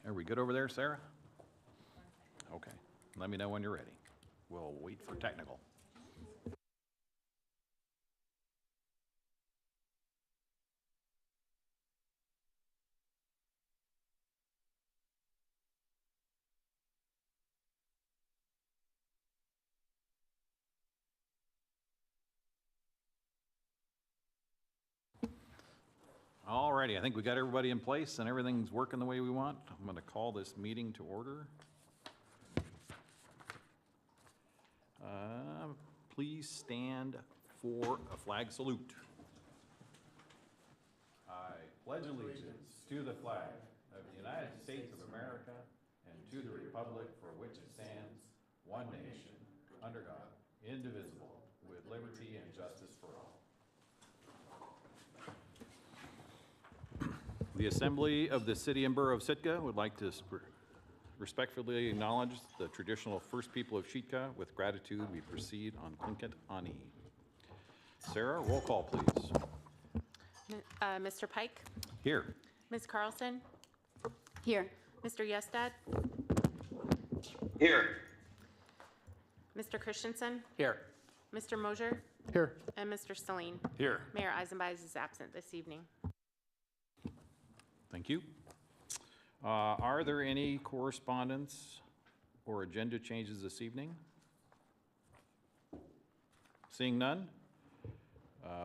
Are we good over there, Sarah? Okay, let me know when you're ready. We'll wait for technical. Alrighty, I think we got everybody in place and everything's working the way we want. I'm going to call this meeting to order. Please stand for a flag salute. I pledge allegiance to the flag of the United States of America and to the republic for which it stands, one nation, under God, indivisible, with liberty and justice for all. The Assembly of the City and Borough of Sitka would like to respectfully acknowledge the traditional first people of Sitka. With gratitude, we proceed on Tlingit Ani. Sarah, roll call, please. Mr. Pike? Here. Ms. Carlson? Here. Mr. Yestad? Here. Mr. Christensen? Here. Mr. Mosier? Here. And Mr. Celine? Here. Mayor Eisenbeis is absent this evening. Thank you. Are there any correspondence or agenda changes this evening? Seeing none,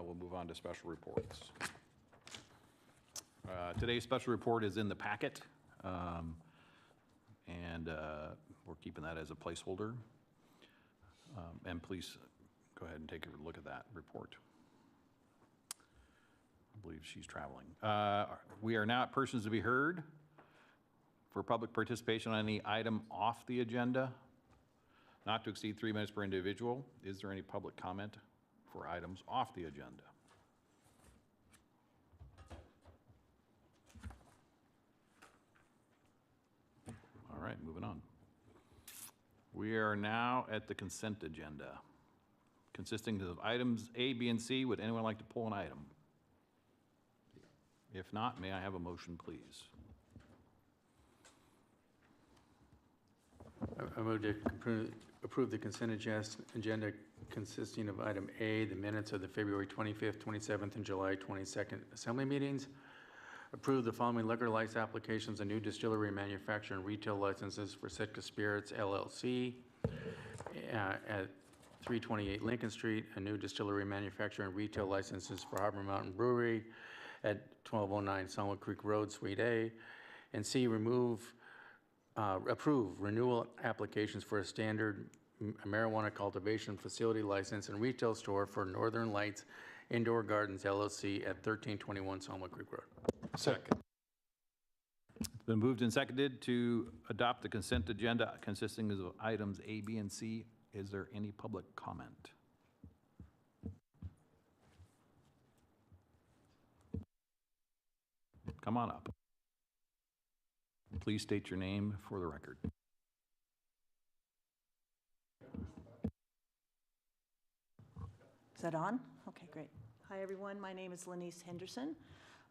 we'll move on to special reports. Today's special report is in the packet, and we're keeping that as a placeholder. And please go ahead and take a look at that report. I believe she's traveling. We are now at persons to be heard for public participation on any item off the agenda, not to exceed 3 minutes per individual. Is there any public comment for items off the agenda? All right, moving on. We are now at the consent agenda, consisting of items A, B, and C. Would anyone like to pull an item? If not, may I have a motion, please? I move to approve the consent agenda consisting of item A, the minutes of the February 25th, 27th, and July 22nd assembly meetings. Approve the following liquor license applications: a new distillery, manufacturer, and retail licenses for Sitka Spirits LLC at 328 Lincoln Street, a new distillery, manufacturer, and retail licenses for Harbor Mountain Brewery at 1209 Sunwood Creek Road, Suite A, and C, approve renewal applications for a standard marijuana cultivation facility license and retail store for Northern Lights Indoor Gardens LLC at 1321 Sunwood Creek Road. Second. It's been moved and seconded to adopt the consent agenda consisting of items A, B, and C. Is there any public comment? Come on up. Please state your name for the record. Is that on? Okay, great. Hi, everyone. My name is Lenise Henderson.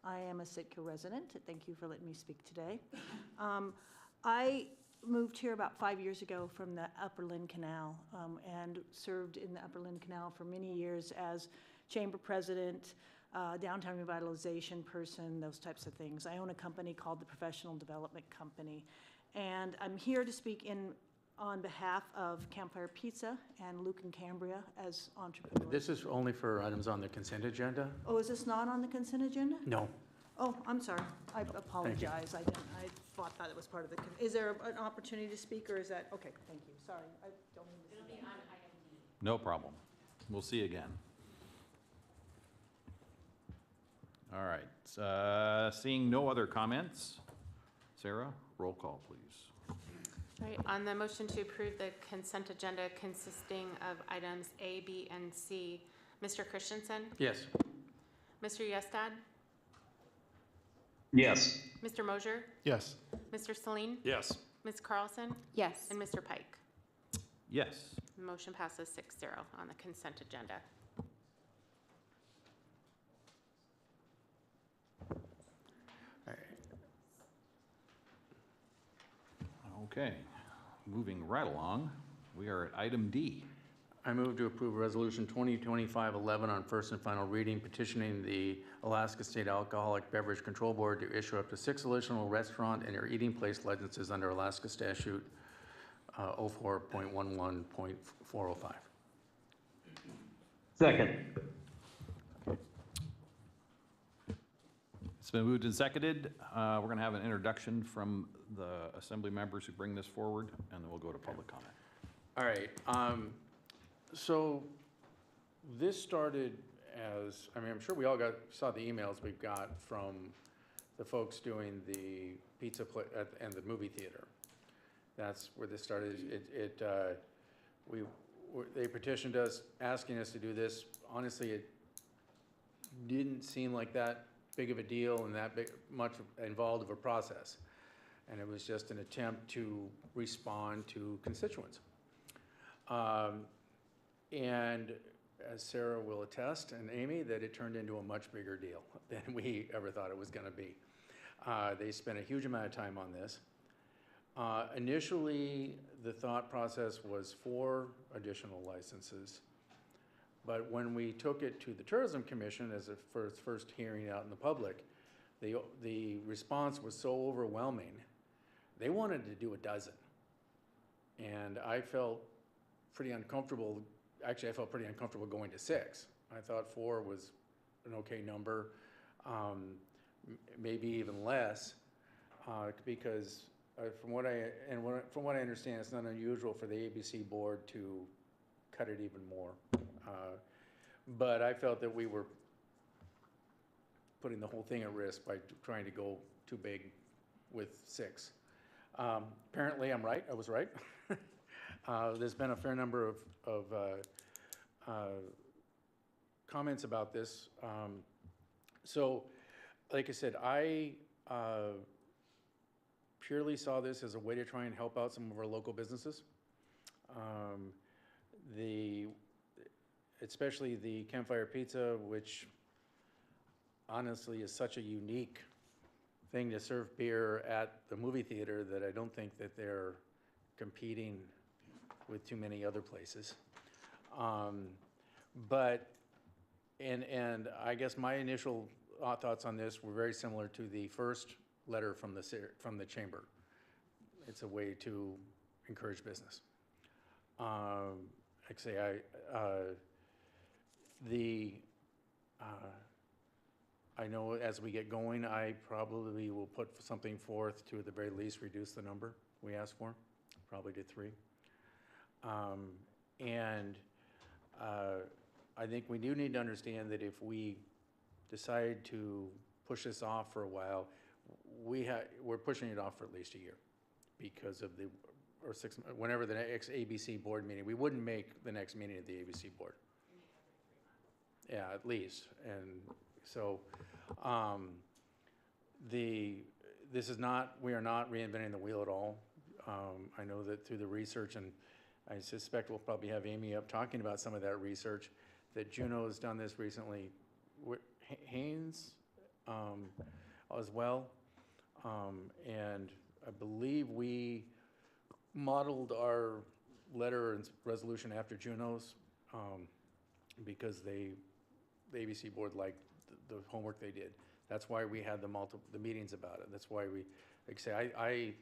I am a Sitka resident. Thank you for letting me speak today. I moved here about 5 years ago from the Upper Lynn Canal and served in the Upper Lynn Canal for many years as chamber president, downtown revitalization person, those types of things. I own a company called the Professional Development Company, and I'm here to speak on behalf of Campfire Pizza and Luke and Cambria as entrepreneurs. This is only for items on the consent agenda? Oh, is this not on the consent agenda? No. Oh, I'm sorry. I apologize. I thought that it was part of the, is there an opportunity to speak, or is that, okay, thank you. Sorry, I don't mean to. It'll be on item D. No problem. We'll see you again. All right, seeing no other comments, Sarah, roll call, please. All right, on the motion to approve the consent agenda consisting of items A, B, and C, Mr. Christensen? Yes. Mr. Yestad? Yes. Mr. Mosier? Yes. Mr. Celine? Yes. Ms. Carlson? Yes. And Mr. Pike? Yes. The motion passes 6-0 on the consent agenda. All Okay, moving right along, we are at item D. I move to approve Resolution 2025-11 on first and final reading, petitioning the Alaska State Alcoholic Beverage Control Board to issue up to 6 additional restaurant and/or eating place licenses under Alaska Statute 04.11.405. Second. It's been moved and seconded. We're going to have an introduction from the assembly members who bring this forward, and then we'll go to public comment. All right, so this started as, I mean, I'm sure we all saw the emails we got from the folks doing the pizza and the movie theater. That's where this started. They petitioned us, asking us to do this. Honestly, it didn't seem like that big of a deal and that much involved of a process. And it was just an attempt to respond to constituents. And as Sarah will attest, and Amy, that it turned into a much bigger deal than we ever thought it was going to be. They spent a huge amount of time on this. Initially, the thought process was 4 additional licenses. But when we took it to the Tourism Commission for its first hearing out in the public, the response was so overwhelming, they wanted to do a dozen. And I felt pretty uncomfortable. Actually, I felt pretty uncomfortable going to 6. I thought 4 was an okay number, maybe even less, because from what I understand, it's not unusual for the ABC board to cut it even more. But I felt that we were putting the whole thing at risk by trying to go too big with 6. Apparently, I'm right. I was right. There's been a fair number of comments about this. So, like I said, I purely saw this as a way to try and help out some of our local businesses. Especially the Campfire Pizza, which honestly is such a unique thing to serve beer at the movie theater that I don't think that they're competing with too many other places. But I guess my initial thoughts on this were very similar to the first letter from the chamber. It's a way to encourage business. Like I say, I know as we get going, I probably will put something forth to at the very least reduce the number we asked for, probably to 3. I think we do need to understand that if we decide to push this off for a while, we're pushing it off for at least a year because of or 6, whenever the next ABC board meeting. We wouldn't make the next meeting of the ABC board. Yeah, at least. And so we are not reinventing the wheel at all. I know that through the research, and I suspect we'll probably have Amy up talking about some of that research, that Juneau's done this recently. Haynes as well. And I believe we modeled our letter and resolution after Juneau's because the ABC board liked the homework they did. That's why we had the meetings about it. That's why we, like I say, I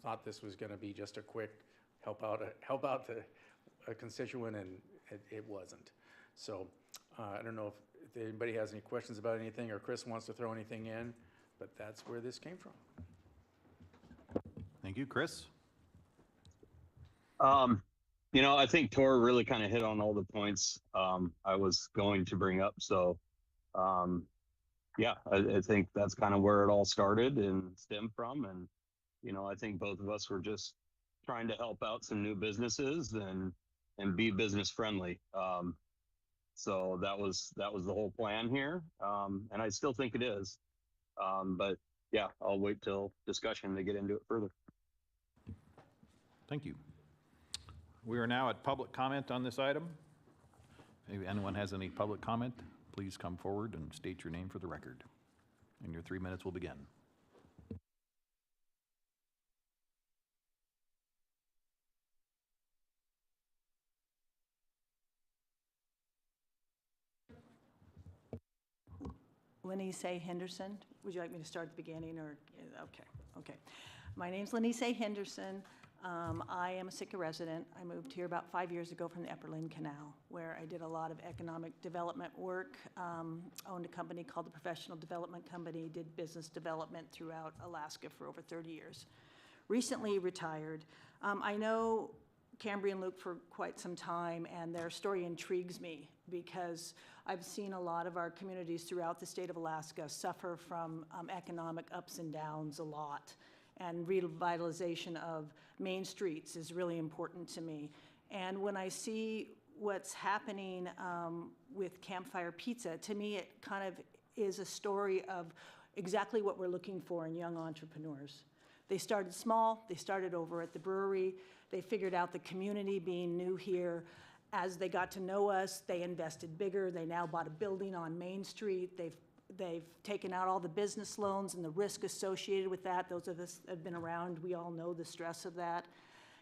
thought this was going to be just a quick help out a constituent, and it wasn't. So I don't know if anybody has any questions about anything, or Chris wants to throw anything in, but that's where this came from. Thank you. Chris? I think Tor really kind of hit on all the points I was going to bring up. So, I think that's kind of where it all started and stemmed from. And, I think both of us were just trying to help out some new businesses and be business friendly. So that was the whole plan here. And I still think it is. But yeah, I'll wait till discussion to get into it further. Thank you. We are now at public comment on this item. If anyone has any public comment, please come forward and state your name for the record. And your 3 minutes will begin. Lenise Henderson. Would you like me to start at the beginning or, okay. My name's Lenise Henderson. I am a Sitka resident. I moved here about 5 years ago from the Upper Lynn Canal, where I did a lot of economic development work, owned a company called the Professional Development Company, did business development throughout Alaska for over 30 years. Recently retired. I know Cambry and Luke for quite some time, and their story intrigues me because I've seen a lot of our communities throughout the state of Alaska suffer from economic ups and downs a lot. And revitalization of main streets is really important to me. And when I see what's happening with Campfire Pizza, to me it kind of is a story of exactly what we're looking for in young entrepreneurs. They started small, they started over at the brewery, they figured out the community being new here. As they got to know us, they invested bigger, they now bought a building on Main Street, They've taken out all the business loans and the risk associated with that. Those of us that have been around, we all know the stress of that.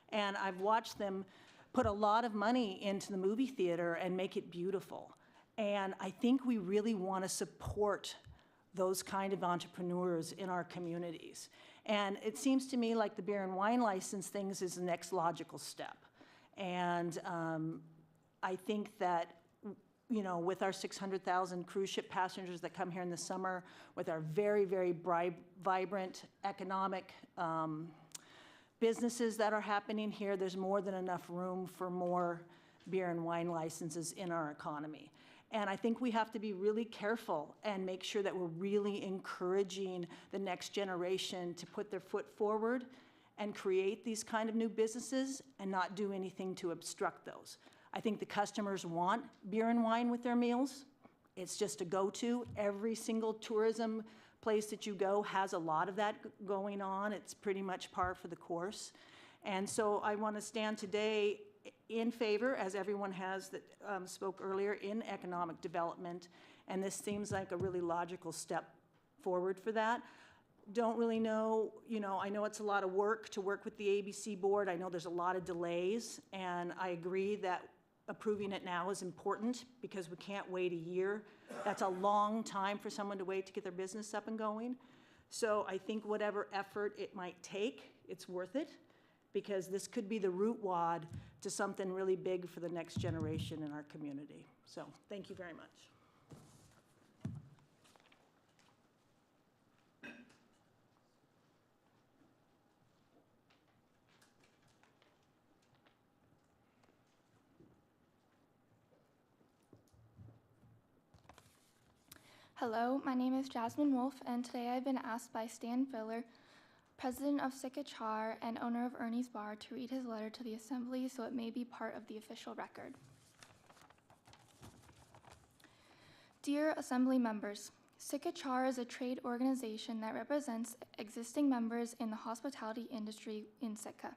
And I've watched them put a lot of money into the movie theater and make it beautiful. And I think we really want to support those kind of entrepreneurs in our communities. And it seems to me like the beer and wine license things is the next logical step. And I think that, you know, with our 600,000 cruise ship passengers that come here in the summer, with our very, very vibrant economic businesses that are happening here, there's more than enough room for more beer and wine licenses in our economy. And I think we have to be really careful and make sure that we're really encouraging the next generation to put their foot forward and create these kind of new businesses and not do anything to obstruct those. I think the customers want beer and wine with their meals. It's just a go-to. Every single tourism place that you go has a lot of that going on. It's pretty much par for the course. And so I want to stand today in favor, as everyone has that spoke earlier, in economic development. And this seems like a really logical step forward for that. Don't really know, you know, I know it's a lot of work to work with the ABC board. I know there's a lot of delays, and I agree that approving it now is important because we can't wait a year. That's a long time for someone to wait to get their business up and going. So I think whatever effort it might take, it's worth it, because this could be the root wad to something really big for the next generation in our community. So thank you very much. Hello, my name is Jasmine Wolf, and today I've been asked by Stan Filler, president of Sitka Char and owner of Ernie's Bar, to read his letter to the Assembly so it may be part of the official record. Dear Assembly members, Sitka Char is a trade organization that represents existing members in the hospitality industry in Sitka.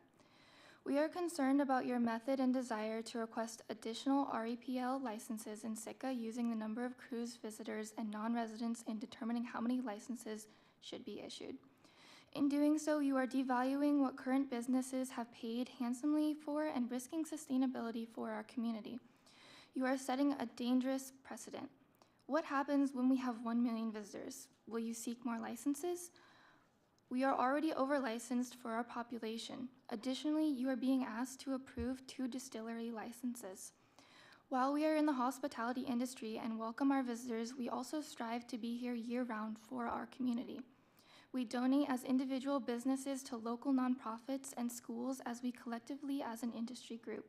We are concerned about your method and desire to request additional REPL licenses in Sitka using the number of cruise visitors and non-residents in determining how many licenses should be issued. In doing so, you are devaluing what current businesses have paid handsomely for and risking sustainability for our community. You are setting a dangerous precedent. What happens when we have 1 million visitors? Will you seek more licenses? We are already over-licensed for our population. Additionally, you are being asked to approve 2 distillery licenses. While we are in the hospitality industry and welcome our visitors, we also strive to be here year-round for our community. We donate as individual businesses to local nonprofits and schools as we collectively as an industry group.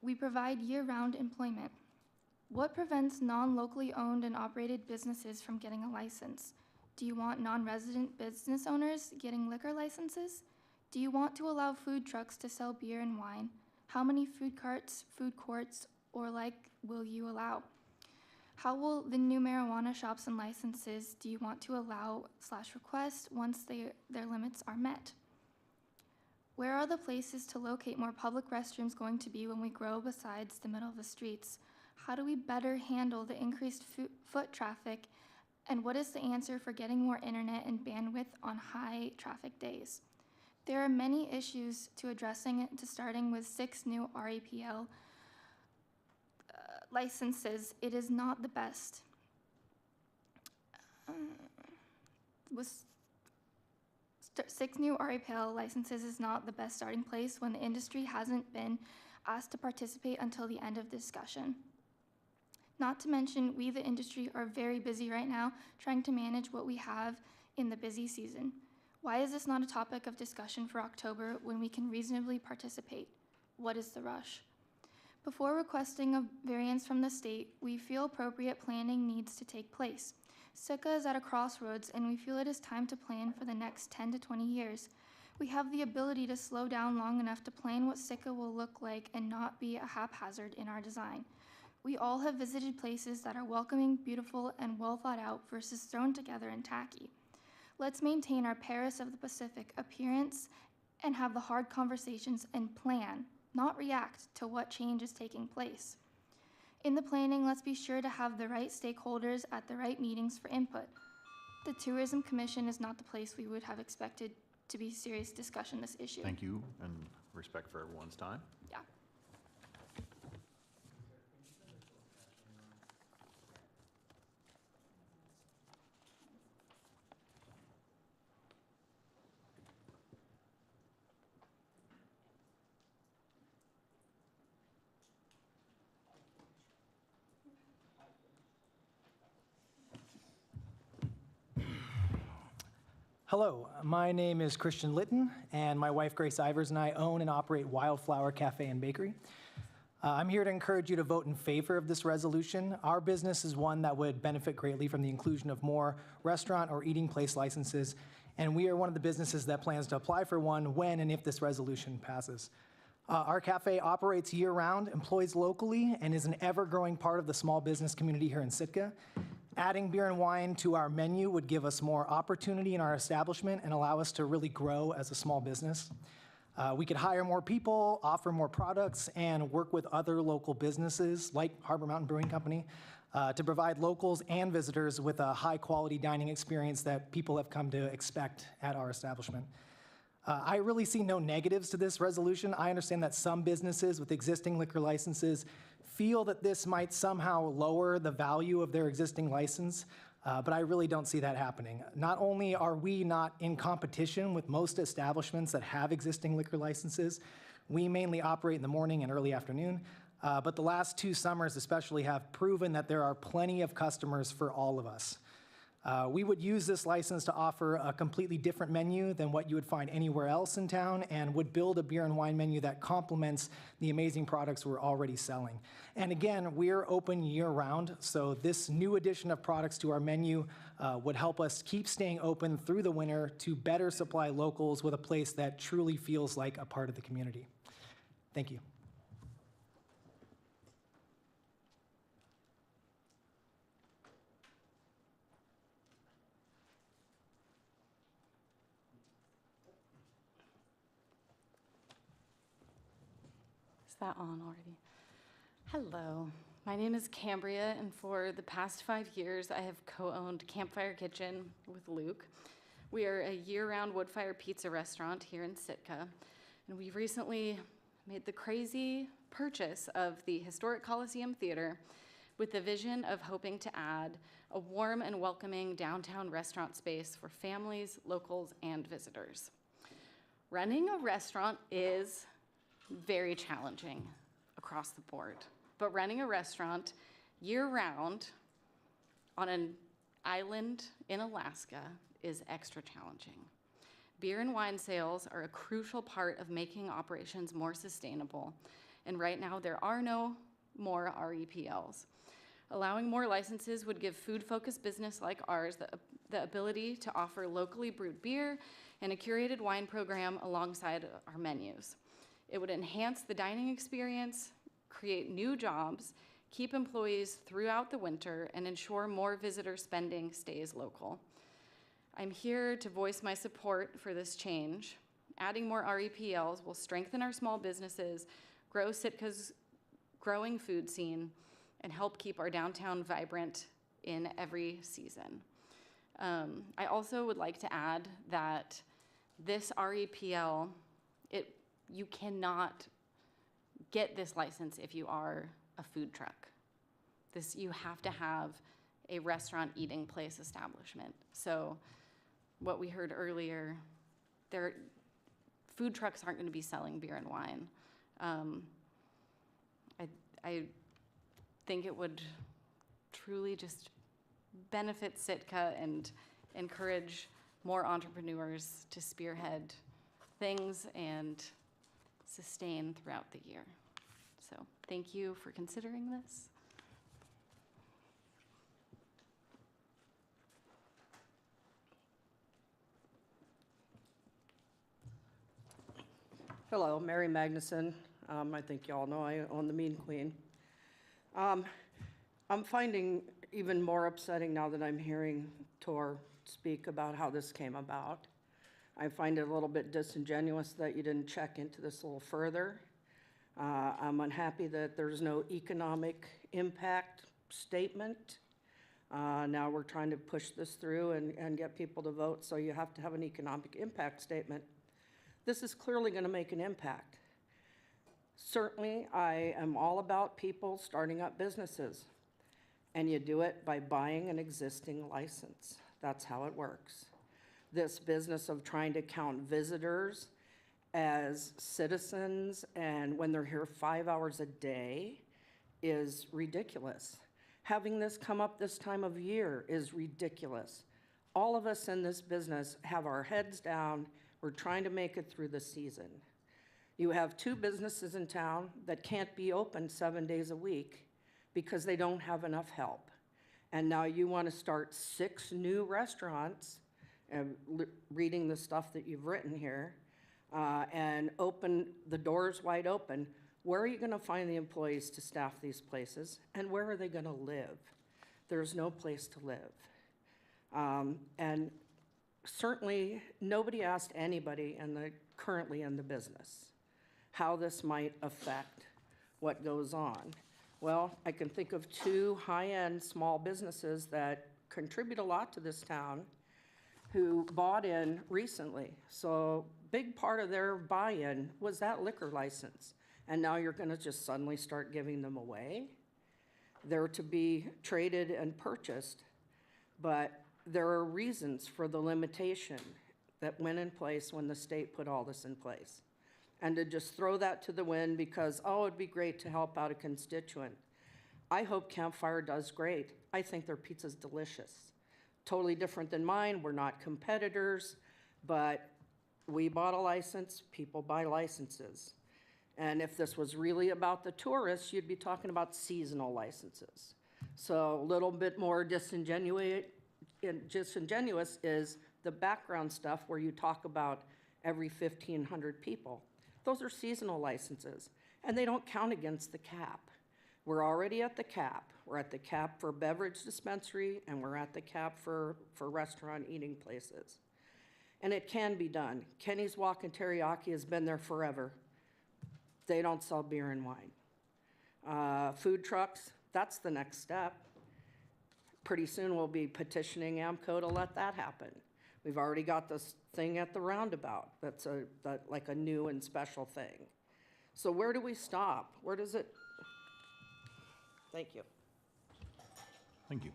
We provide year-round employment. What prevents non-locally owned and operated businesses from getting a license? Do you want non-resident business owners getting liquor licenses? Do you want to allow food trucks to sell beer and wine? How many food carts, food courts, or like will you allow? How will the new marijuana shops and licenses do you want to allow/request once their limits are met? Where are the places to locate more public restrooms going to be when we grow besides the middle of the streets? How do we better handle the increased foot traffic? And what is the answer for getting more internet and bandwidth on high traffic days? There are many issues to addressing, starting with 6 new REPL licenses. It is not the best. Was 6 new RAPL licenses is not the best starting place when the industry hasn't been asked to participate until the end of discussion. Not to mention, we, the industry, are very busy right now trying to manage what we have in the busy season. Why is this not a topic of discussion for October when we can reasonably participate? What is the rush? Before requesting a variance from the state, we feel appropriate planning needs to take place. Sitka is at a crossroads, and we feel it is time to plan for the next 10 to 20 years. We have the ability to slow down long enough to plan what Sitka will look like and not be a haphazard in our design. We all have visited places that are welcoming, beautiful, and well thought out versus thrown together and tacky. Let's maintain our Paris of the Pacific appearance and have the hard conversations and plan, not react to what change is taking place. In the planning, let's be sure to have the right stakeholders at the right meetings for input. The Tourism Commission is not the place we would have expected to be serious discussion this issue. Thank you, and respect for everyone's time. Yeah. Hello, my name is Christian Litton, and my wife Grace Ivers and I own and operate Wildflower Cafe and Bakery. I'm here to encourage you to vote in favor of this resolution. Our business is one that would benefit greatly from the inclusion of more restaurant or eating place licenses, and we are one of the businesses that plans to apply for one when and if this resolution passes. Our cafe operates year-round, employs locally, and is an ever-growing part of the small business community here in Sitka. Adding beer and wine to our menu would give us more opportunity in our establishment and allow us to really grow as a small business. We could hire more people, offer more products, and work with other local businesses like Harbor Mountain Brewing Company to provide locals and visitors with a high-quality dining experience that people have come to expect at our establishment. I really see no negatives to this resolution. I understand that some businesses with existing liquor licenses feel that this might somehow lower the value of their existing license, but I really don't see that happening. Not only are we not in competition with most establishments that have existing liquor licenses, we mainly operate in the morning and early afternoon, but the last 2 summers especially have proven that there are plenty of customers for all of us. We would use this license to offer a completely different menu than what you would find anywhere else in town and would build a beer and wine menu that complements the amazing products we're already selling. And again, we're open year-round, so this new addition of products to our menu would help us keep staying open through the winter to better supply locals with a place that truly feels like a part of the community. Thank you. Is that on already? Hello, my name is Cambria, and for the past 5 years, I have co-owned Campfire Kitchen with Luke. We are a year-round wood-fire pizza restaurant here in Sitka, and we recently made the crazy purchase of the historic Coliseum Theater with the vision of hoping to add a warm and welcoming downtown restaurant space for families, locals, and visitors. Running a restaurant is very challenging across the board, but running a restaurant year-round on an island in Alaska is extra challenging. Beer and wine sales are a crucial part of making operations more sustainable, and right now there are no more REPLs. Allowing more licenses would give food-focused business like ours the ability to offer locally brewed beer and a curated wine program alongside our menus. It would enhance the dining experience, create new jobs, keep employees throughout the winter, and ensure more visitor spending stays local. I'm here to voice my support for this change. Adding more REPLs will strengthen our small businesses, grow Sitka's growing food scene, and help keep our downtown vibrant in every season. I also would like to add that this REPL, you cannot get this license if you are a food truck. You have to have a restaurant eating place establishment. So what we heard earlier, food trucks aren't going to be selling beer and wine. I think it would truly just benefit Sitka and encourage more entrepreneurs to spearhead things and sustain throughout the year. So thank you for considering this. Hello, Mary Magnuson. I think y'all know I own the Mean Queen. I'm finding even more upsetting now that I'm hearing Tor speak about how this came about. I find it a little bit disingenuous that you didn't check into this a little further. I'm unhappy that there's no economic impact statement. Now we're trying to push this through and get people to vote, so you have to have an economic impact statement. This is clearly going to make an impact. Certainly, I am all about people starting up businesses, and you do it by buying an existing license. That's how it works. This business of trying to count visitors as citizens and when they're here 5 hours a day is ridiculous. Having this come up this time of year is ridiculous. All of us in this business have our heads down. We're trying to make it through the season. You have 2 businesses in town that can't be open 7 days a week because they don't have enough help. And now you want to start 6 new restaurants, reading the stuff that you've written here, and open the doors wide open. Where are you going to find the employees to staff these places? And where are they going to live? There's no place to live. And certainly, nobody asked anybody currently in the business how this might affect what goes on. Well, I can think of 2 high-end small businesses that contribute a lot to this town who bought in recently. So big part of their buy-in was that liquor license. And now you're going to just suddenly start giving them away? They're to be traded and purchased, but there are reasons for the limitation that went in place when the state put all this in place. And to just throw that to the wind because, oh, it'd be great to help out a constituent. I hope Campfire does great. I think their pizza's delicious. Totally different than mine. We're not competitors, but we bought a license. People buy licenses. And if this was really about the tourists, you'd be talking about seasonal licenses. So a little bit more disingenuous is the background stuff where you talk about every 1,500 people. Those are seasonal licenses, and they don't count against the cap. We're already at the cap. We're at the cap for beverage dispensary, and we're at the cap for restaurant eating places. And it can be done. Kenny's Walk and Teriyaki has been there forever. They don't sell beer and wine. Food trucks, that's the next step. Pretty soon we'll be petitioning AMCO to let that happen. We've already got this thing at the roundabout that's like a new and special thing. So where do we stop? Where does it? Thank you. Thank you.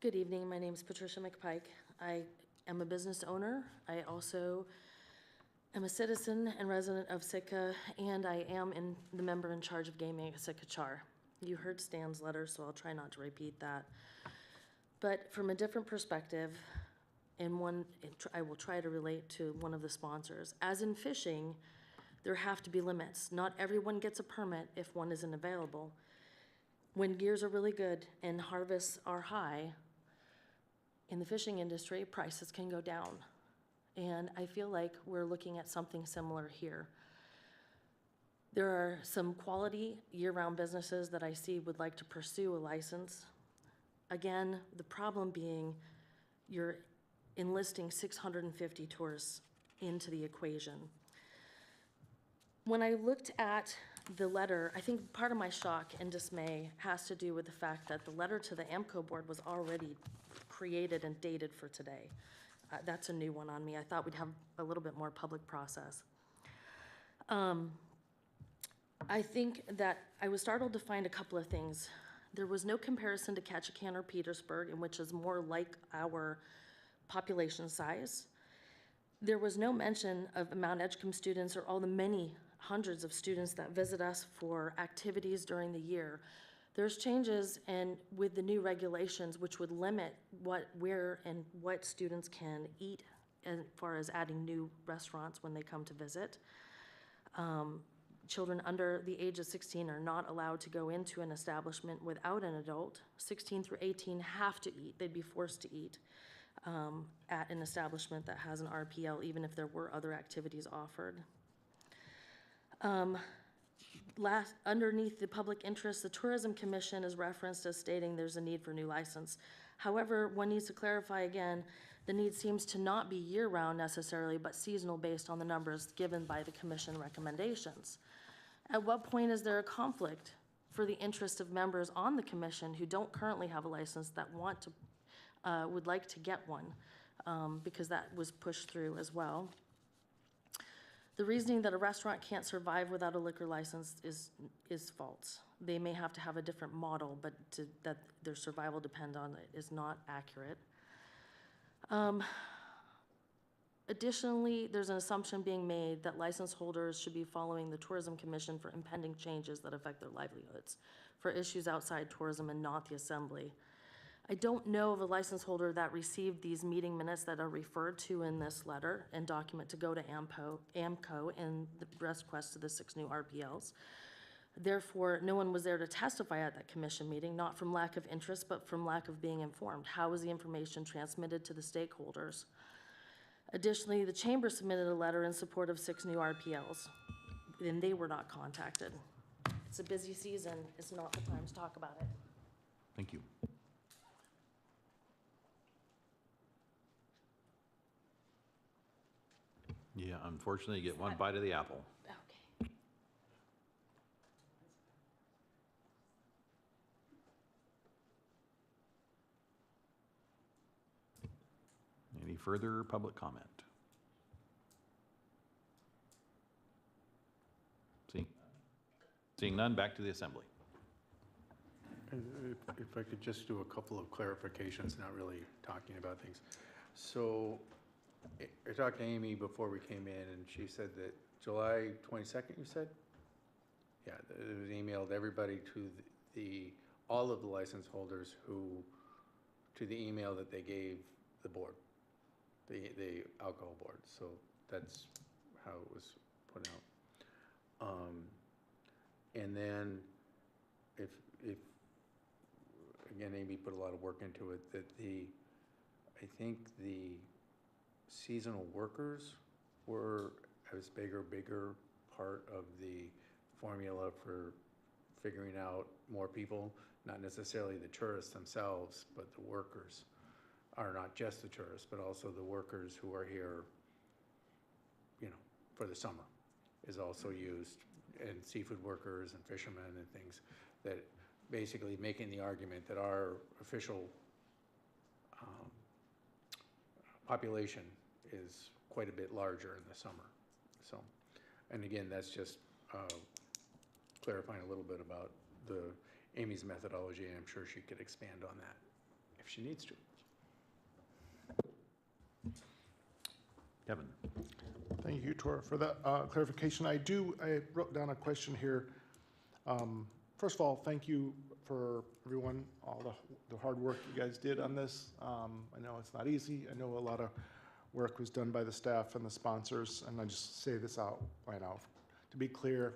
Good evening. My name is Patricia McPike. I am a business owner. I also am a citizen and resident of Sitka, and I am the member in charge of gaming at Sitka Char. You heard Stan's letter, so I'll try not to repeat that. But from a different perspective, I will try to relate to one of the sponsors. As in fishing, there have to be limits. Not everyone gets a permit if one isn't available. When gears are really good and harvests are high, in the fishing industry, prices can go down. And I feel like we're looking at something similar here. There are some quality year-round businesses that I see would like to pursue a license. Again, the problem being you're enlisting 650 tourists into the equation. When I looked at the letter, I think part of my shock and dismay has to do with the fact that the letter to the AMCO board was already created and dated for today. That's a new one on me. I thought we'd have a little bit more public process. I think that I was startled to find a couple of things. There was no comparison to Ketchikan or Petersburg, in which is more like our population size. There was no mention of Mount Edgecombe students or all the many hundreds of students that visit us for activities during the year. There's changes and with the new regulations which would limit where and what students can eat as far as adding new restaurants when they come to visit. Children under the age of 16 are not allowed to go into an establishment without an adult. 16 through 18 have to eat. They'd be forced to eat at an establishment that has an RPL, even if there were other activities offered. Underneath the public interest, the Tourism Commission is referenced as stating there's a need for new license. However, one needs to clarify again, the need seems to not be year-round necessarily, but seasonal based on the numbers given by the commission recommendations. At what point is there a conflict for the interest of members on the commission who don't currently have a license that would like to get one, because that was pushed through as well. The reasoning that a restaurant can't survive without a liquor license is false. They may have to have a different model, but that their survival depend on it is not accurate. Additionally, there's an assumption being made that license holders should be following the Tourism Commission for impending changes that affect their livelihoods for issues outside tourism and not the Assembly. I don't know of a license holder that received these meeting minutes that are referred to in this letter and document to go to AMCO and the request to the 6 new RPLs. Therefore, no one was there to testify at that commission meeting, not from lack of interest, but from lack of being informed. How was the information transmitted to the stakeholders? Additionally, the chamber submitted a letter in support of 6 new RPLs, and they were not contacted. It's a busy season. It's not the time to talk about it. Thank you. Yeah, unfortunately, you get one bite of the apple. Okay. Any further public comment? Seeing none, back to the assembly. If I could just do a couple of clarifications, not really talking about things. So I talked to Amy before we came in, and she said that July 22nd, you said? Yeah, it was emailed everybody to all of the license holders to the email that they gave the board, the alcohol board. So that's how it was put out. And then if again, Amy put a lot of work into it, that I think the seasonal workers were a bigger part of the formula for figuring out more people, not necessarily the tourists themselves, but the workers are not just the tourists, but also the workers who are here, for the summer is also used, and seafood workers and fishermen and things, that basically making the argument that our official population is quite a bit larger in the summer. So, and again, that's just clarifying a little bit about Amy's methodology, and I'm sure she could expand on that if she needs to. Kevin. Thank you, Tor, for that clarification. I wrote down a question here. First of all, thank you for everyone, all the hard work you guys did on this. I know it's not easy. I know a lot of work was done by the staff and the sponsors, and I just say this out right now. To be clear,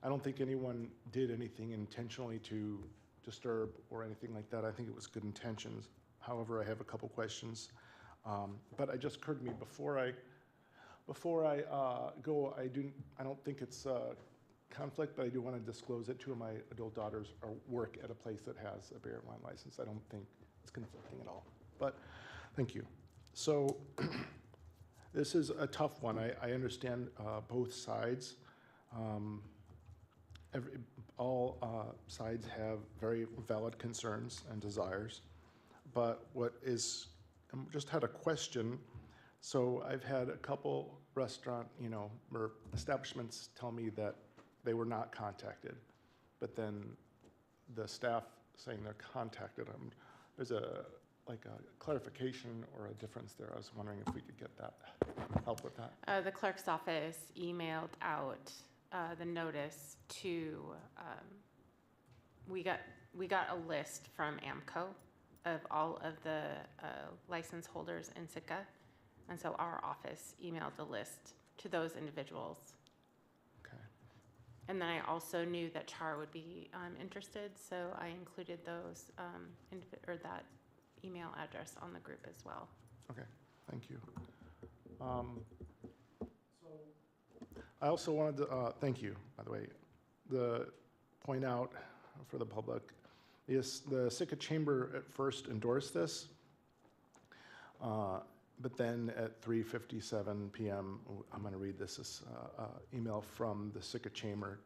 I don't think anyone did anything intentionally to disturb or anything like that. I think it was good intentions. However, I have a couple questions. But it just occurred to me before I go, I don't think it's a conflict, but I do want to disclose that 2 of my adult daughters work at a place that has a beer and wine license. I don't think it's conflicting at all, but thank you. So this is a tough one. I understand both sides. all sides have very valid concerns and desires, but just had a question. So I've had a couple restaurant, or establishments tell me that they were not contacted, but then the staff saying they're contacted. There's a clarification or a difference there. I was wondering if we could get that, help with that. The clerk's office emailed out the notice to, we got a list from AMCO of all of the license holders in Sitka. And so our office emailed the list to those individuals. Okay. And then I also knew that Char would be interested, so I included those, or that email address on the group as well. Okay, thank you. I also wanted to, thank you, by the way, point out for the public, is the Sitka Chamber at first endorsed this, but then at 3:57 p.m., I'm going to read this email from the Sitka Chamber.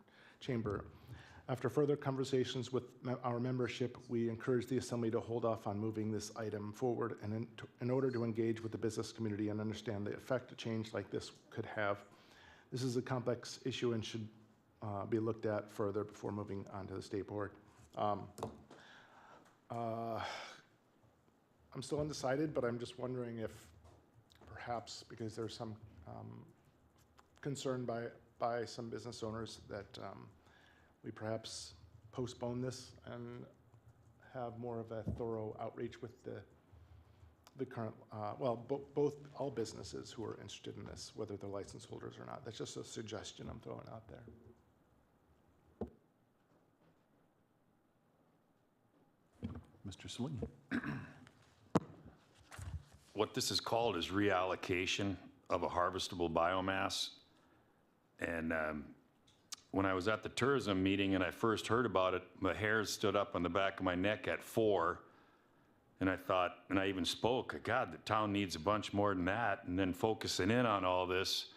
After further conversations with our membership, we encourage the Assembly to hold off on moving this item forward and in order to engage with the business community and understand the effect a change like this could have. This is a complex issue and should be looked at further before moving on to the state board. I'm still undecided, but I'm just wondering if perhaps, because there's some concern by some business owners that we perhaps postpone this and have more of a thorough outreach with the current, all businesses who are interested in this, whether they're license holders or not. That's just a suggestion I'm throwing out there. Mr. Sweeney. What this is called is reallocation of a harvestable biomass. And when I was at the tourism meeting and I first heard about it, my hairs stood up on the back of my neck at 4. And I thought, and I even spoke, God, the town needs a bunch more than that. And then focusing in on all this,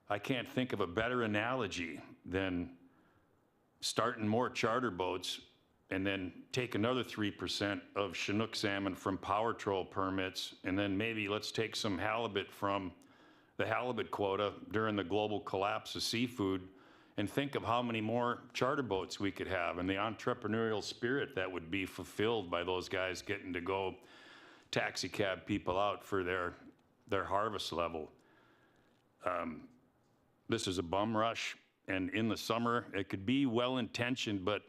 I can't think of a better analogy than starting more charter boats and then take another 3% of Chinook salmon from power troll permits, and then maybe let's take some halibut from the halibut quota during the global collapse of seafood, and think of how many more charter boats we could have, and the entrepreneurial spirit that would be fulfilled by those guys getting to go taxi cab people out for their harvest level. This is a bum rush, and in the summer, it could be well-intentioned, but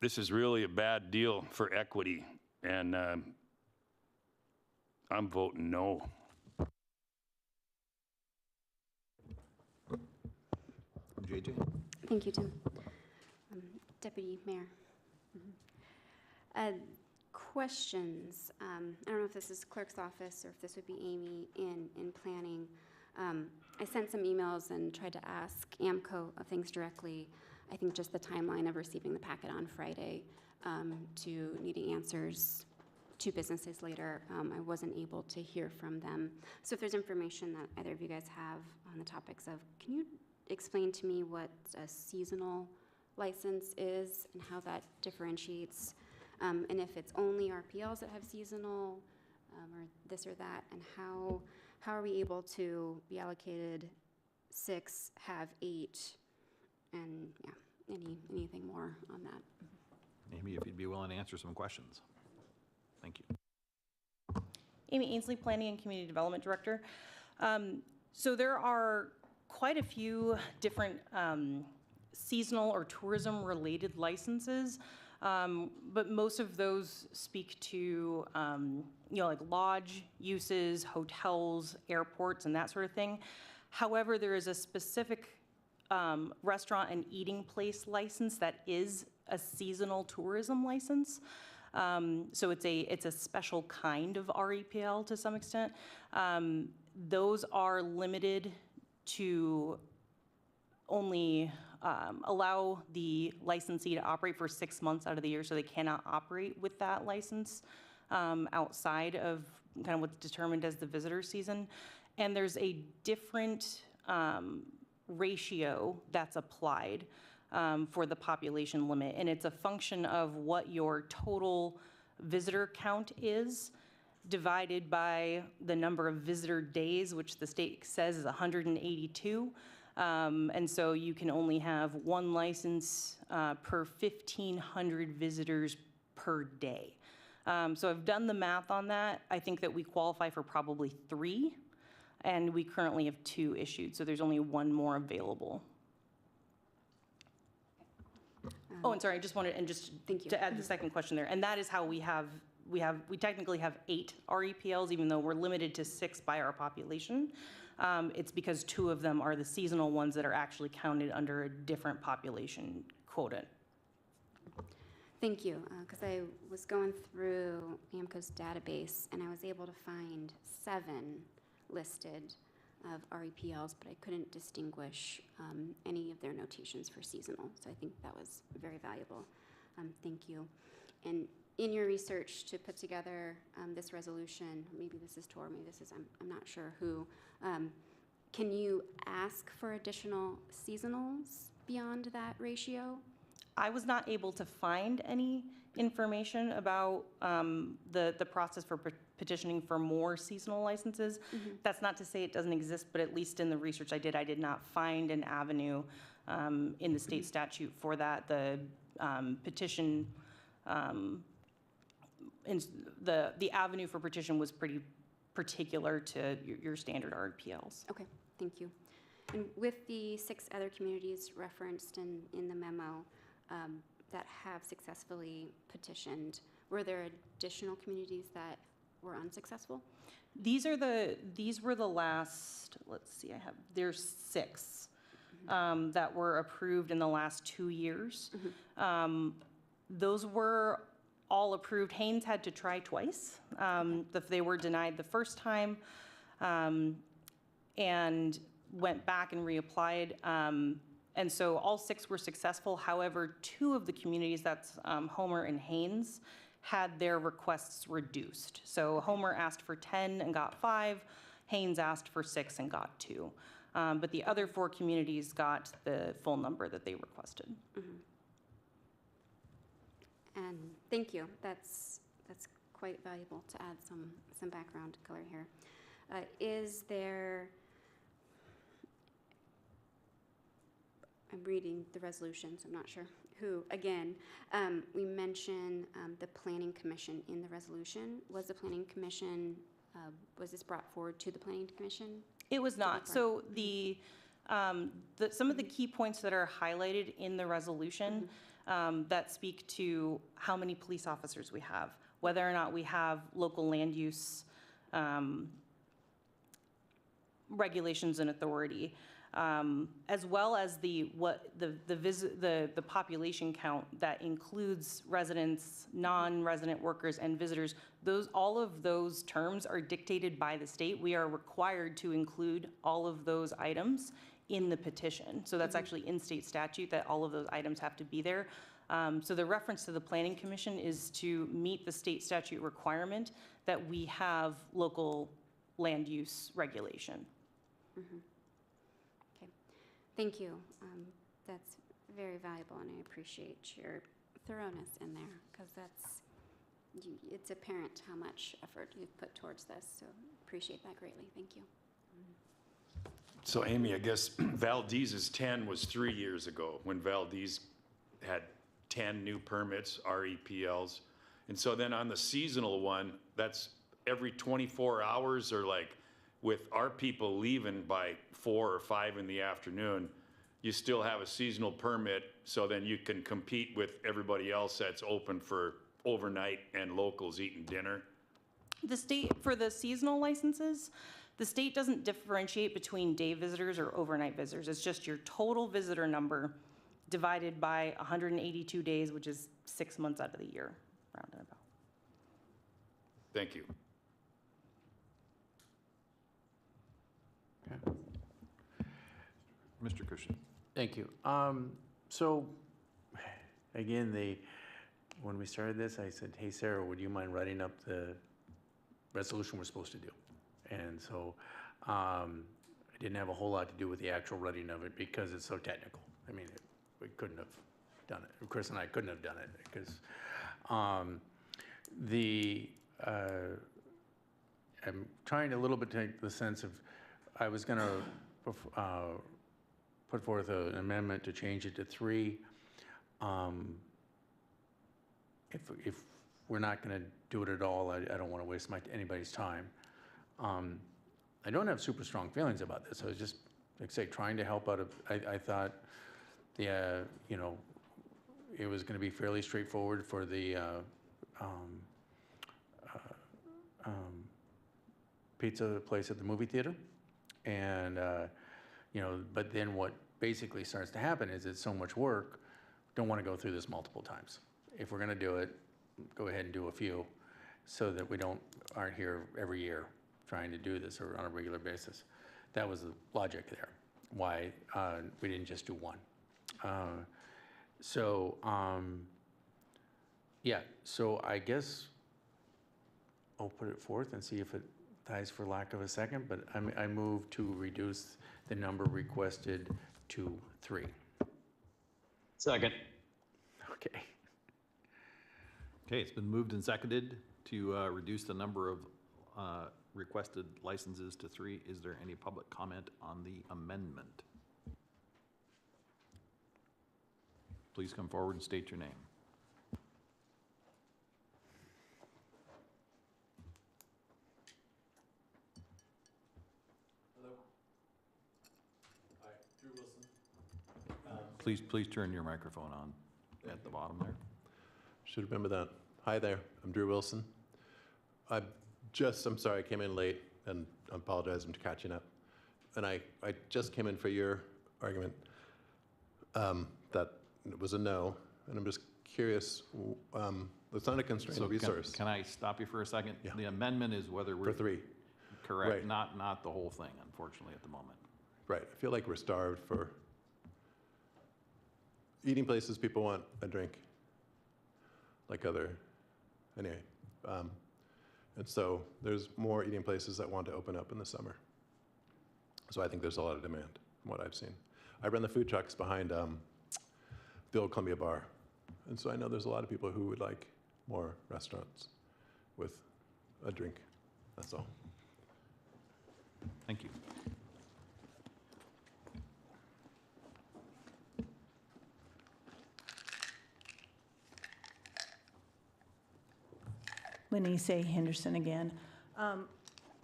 this is really a bad deal for equity, and I'm voting no. JJ? Thank you, Tim. Deputy Mayor. Questions. I don't know if this is clerk's office or if this would be Amy in planning. I sent some emails and tried to ask AMCO of things directly. I think just the timeline of receiving the packet on Friday to needing answers 2 businesses later, I wasn't able to hear from them. So if there's information that either of you guys have on the topics of, can you explain to me what a seasonal license is and how that differentiates, and if it's only RPLs that have seasonal or this or that, and how are we able to be allocated 6, have 8, and yeah, anything more on that? Amy, if you'd be willing to answer some questions. Thank you. Amy Ainsley, Planning and Community Development Director. So there are quite a few different seasonal or tourism-related licenses, but most of those speak to, like lodge uses, hotels, airports, and that sort of thing. However, there is a specific restaurant and eating place license that is a seasonal tourism license. So it's a special kind of REPL to some extent. Those are limited to only allow the licensee to operate for 6 months out of the year, so they cannot operate with that license outside of kind of what's determined as the visitor season. And there's a different ratio that's applied for the population limit, and it's a function of what your total visitor count is divided by the number of visitor days, which the state says is 182. And so you can only have one license per 1,500 visitors per day. So I've done the math on that. I think that we qualify for probably 3, and we currently have 2 issued, so there's only 1 more available. Oh, and sorry, I just wanted, and just Thank you. to add the second question there, and that is how we technically have 8 REPLs, even though we're limited to 6 by our population. It's because 2 of them are the seasonal ones that are actually counted under a different population quota. Thank you, because I was going through AMCO's database and I was able to find 7 listed of REPLs, but I couldn't distinguish any of their notations for seasonal. So I think that was very valuable. Thank you. And in your research to put together this resolution, maybe this is Tor, maybe this is, I'm not sure who, can you ask for additional seasonals beyond that ratio? I was not able to find any information about the process for petitioning for more seasonal licenses. That's not to say it doesn't exist, but at least in the research I did not find an avenue in the state statute for that. The petition, the avenue for petition was pretty particular to your standard RPLs. Okay, thank you. And with the 6 other communities referenced in the memo that have successfully petitioned, were there additional communities that were unsuccessful? These were the last, let's see, there's 6 that were approved in the last 2 years. Those were all approved. Haynes had to try twice. They were denied the first time and went back and reapplied. And so all 6 were successful. However, 2 of the communities, that's Homer and Haynes, had their requests reduced. So Homer asked for 10 and got 5. Haynes asked for 6 and got 2. But the other 4 communities got the full number that they requested. And thank you. That's quite valuable to add some background color here. Is there, I'm reading the resolution, so I'm not sure who. Again, we mention the Planning Commission in the resolution. Was the Planning Commission, was this brought forward to the Planning Commission? It was not. So some of the key points that are highlighted in the resolution that speak to how many police officers we have, whether or not we have local land use regulations and authority, as well as the population count that includes residents, non-resident workers, and visitors. All of those terms are dictated by the state. We are required to include all of those items in the petition. So that's actually in state statute that all of those items have to be there. So the reference to the Planning Commission is to meet the state statute requirement that we have local land use regulation. Okay, thank you. That's very valuable, and I appreciate your thoroughness in there, because it's apparent how much effort you've put towards this, so appreciate that greatly. Thank you. So Amy, I guess Valdez's 10 was 3 years ago, when Valdez had 10 new permits, REPLs. And so then on the seasonal one, that's every 24 hours, or like with our people leaving by 4 or 5 in the afternoon, you still have a seasonal permit, so then you can compete with everybody else that's open for overnight and locals eating dinner. The state, for the seasonal licenses, the state doesn't differentiate between day visitors or overnight visitors. It's just your total visitor number divided by 182 days, which is 6 months out of the year, round and about. Thank you. Okay. Mr. Christian. Thank you. So, again, when we started this, I said, hey, Sarah, would you mind writing up the resolution we're supposed to do? And so I It didn't have a whole lot to do with the actual running of it because it's so technical. I mean, we couldn't have done it. Chris and I couldn't have done it because I'm trying to a little bit take the sense of, I was going to put forth an amendment to change it to 3. If we're not going to do it at all, I don't want to waste anybody's time. I don't have super strong feelings about this. I was just, like I say, trying to help out. I thought, you know, it was going to be fairly straightforward for the pizza place at the movie theater. And, you know, but then what basically starts to happen is it's so much work, don't want to go through this multiple times. If we're going to do it, go ahead and do a few so that we aren't here every year trying to do this or on a regular basis. That was the logic there, why we didn't just do one. Yeah, so I guess I'll put it forth and see if it dies for lack of a second, but I move to reduce the number requested to 3. Second. Okay. Okay, it's been moved and seconded to reduce the number of requested licenses to 3. Is there any public comment on the amendment? Please come forward and state your name. Hello. Hi, Drew Wilson. Please turn your microphone on at the bottom there. Should remember that. Hi there, I'm Drew Wilson. I'm sorry I came in late and I apologize for catching up. And I just came in for your argument that it was a no, and I'm just curious, it's not a constrained resource. Can I stop you for a second? Yeah. The amendment is whether we're. For 3. Correct, Right. not the whole thing, unfortunately, at the moment. Right, I feel like we're starved for eating places people want a drink, anyway. And so there's more eating places that want to open up in the summer. So I think there's a lot of demand from what I've seen. I run the food trucks behind the old Columbia Bar. And so I know there's a lot of people who would like more restaurants with a drink, that's all. Thank you. Lenise Henderson again.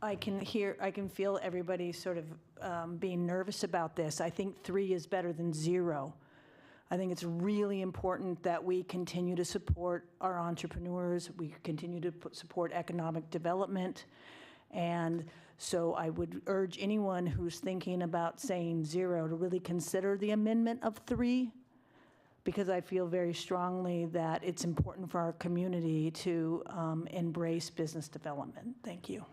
I can feel everybody sort of being nervous about this. I think 3 is better than 0. I think it's really important that we continue to support our entrepreneurs. We continue to support economic development. And so I would urge anyone who's thinking about saying 0 to really consider the amendment of 3, because I feel very strongly that it's important for our community to embrace business development. Thank you.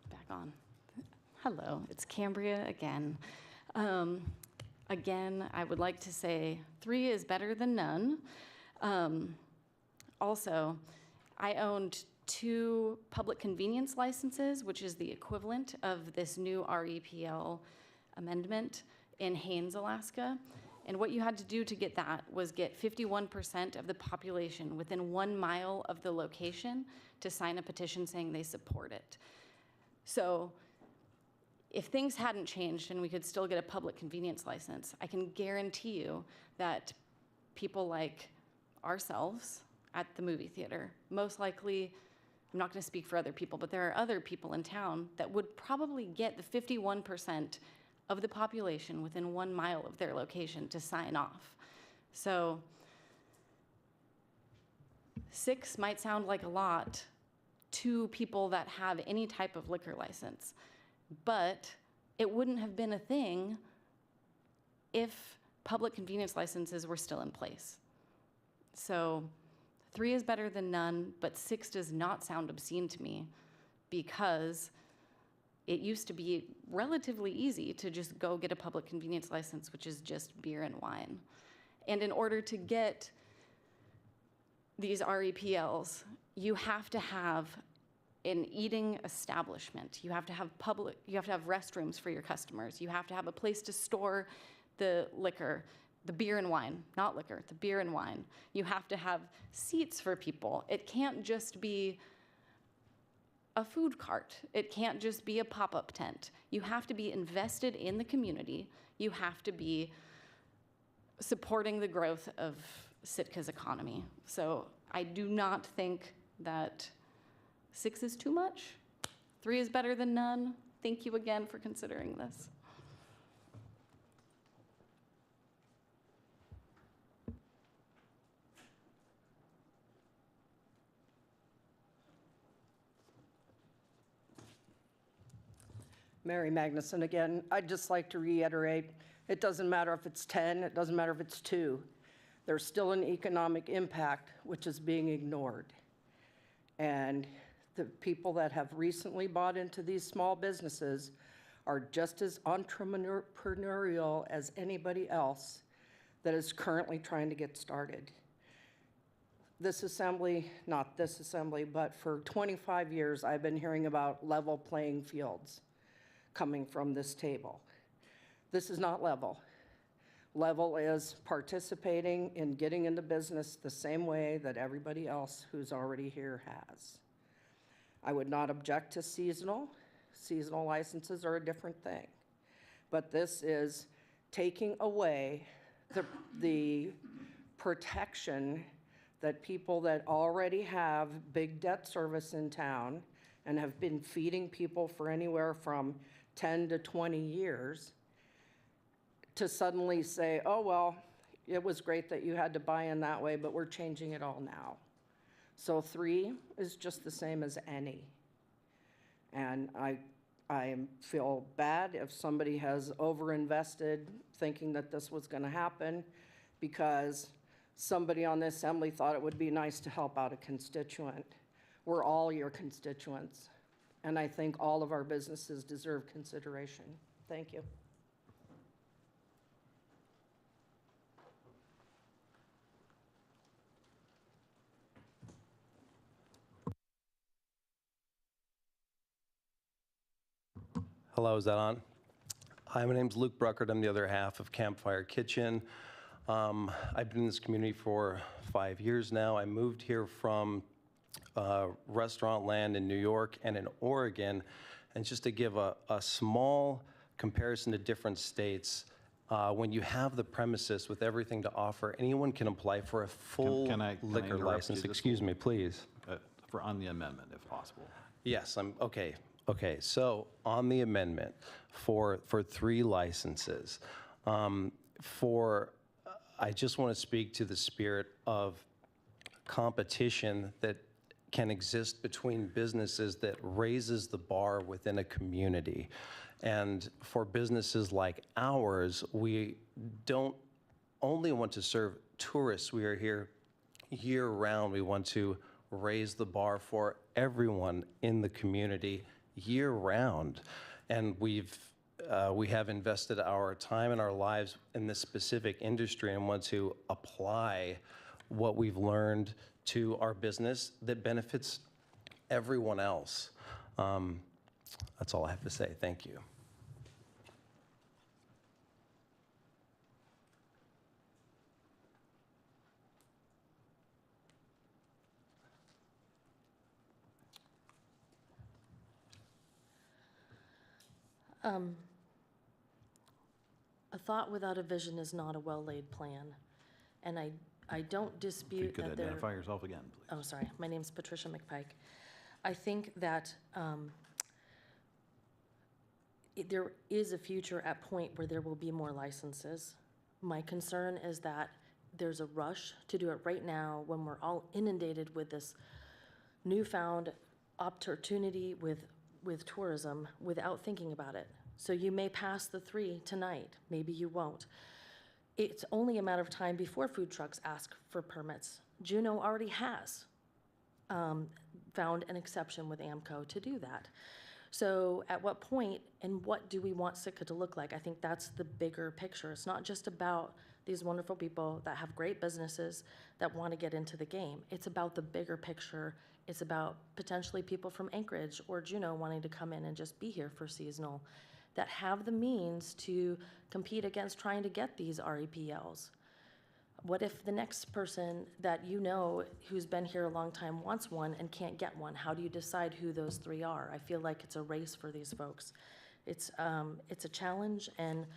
Back on. Hello, it's Cambria again. Again, I would like to say 3 is better than none. Also, I owned 2 public convenience licenses, which is the equivalent of this new REPL amendment in Haines, Alaska. And what you had to do to get that was get 51% of the population within 1 mile of the location to sign a petition saying they support it. So if things hadn't changed and we could still get a public convenience license, I can guarantee you that people like ourselves at the movie theater, most likely, I'm not going to speak for other people, but there are other people in town that would probably get the 51% of the population within 1 mile of their location to sign off. So 6 might sound like a lot to people that have any type of liquor license, but it wouldn't have been a thing if public convenience licenses were still in place. So 3 is better than none, but 6 does not sound obscene to me, because It used to be relatively easy to just go get a public convenience license, which is just beer and wine. And in order to get these REPLs, you have to have an eating establishment. You have to have restrooms for your customers. You have to have a place to store the liquor, the beer and wine, not liquor, the beer and wine. You have to have seats for people. It can't just be a food cart. It can't just be a pop-up tent. You have to be invested in the community. You have to be supporting the growth of Sitka's economy. So I do not think that 6 is too much. 3 is better than none. Thank you again for considering this. Mary Magnuson again. I'd just like to reiterate, it doesn't matter if it's 10, it doesn't matter if it's 2. There's still an economic impact which is being ignored. And the people that have recently bought into these small businesses are just as entrepreneurial as anybody else that is currently trying to get started. This assembly, not this assembly, but for 25 years, I've been hearing about level playing fields coming from this table. This is not level. Level is participating in getting into business the same way that everybody else who's already here has. I would not object to seasonal. Seasonal licenses are a different thing. But this is taking away the protection that people that already have big debt service in town and have been feeding people for anywhere from 10 to 20 years to suddenly say, oh, well, it was great that you had to buy in that way, but we're changing it all now. So 3 is just the same as any. And I feel bad if somebody has overinvested thinking that this was going to happen because somebody on the assembly thought it would be nice to help out a constituent. We're all your constituents. And I think all of our businesses deserve consideration. Thank you. Hello, is that on? Hi, my name's Luke Bruckert. I'm the other half of Campfire Kitchen. I've been in this community for 5 years now. I moved here from restaurant land in New York and in Oregon. And just to give a small comparison to different states, when you have the premises with everything to offer, anyone can apply for a full liquor license. Excuse me, please. For on the amendment, if possible. Yes, okay. Okay, so on the amendment for 3 licenses, I just want to speak to the spirit of competition that can exist between businesses that raises the bar within a community. And for businesses like ours, we don't only want to serve tourists. We are here year-round. We want to raise the bar for everyone in the community year-round. And we have invested our time and our lives in this specific industry and want to apply what we've learned to our business that benefits everyone else. That's all I have to say. Thank you. A thought without a vision is not a well-laid plan. And I don't dispute If you could that there... identify yourself again, please. Oh, sorry. My name's Patricia McPike. I think that there is a future at point where there will be more licenses. My concern is that there's a rush to do it right now when we're all inundated with this newfound opportunity with tourism without thinking about it. So you may pass the 3 tonight, maybe you won't. It's only a matter of time before food trucks ask for permits. Juneau already has found an exception with AMCO to do that. So at what point and what do we want Sitka to look like? I think that's the bigger picture. It's not just about these wonderful people that have great businesses that want to get into the game. It's about the bigger picture. It's about potentially people from Anchorage or Juneau wanting to come in and just be here for seasonal, that have the means to compete against trying to get these REPLs. What if the next person that you know who's been here a long time wants one and can't get one? How do you decide who those three are? I feel like it's a race for these folks. It's a challenge, and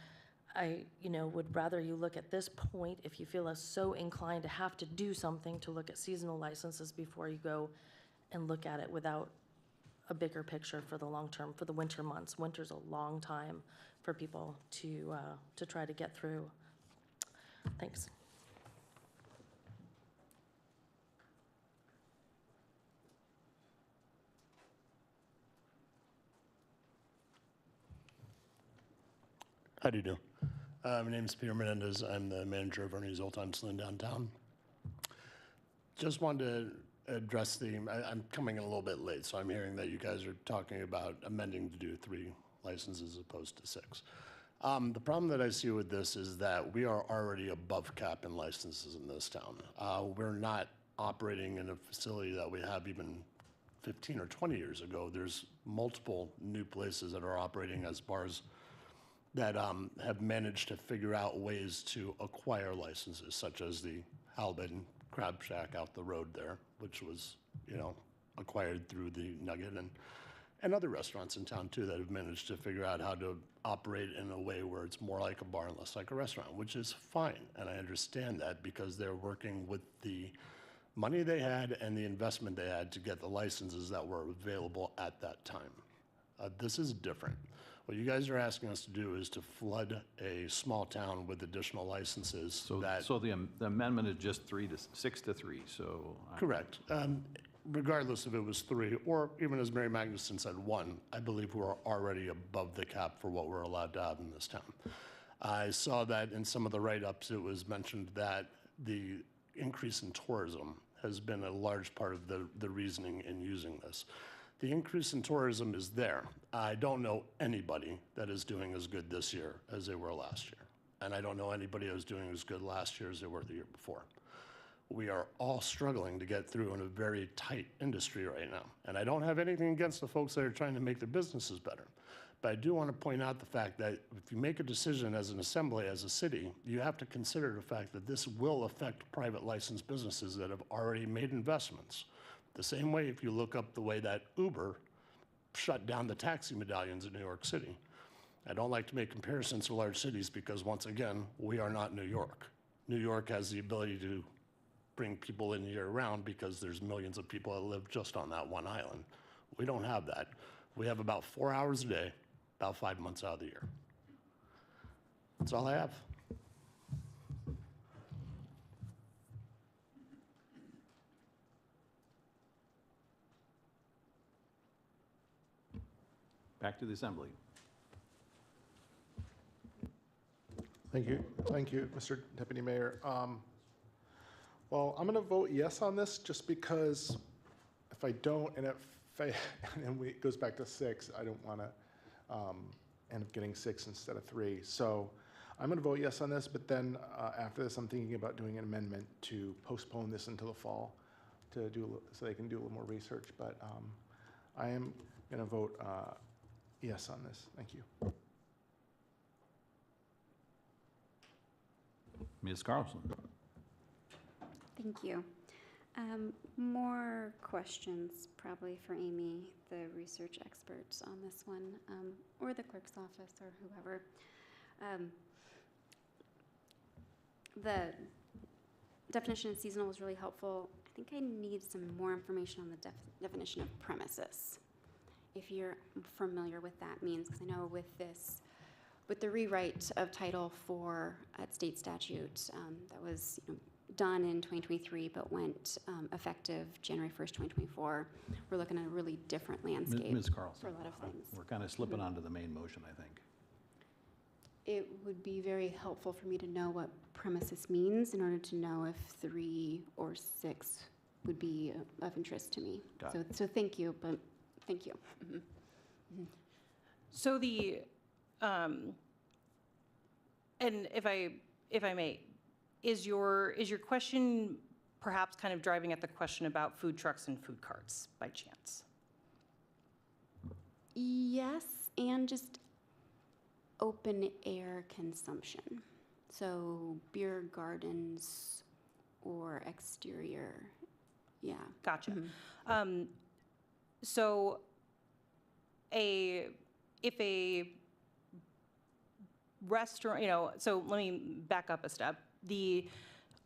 I, would rather you look at this point if you feel as so inclined to have to do something to look at seasonal licenses before you go and look at it without a bigger picture for the long term, for the winter months. Winter's a long time for people to try to get through. Thanks. How do you do? My name is Peter Menendez. I'm the manager of Ernie's Old Time Saloon downtown. Just wanted to address I'm coming in a little bit late, so I'm hearing that you guys are talking about amending to do 3 licenses as opposed to 6. The problem that I see with this is that we are already above cap in licenses in this town. We're not operating in a facility that we have even 15 or 20 years ago. There's multiple new places that are operating as bars that have managed to figure out ways to acquire licenses, such as the Halibut and Crab Shack out the road there, which was, acquired through the Nugget, and other restaurants in town too that have managed to figure out how to operate in a way where it's more like a bar and less like a restaurant, which is fine. And I understand that because they're working with the money they had and the investment they had to get the licenses that were available at that time. This is different. What you guys are asking us to do is to flood a small town with additional licenses. So the amendment is just 6 to 3, so. Correct. Regardless if it was 3, or even as Mary Magnuson said, 1, I believe we're already above the cap for what we're allowed to have in this town. I saw that in some of the write-ups, it was mentioned that the increase in tourism has been a large part of the reasoning in using this. The increase in tourism is there. I don't know anybody that is doing as good this year as they were last year. And I don't know anybody that was doing as good last year as they were the year before. We are all struggling to get through in a very tight industry right now. And I don't have anything against the folks that are trying to make their businesses better. But I do want to point out the fact that if you make a decision as an assembly, as a city, you have to consider the fact that this will affect private licensed businesses that have already made investments. The same way if you look up the way that Uber shut down the taxi medallions in New York City. I don't like to make comparisons to large cities because, once again, we are not New York. New York has the ability to bring people in year-round because there's millions of people that live just on that one island. We don't have that. We have about 4 hours a day, about 5 months out of the year. That's all I have. Back to the assembly. Thank you, Mr. Deputy Mayor. Well, I'm going to vote yes on this just because if I don't, and it goes back to 6, I don't want to end up getting 6 instead of 3. So I'm going to vote yes on this, but then after this, I'm thinking about doing an amendment to postpone this until the fall to do so they can do a little more research. But I am going to vote yes on this. Thank you. Ms. Carlson. Thank you. More questions probably for Amy, the research expert on this one, or the clerk's office or whoever. The definition of seasonal was really helpful. I think I need some more information on the definition of premises. If you're familiar with that means, because I know with the rewrite of Title IV at state statute that was done in 2023 but went effective January 1st, 2024, we're looking at a really different landscape Ms. Carlson, for a lot of things. We're kind of slipping onto the main motion, I think. It would be very helpful for me to know what premises means in order to know if 3 or 6 would be of interest to me. Got it. So thank you, but thank you. So and if I may, is your question perhaps kind of driving at the question about food trucks and food carts by chance? Yes, and just open air consumption. So beer gardens or exterior, yeah. Gotcha. So if a restaurant, so let me back up a step. The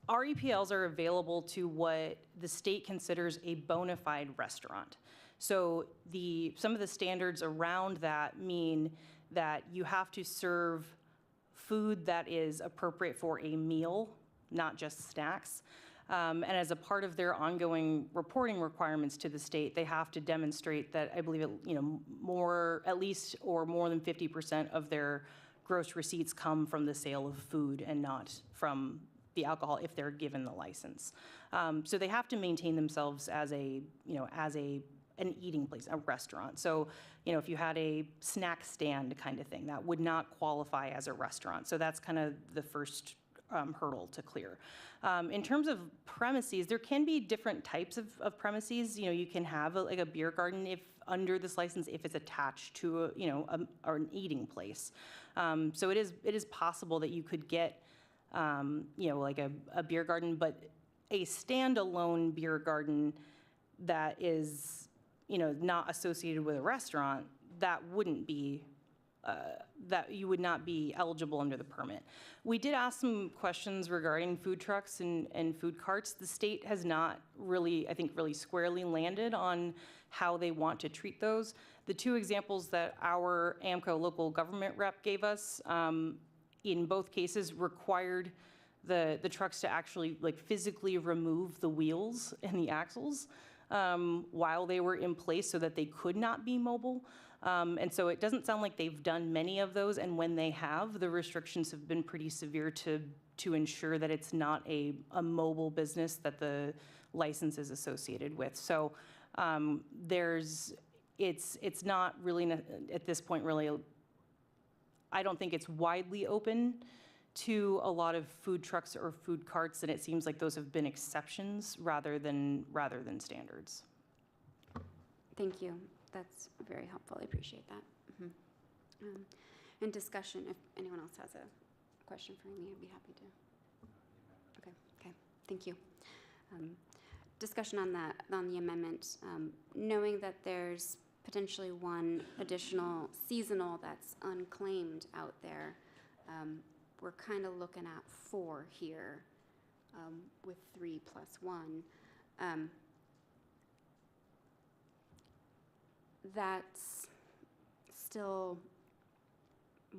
REPLs are available to what the state considers a bona fide restaurant. So some of the standards around that mean that you have to serve food that is appropriate for a meal, not just snacks. And as a part of their ongoing reporting requirements to the state, they have to demonstrate that, I believe, at least or more than 50% of their gross receipts come from the sale of food and not from the alcohol if they're given the license. So they have to maintain themselves as an eating place, a restaurant. So, if you had a snack stand kind of thing, that would not qualify as a restaurant. So that's kind of the first hurdle to clear. In terms of premises, there can be different types of premises. You can have like a beer garden if under this license if it's attached to or an eating place. So it is possible that you could get like a beer garden, but a standalone beer garden that is not associated with a restaurant, that wouldn't be that you would not be eligible under the permit. We did ask some questions regarding food trucks and food carts. The state has not really, I think, really squarely landed on how they want to treat those. The two examples that our AMCO local government rep gave us, in both cases required the trucks to actually physically remove the wheels and the axles while they were in place so that they could not be mobile. And so it doesn't sound like they've done many of those, and when they have, the restrictions have been pretty severe to ensure that it's not a mobile business that the license is associated with. So it's not really, at this point, really, I don't think it's widely open to a lot of food trucks or food carts, and it seems like those have been exceptions rather than standards. Thank you. That's very helpful. I appreciate that. And discussion, if anyone else has a question for me, I'd be happy to. Okay, thank you. Discussion on the amendment, knowing that there's potentially one additional seasonal that's unclaimed out there, we're kind of looking at 4 here with 3 plus 1. That's still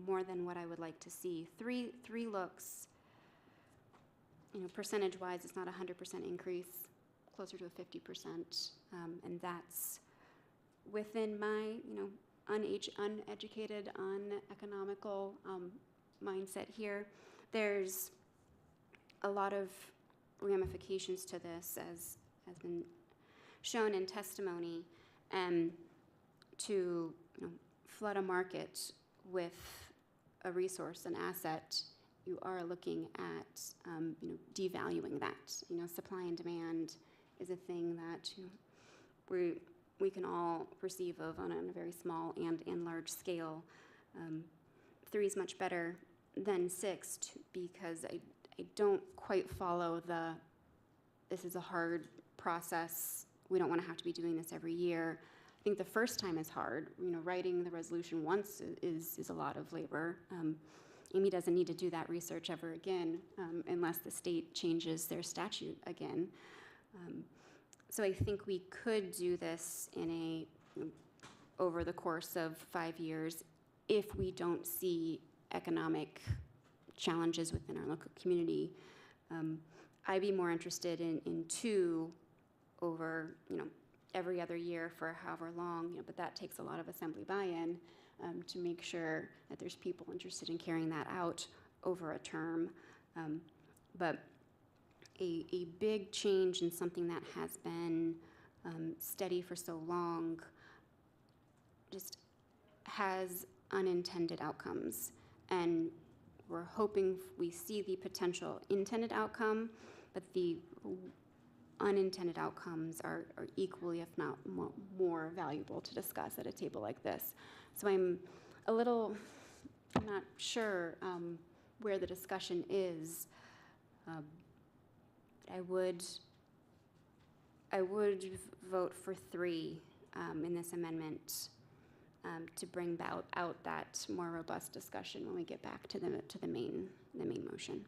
more than what I would like to see. 3 looks, percentage-wise, it's not a 100% increase, closer to a 50%, and that's within my, uneducated, uneconomical mindset here. There's a lot of ramifications to this, as has been shown in testimony, to flood a market with a resource, an asset. You are looking at devaluing that. Supply and demand is a thing that we can all perceive of on a very small and large scale. 3 is much better than 6 because I don't quite follow this is a hard process. We don't want to have to be doing this every year. I think the first time is hard. Writing the resolution once is a lot of labor. Amy doesn't need to do that research ever again unless the state changes their statute again. So I think we could do this over the course of 5 years if we don't see economic challenges within our local community. I'd be more interested in 2 over, every other year for however long, but that takes a lot of assembly buy-in to make sure that there's people interested in carrying that out over a term. But a big change in something that has been steady for so long, just has unintended outcomes, and we're hoping we see the potential intended outcome, but the unintended outcomes are equally, if not more valuable to discuss at a table like this. So I'm not sure where the discussion is. I would vote for 3 in this amendment to bring out that more robust discussion when we get back to the main motion.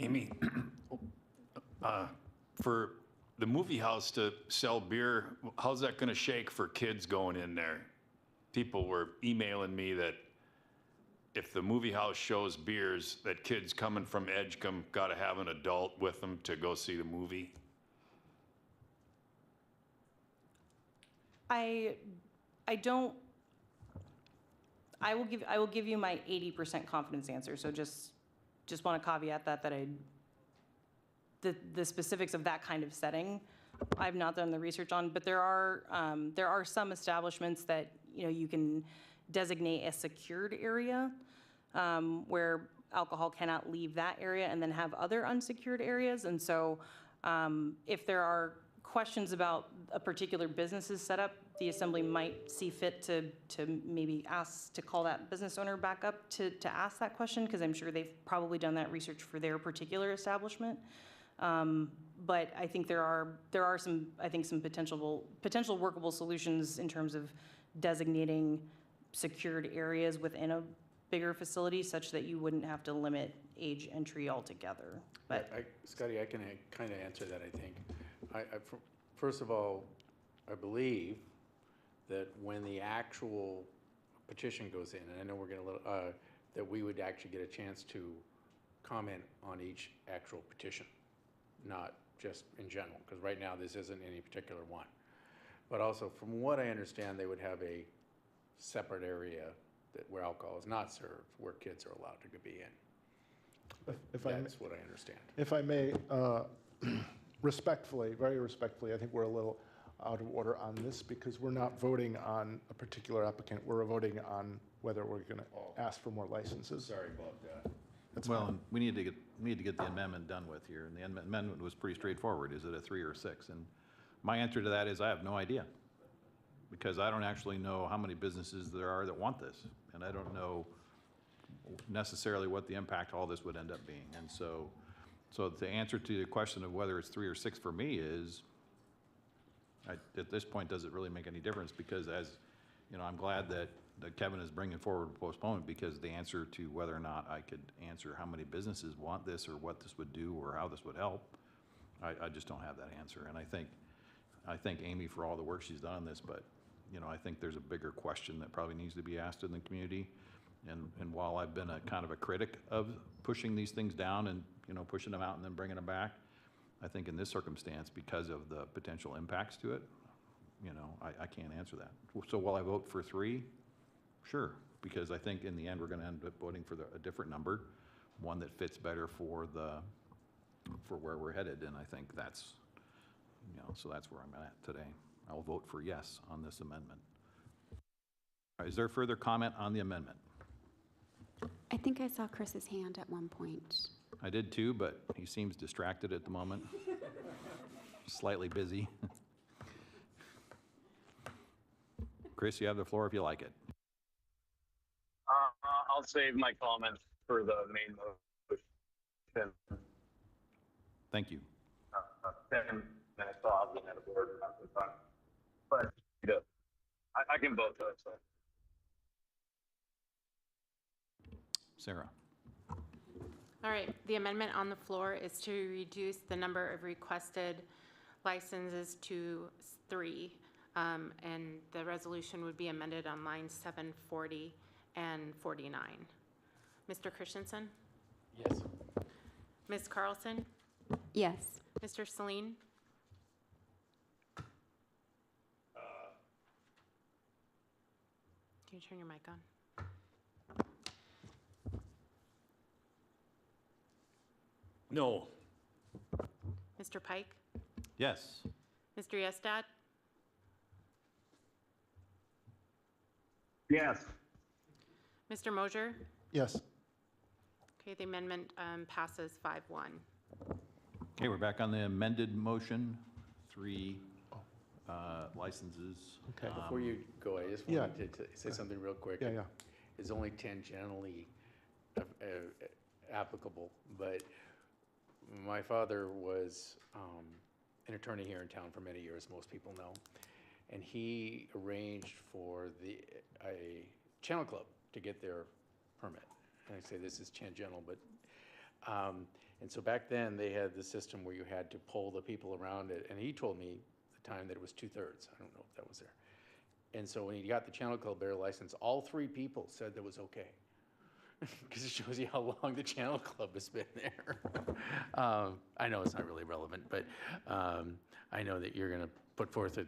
Amy, for the movie house to sell beer, how's that going to shake for kids going in there? People were emailing me that if the movie house shows beers, that kids coming from Edgecombe got to have an adult with them to go see the movie. I will give you my 80% confidence answer. So just want to caveat that the specifics of that kind of setting, I've not done the research on, but there are some establishments that you can designate a secured area where alcohol cannot leave that area, and then have other unsecured areas. And so if there are questions about a particular business's setup, the assembly might see fit to maybe ask to call that business owner back up to ask that question, because I'm sure they've probably done that research for their particular establishment. But I think there are some potential workable solutions in terms of designating secured areas within a bigger facility, such that you wouldn't have to limit age entry altogether. But Scotty, I can kind of answer that, I think. First of all, I believe that when the actual petition goes in, and I know we're going to, that we would actually get a chance to comment on each actual petition, not just in general, because right now this isn't any particular one. But also, from what I understand, they would have a separate area where alcohol is not served, where kids are allowed to be in. That's what I understand. If I may, respectfully, very respectfully, I think we're a little out of order on this, because we're not voting on a particular applicant. We're voting on whether we're going to ask for more licenses. Sorry about that. Well, and we need to get the amendment done with here, and the amendment was pretty straightforward. Is it a 3 or 6? And my answer to that is I have no idea, because I don't actually know how many businesses there are that want this, and I don't know necessarily what the impact all this would end up being. And so the answer to the question of whether it's 3 or 6 for me is, at this point, does it really make any difference? Because I'm glad that Kevin is bringing forward a postponement, because the answer to whether or not I could answer how many businesses want this, or what this would do, or how this would help, I just don't have that answer. And I thank Amy for all the work she's done on this, but I think there's a bigger question that probably needs to be asked in the community. And while I've been a kind of a critic of pushing these things down and pushing them out and then bringing them back, I think in this circumstance, because of the potential impacts to it, I can't answer that. So will I vote for 3? Sure, because I think in the end we're going to end up voting for a different number, one that fits better for where we're headed, and I think that's so that's where I'm at today. I'll vote for yes on this amendment. Is there further comment on the amendment? I think I saw Chris's hand at one point. I did too, but he seems distracted at the moment. Slightly busy. Chris, you have the floor if you like it. I'll save my comments for the main motion. Thank you. 10 minutes off and at a board at the time. But I can vote those. So. Sarah. All right, the amendment on the floor is to reduce the number of requested licenses to 3. And the resolution would be amended on lines 740 and 49. Mr. Christensen? Yes. Ms. Carlson? Yes. Mr. Celine? Can you turn your mic on? No. Mr. Pike? Yes. Mr. Yestad? Yes. Mr. Mosier? Yes. Okay, the amendment passes 5-1. Okay, we're back on the amended motion, 3 licenses. Okay. Before you go, I just Yeah. wanted to say something real quick. Yeah, yeah. It's only tangentially applicable, but my father was an attorney here in town for many years, most people know. And he arranged for a channel club to get their permit. And I say this is tangential, but, and so back then they had the system where you had to poll the people around it. And he told me at the time that it was 2/3. I don't know if that was there. And so when he got the channel club bear license, all 3 people said that was okay. Because it shows you how long the channel club has been there. I know it's not really relevant, but I know that you're going to put forth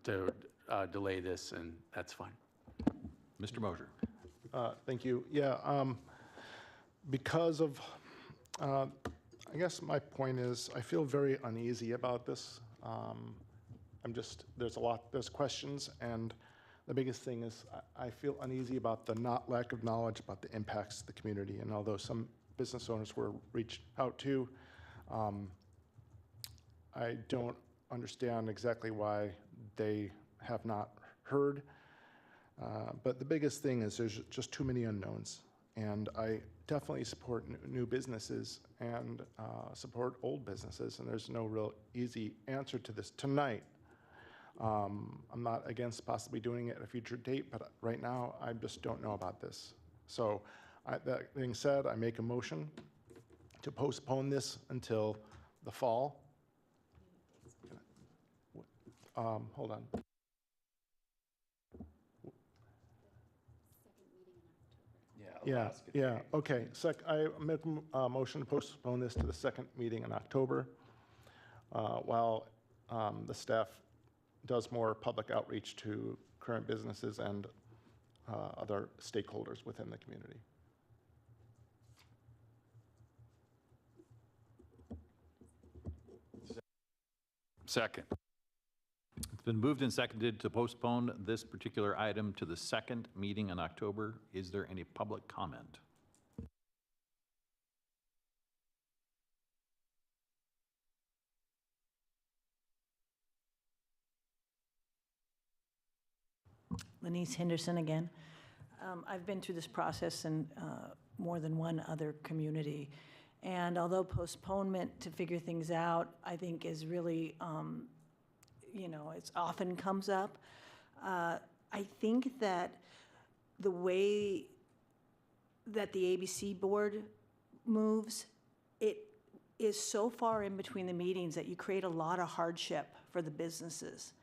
to delay this, and that's fine. Mr. Mosier. Thank you. Yeah, because of, I guess my point is, I feel very uneasy about this. There's questions, and the biggest thing is I feel uneasy about the lack of knowledge about the impacts to the community. And although some business owners were reached out to, I don't understand exactly why they have not heard. But the biggest thing is there's just too many unknowns. And I definitely support new businesses and support old businesses. And there's no real easy answer to this tonight. I'm not against possibly doing it at a future date, but right now I just don't know about this. So that being said, I make a motion to postpone this until the fall. Hold on. Yeah, okay. I make a motion to postpone this to the second meeting in October, while the staff does more public outreach to current businesses and other stakeholders within the community. Second. It's been moved and seconded to postpone this particular item to the second meeting in October. Is there any public comment? Lenise Henderson again. I've been through this process in more than one other community. And although postponement to figure things out, I think is really, it often comes up. I think that the way that the ABC board moves, it is so far in between the meetings that you create a lot of hardship for the businesses.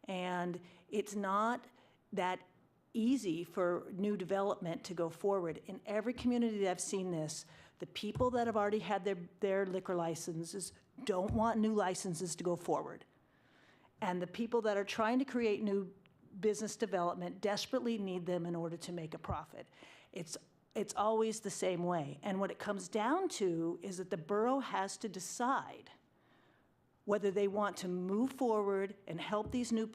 And it's not that easy for new development to go forward. In every community that I've seen this, the people that have already had their liquor licenses don't want new licenses to go forward. And the people that are trying to create new business development desperately need them in order to make a profit. It's always the same way. And what it comes down to is that the borough has to decide whether they want to move forward and help these new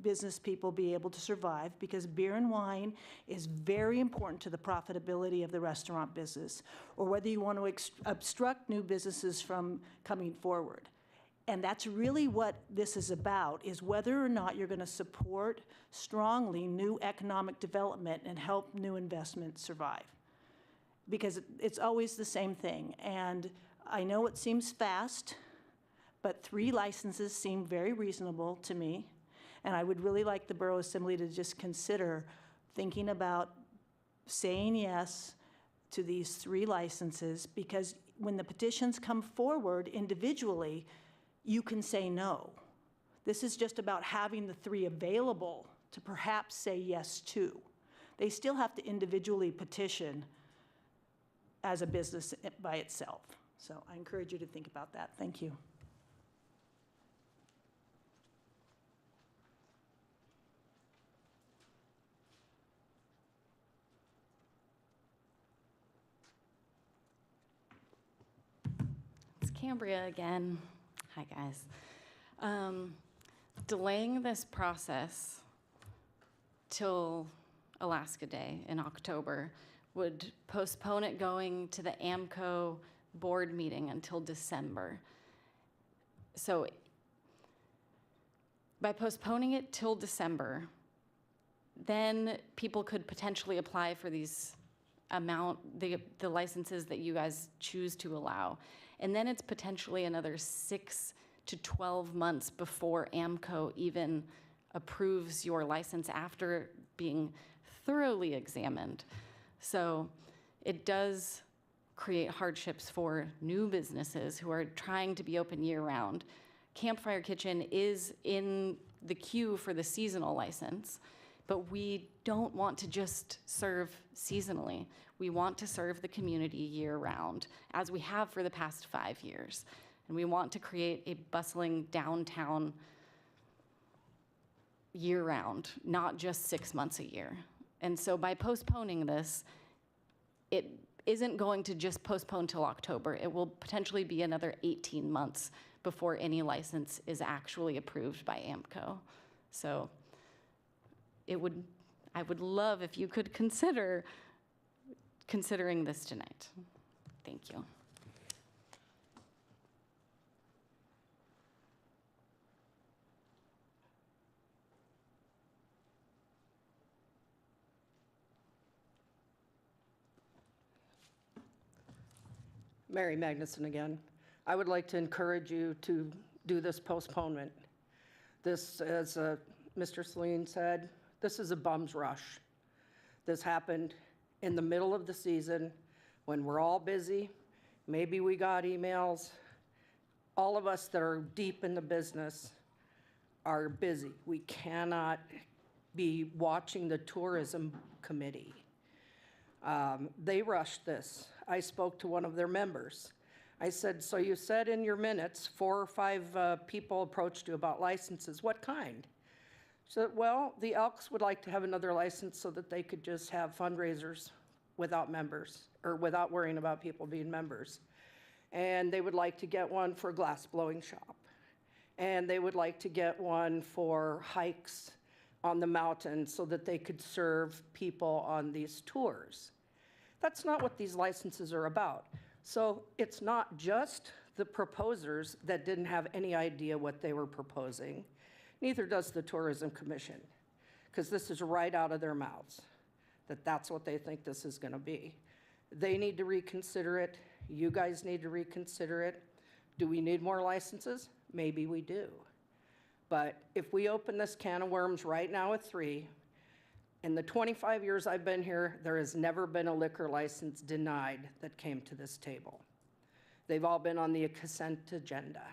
business people be able to survive, because beer and wine is very important to the profitability of the restaurant business, or whether you want to obstruct new businesses from coming forward. And that's really what this is about, is whether or not you're going to support strongly new economic development and help new investments survive. Because it's always the same thing. And I know it seems fast, but 3 licenses seem very reasonable to me. And I would really like the Borough Assembly to just consider thinking about saying yes to these 3 licenses, because when the petitions come forward individually, you can say no. This is just about having the 3 available to perhaps say yes to. They still have to individually petition as a business by itself. So I encourage you to think about that. Thank you. It's Cambria again. Hi, guys. Delaying this process till Alaska Day in October would postpone it going to the AMCO board meeting until December. So by postponing it till December, then people could potentially apply for these the licenses that you guys choose to allow. And then it's potentially another 6 to 12 months before AMCO even approves your license after being thoroughly examined. So it does create hardships for new businesses who are trying to be open year-round. Campfire Kitchen is in the queue for the seasonal license, but we don't want to just serve seasonally. We want to serve the community year-round, as we have for the past 5 years. And we want to create a bustling downtown year-round, not just 6 months a year. And so by postponing this, it isn't going to just postpone till October. It will potentially be another 18 months before any license is actually approved by AMCO. So I would love if you could consider considering this tonight. Thank you. Mary Magnuson again. I would like to encourage you to do this postponement. This, as Mr. Celine said, this is a bum's rush. This happened in the middle of the season when we're all busy. Maybe we got emails. All of us that are deep in the business are busy. We cannot be watching the tourism committee. They rushed this. I spoke to one of their members. I said, so you said in your minutes 4 or 5 people approached you about licenses. What kind? She said, well, the Elks would like to have another license so that they could just have fundraisers without members, or without worrying about people being members. And they would like to get one for a glass blowing shop. And they would like to get one for hikes on the mountain so that they could serve people on these tours. That's not what these licenses are about. So it's not just the proposers that didn't have any idea what they were proposing. Neither does the Tourism Commission, because this is right out of their mouths, that that's what they think this is going to be. They need to reconsider it. You guys need to reconsider it. Do we need more licenses? Maybe we do. But if we open this can of worms right now with 3, in the 25 years I've been here, there has never been a liquor license denied that came to this table. They've all been on the consent agenda.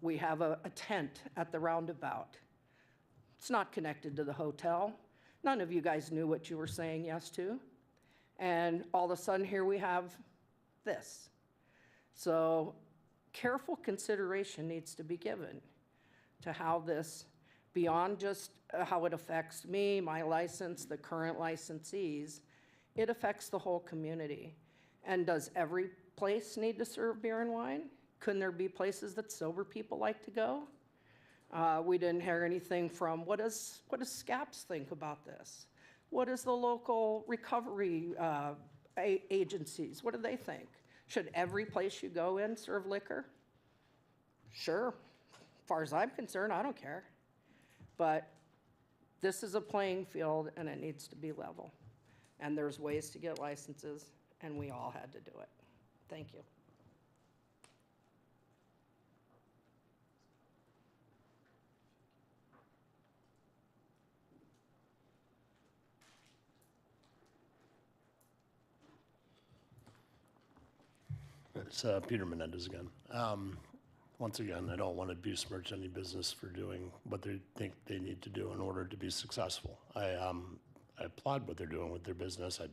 We have a tent at the roundabout. It's not connected to the hotel. None of you guys knew what you were saying yes to. And all of a sudden here we have this. So careful consideration needs to be given to how this, beyond just how it affects me, my license, the current licensees, it affects the whole community. And does every place need to serve beer and wine? Couldn't there be places that sober people like to go? We didn't hear anything from, what does SCAPS think about this? What does the local recovery agencies, what do they think? Should every place you go in serve liquor? Sure. As far as I'm concerned, I don't care. But this is a playing field and it needs to be level. And there's ways to get licenses and we all had to do it. Thank you. It's Peter Menendez again. Once again, I don't want to besmirch any business for doing what they think they need to do in order to be successful. I applaud what they're doing with their business. I've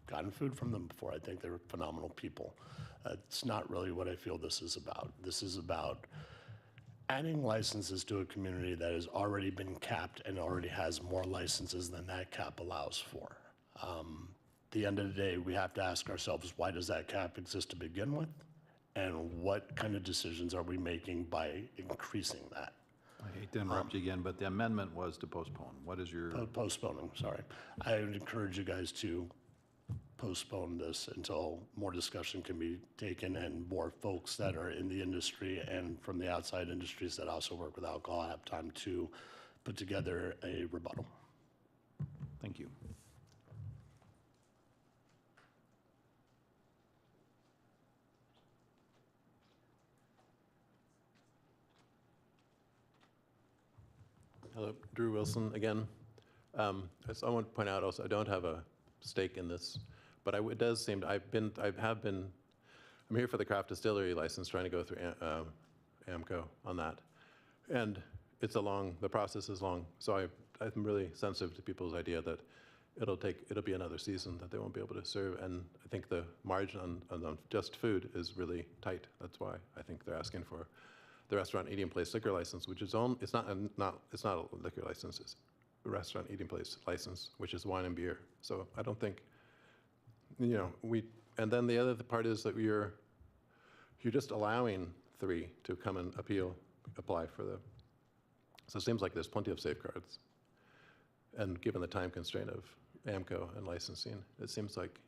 gotten food from them before. I think they're phenomenal people. It's not really what I feel this is about. This is about adding licenses to a community that has already been capped and already has more licenses than that cap allows for. At the end of the day, we have to ask ourselves, why does that cap exist to begin with? And what kind of decisions are we making by increasing that? I hate to interrupt you again, but the amendment was to postpone. What is your? Postponing, sorry. I would encourage you guys to postpone this until more discussion can be taken and more folks that are in the industry and from the outside industries that also work with alcohol have time to put together a rebuttal. Thank you. Hello, Drew Wilson again. I want to point out also, I don't have a stake in this, but it does seem, I'm here for the craft distillery license, trying to go through AMCO on that. And the process is long, so I'm really sensitive to people's idea that it'll be another season that they won't be able to serve. And I think the margin on just food is really tight. That's why I think they're asking for the restaurant eating place liquor license, which is it's not a liquor license, it's a restaurant eating place license, which is wine and beer. So I don't think, and then the other part is that you're just allowing 3 to come and apply for so it seems like there's plenty of safeguards. And given the time constraint of AMCO and licensing, it seems like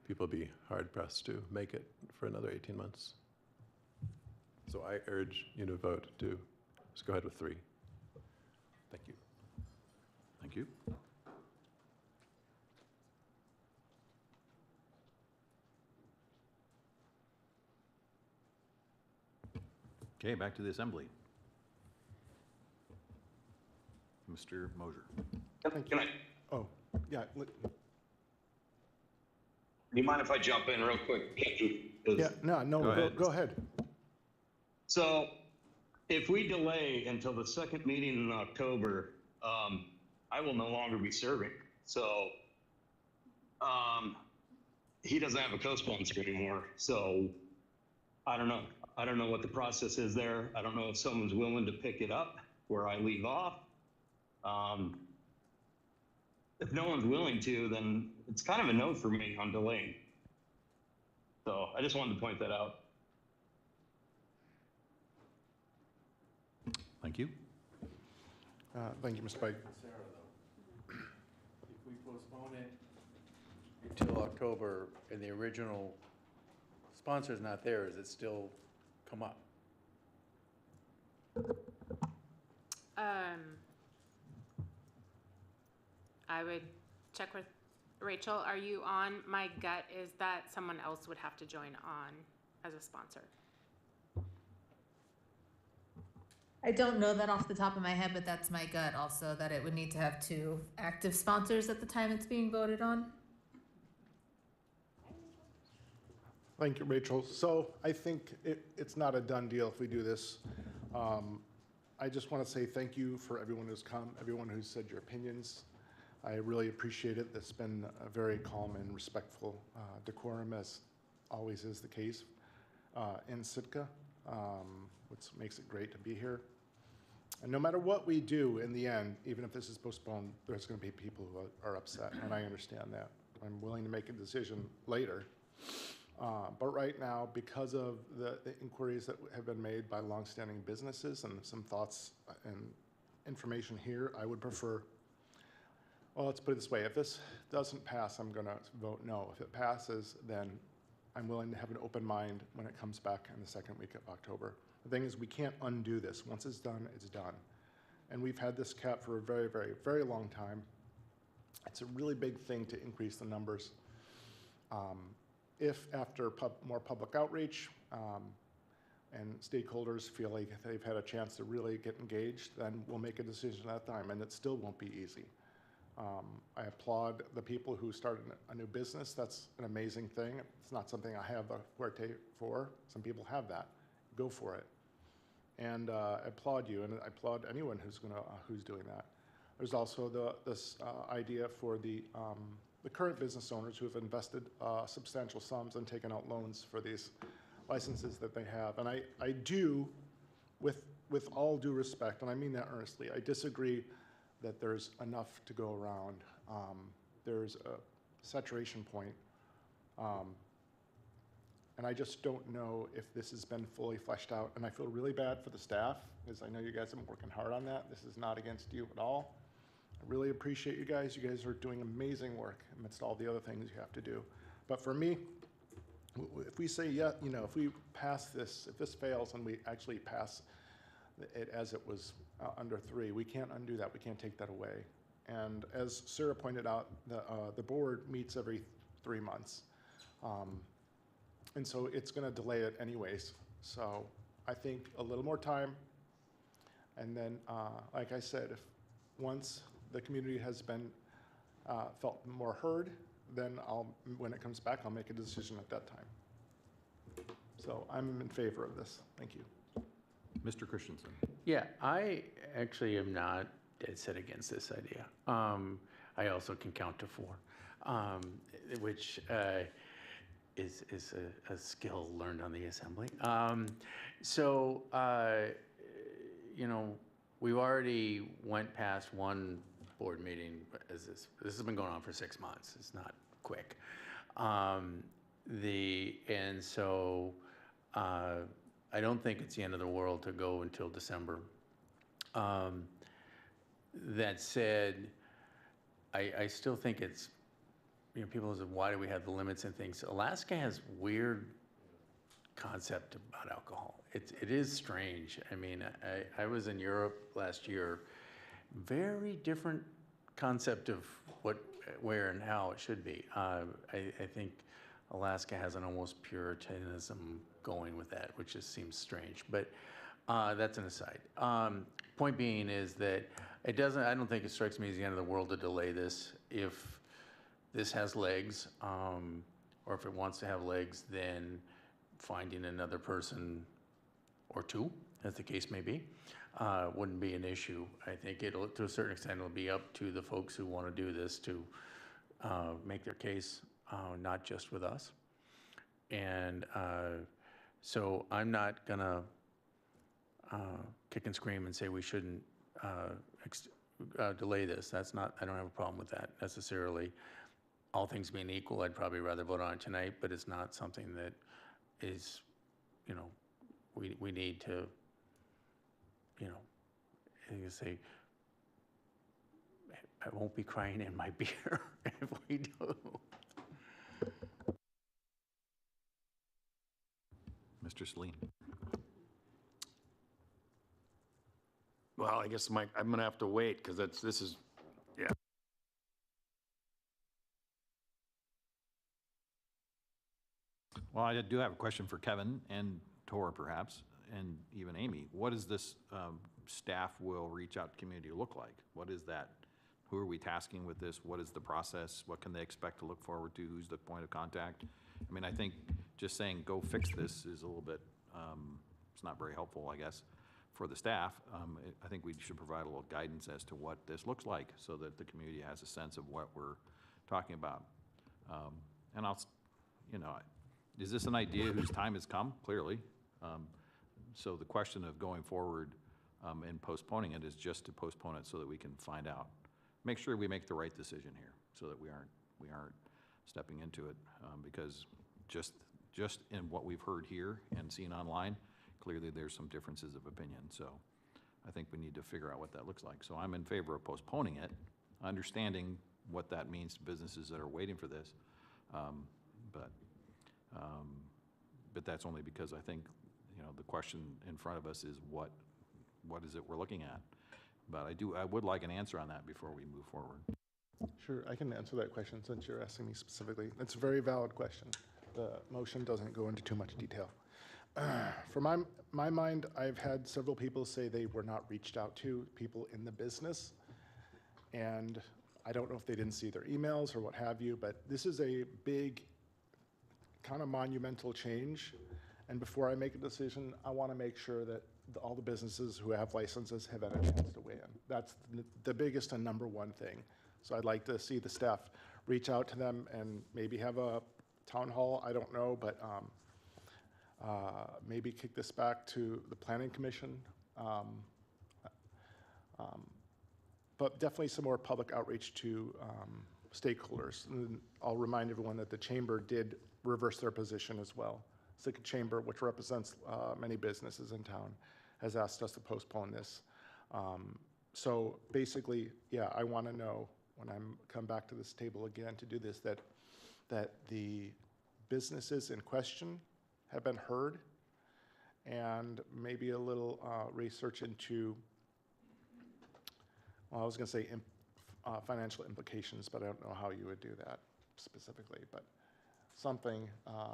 people will be hard pressed to make it for another 18 months. So I urge you to vote to just go ahead with 3. Thank you. Thank you. Okay, back to the assembly. Mr. Mosier. Can I? Oh, yeah. Do you mind if I jump in real quick, Andrew? Yeah, no, go ahead. So if we delay until the second meeting in October, I will no longer be serving. So he doesn't have a co-sponsor anymore. So I don't know. I don't know what the process is there. I don't know if someone's willing to pick it up where I leave off. If no one's willing to, then it's kind of a no for me on delaying. So I just wanted to point that out. Thank you. Thank you, Mr. Pike. Sarah, though, if we postpone it until October and the original sponsor's not there, does it still come up? I would check with Rachel. Are you on? My gut is that someone else would have to join on as a sponsor. I don't know that off the top of my head, but that's my gut also, that it would need to have 2 active sponsors at the time it's being voted on. Thank you, Rachel. So I think it's not a done deal if we do this. I just want to say thank you for everyone who's come, everyone who's said your opinions. I really appreciate it. It's been a very calm and respectful decorum, as always is the case in Sitka, which makes it great to be here. And no matter what we do in the end, even if this is postponed, there's going to be people who are upset, and I understand that. I'm willing to make a decision later. But right now, because of the inquiries that have been made by longstanding businesses and some thoughts and information here, I would prefer, well, let's put it this way. If this doesn't pass, I'm going to vote no. If it passes, then I'm willing to have an open mind when it comes back in the second week of October. The thing is, we can't undo this. Once it's done, it's done. And we've had this cap for a very, very, very long time. It's a really big thing to increase the numbers. If after more public outreach and stakeholders feel like they've had a chance to really get engaged, then we'll make a decision at that time, and it still won't be easy. I applaud the people who started a new business. That's an amazing thing. It's not something I have a forte for. Some people have that. Go for it. And I applaud you, and I applaud anyone who's doing that. There's also this idea for the current business owners who have invested substantial sums and taken out loans for these licenses that they have. And I do, with all due respect, and I mean that earnestly, I disagree that there's enough to go around. There's a saturation point. And I just don't know if this has been fully fleshed out. And I feel really bad for the staff, because I know you guys have been working hard on that. This is not against you at all. I really appreciate you guys. You guys are doing amazing work amidst all the other things you have to do. But for me, if we say, yeah, you know, if we pass this, if this fails and we actually pass it as it was under 3, we can't undo that. We can't take that away. And as Sarah pointed out, the board meets every 3 months. And so it's going to delay it anyways. So I think a little more time. And then, like I said, if once the community has been felt more heard, then when it comes back, I'll make a decision at that time. So I'm in favor of this. Thank you. Mr. Christensen. Yeah, I actually am not dead set against this idea. I also can count to 4, which is a skill learned on the assembly. You know, we've already went past one board meeting. This has been going on for 6 months. It's not quick. I don't think it's the end of the world to go until December. That said, I still think it's, you know, people say, why do we have the limits and things? Alaska has weird concept about alcohol. It is strange. I mean, I was in Europe last year. Very different concept of what, where, and how it should be. I think Alaska has an almost puritanism going with that, which just seems strange. But that's an aside. Point being is that I don't think it strikes me as the end of the world to delay this. If this has legs, or if it wants to have legs, then finding another person or 2, as the case may be, wouldn't be an issue. I think it'll, to a certain extent, it'll be up to the folks who want to do this to make their case, not just with us. And so I'm not gonna kick and scream and say we shouldn't delay this. That's not, I don't have a problem with that necessarily. All things being equal, I'd probably rather vote on it tonight, but it's not something that is, you know, we need to, you know, you say, I won't be crying in my beer if we do. Mr. Saleen. Well, I guess I'm gonna have to wait, because this is, yeah. Well, I do have a question for Kevin and Tor, perhaps, and even Amy. What does this staff will reach out to community look like? What is that? Who are we tasking with this? What is the process? What can they expect to look forward to? Who's the point of contact? I mean, I think just saying, go fix this is a little bit, it's not very helpful, I guess, for the staff. I think we should provide a little guidance as to what this looks like so that the community has a sense of what we're talking about. And I'll, you know, is this an idea whose time has come? Clearly. So the question of going forward and postponing it is just to postpone it so that we can find out. Make sure we make the right decision here so that we aren't stepping into it, because just in what we've heard here and seen online, clearly there's some differences of opinion. So I think we need to figure out what that looks like. So I'm in favor of postponing it, understanding what that means to businesses that are waiting for this. But that's only because I think, you know, the question in front of us is what is it we're looking at? But I would like an answer on that before we move forward. Sure, I can answer that question since you're asking me specifically. It's a very valid question. The motion doesn't go into too much detail. For my mind, I've had several people say they were not reached out to, people in the business. And I don't know if they didn't see their emails or what have you, but this is a big, kind of monumental change. And before I make a decision, I want to make sure that all the businesses who have licenses have had a chance to weigh in. That's the biggest and number one thing. So I'd like to see the staff reach out to them and maybe have a town hall, I don't know, but maybe kick this back to the Planning Commission. But definitely some more public outreach to stakeholders. And I'll remind everyone that the chamber did reverse their position as well. Sitka Chamber, which represents many businesses in town, has asked us to postpone this. So basically, yeah, I want to know when I'm come back to this table again to do this, that the businesses in question have been heard, and maybe a little research into, well, I was going to say financial implications, but I don't know how you would do that specifically, but something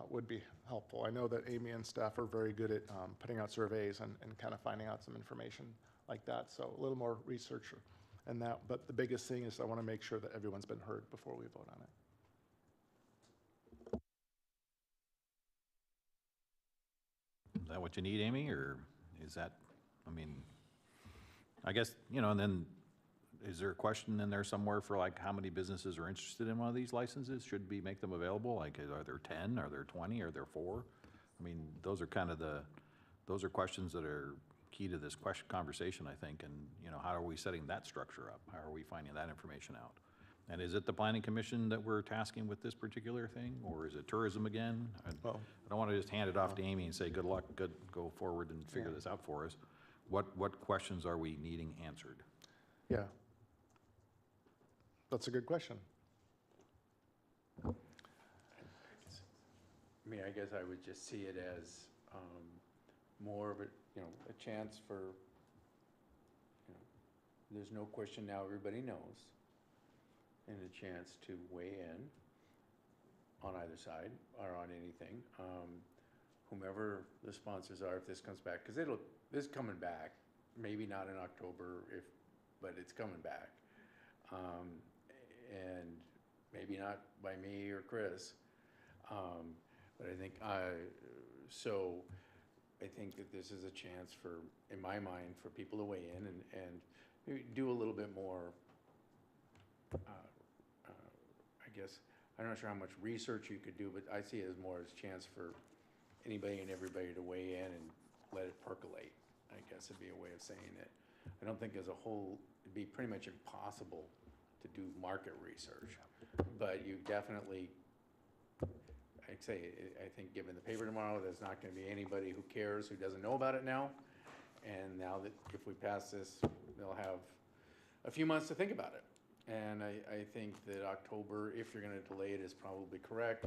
would be helpful. I know that Amy and staff are very good at putting out surveys and kind of finding out some information like that, so a little more research and that, but the biggest thing is I want to make sure that everyone's been heard before we vote on it. Is that what you need, Amy, or is that, I mean, I guess, you know, and then is there a question in there somewhere for like how many businesses are interested in one of these licenses? Should we make them available? Like, are there 10, are there 20, are there 4? I mean, those are kind of those are questions that are key to this conversation, I think, and, you know, how are we setting that structure up? How are we finding that information out? And is it the Planning Commission that we're tasking with this particular thing, or is it tourism again? I don't want to just hand it off to Amy and say, good luck, go forward and figure this out for us. What questions are we needing answered? Yeah. That's a good question. I mean, I guess I would just see it as more of a, you know, a chance for, you know, there's no question now everybody knows, and a chance to weigh in on either side or on anything. Whomever the sponsors are, if this comes back, because this is coming back, maybe not in October, but it's coming back. And maybe not by me or Chris, but I think so I think that this is a chance for, in my mind, for people to weigh in and do a little bit more, I guess, I'm not sure how much research you could do, but I see it as more as a chance for anybody and everybody to weigh in and let it percolate, I guess would be a way of saying it. I don't think as a whole, it'd be pretty much impossible to do market research, but you definitely, I'd say, I think given the paper tomorrow, there's not going to be anybody who cares, who doesn't know about it now. And now that if we pass this, they'll have a few months to think about it. And I think that October, if you're going to delay it, is probably correct,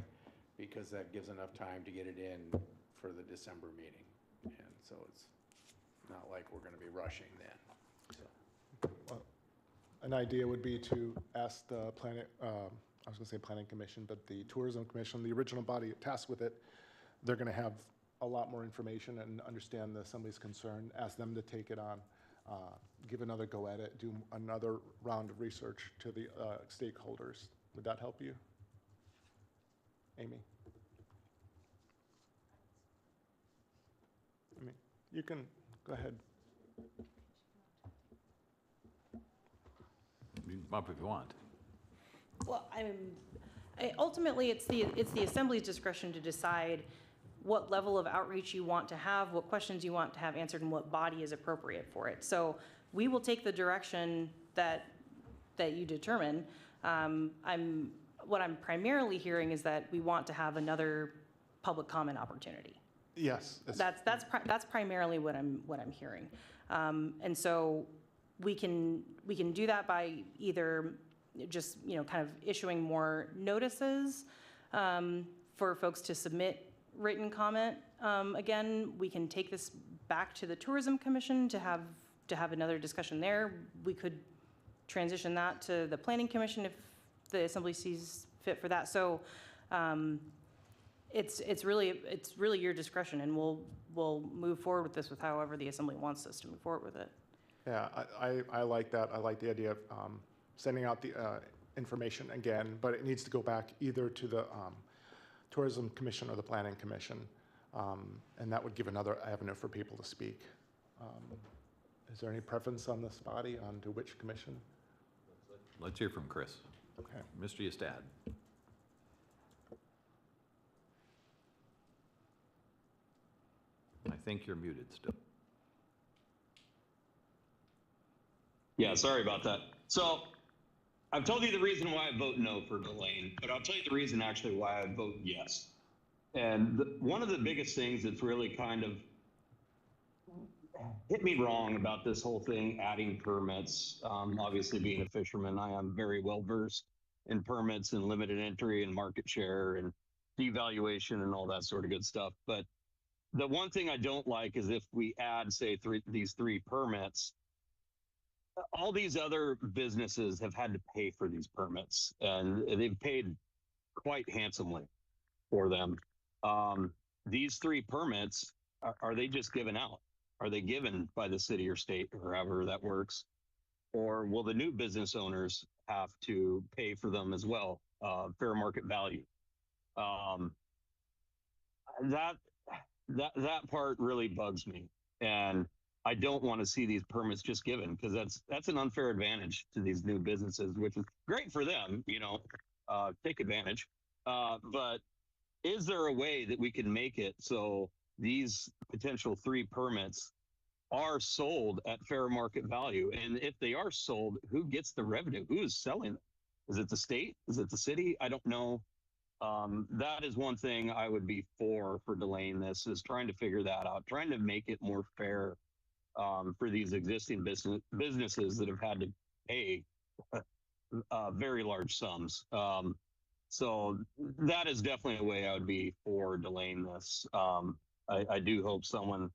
because that gives enough time to get it in for the December meeting. And so it's not like we're going to be rushing then. So. Well, an idea would be to ask the I was going to say Planning Commission, but the Tourism Commission, the original body tasked with it, they're going to have a lot more information and understand the Assembly's concern, ask them to take it on, give another go at it, do another round of research to the stakeholders. Would that help you? Amy? I mean, you can go ahead. You can bump if you want. Well, ultimately, it's the Assembly's discretion to decide what level of outreach you want to have, what questions you want to have answered, and what body is appropriate for it. So we will take the direction that you determine. What I'm primarily hearing is that we want to have another public comment opportunity. Yes. That's primarily what I'm hearing. And so we can do that by either just, you know, kind of issuing more notices for folks to submit written comment. Again, we can take this back to the Tourism Commission to have another discussion there. We could transition that to the Planning Commission if the Assembly sees fit for that. So it's really your discretion, and we'll move forward with this with however the Assembly wants us to move forward with it. Yeah, I like that. I like the idea of sending out the information again, but it needs to go back either to the Tourism Commission or the Planning Commission, and that would give another avenue for people to speak. Is there any preference on this body on to which commission? Let's hear from Chris. Okay. Mr. Yestad. I think you're muted still. Yeah, sorry about that. So I've told you the reason why I vote no for delaying, but I'll tell you the reason actually why I vote yes. And one of the biggest things that's really kind of hit me wrong about this whole thing, adding permits, obviously being a fisherman, I am very well versed in permits and limited entry and market share and devaluation and all that sort of good stuff. But the one thing I don't like is if we add, say, these three permits, all these other businesses have had to pay for these permits, and they've paid quite handsomely for them. These three permits, are they just given out? Are they given by the city or state or however that works? Or will the new business owners have to pay for them as well? Fair market value. That part really bugs me. And I don't want to see these permits just given, because that's an unfair advantage to these new businesses, which is great for them, take advantage. But is there a way that we can make it so these potential three permits are sold at fair market value? And if they are sold, who gets the revenue? Who is selling them? Is it the state? Is it the city? I don't know. That is one thing I would be for delaying this, is trying to figure that out, trying to make it more fair for these existing businesses that have had to pay very large sums. So that is definitely a way I would be for delaying this. I do hope someone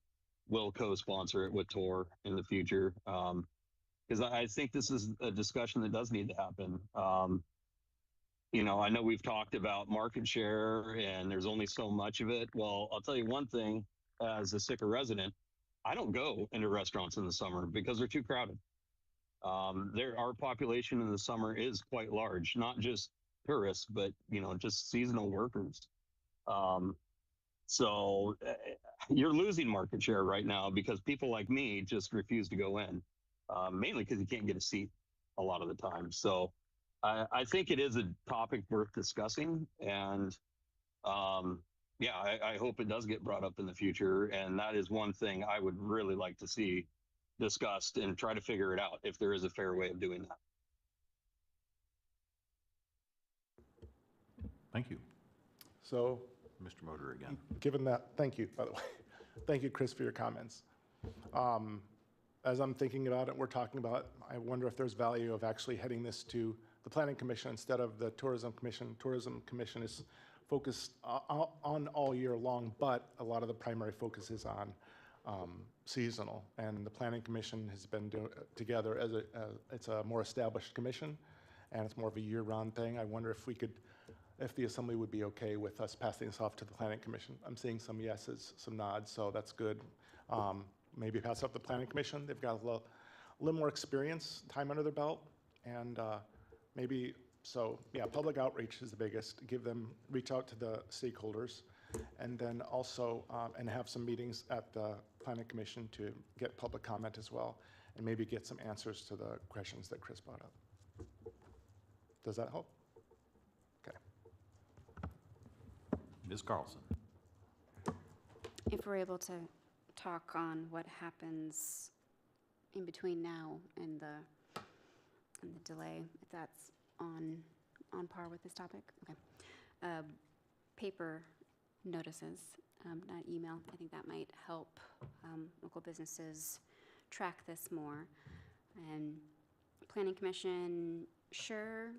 will co-sponsor it with Tor in the future, because I think this is a discussion that does need to happen. I know we've talked about market share and there's only so much of it. Well, I'll tell you one thing, as a Sitka resident, I don't go into restaurants in the summer because they're too crowded. Our population in the summer is quite large, not just tourists, but just seasonal workers. So you're losing market share right now because people like me just refuse to go in, mainly because you can't get a seat a lot of the time. So I think it is a topic worth discussing, and I hope it does get brought up in the future. And that is one thing I would really like to see discussed and try to figure it out if there is a fair way of doing that. Thank you. So, Mr. Motor again. Given that, thank you, by the way. Thank you, Chris, for your comments. As I'm thinking about it, we're talking about, I wonder if there's value of actually heading this to the Planning Commission instead of the Tourism Commission. Tourism Commission is focused on all year long, but a lot of the primary focus is on seasonal. And the Planning Commission has been together as it's a more established commission, and it's more of a year-round thing. I wonder if the Assembly would be okay with us passing this off to the Planning Commission. I'm seeing some yeses, some nods, so that's good. Maybe pass off the Planning Commission. They've got a little more experience, time under their belt, and public outreach is the biggest. Reach out to the stakeholders, and then also, and have some meetings at the Planning Commission to get public comment as well, and maybe get some answers to the questions that Chris brought up. Does that help? Okay. Ms. Carlson. If we're able to talk on what happens in between now and the delay, if that's on par with this topic. Okay. Paper notices, not email. I think that might help local businesses track this more. And Planning Commission, sure,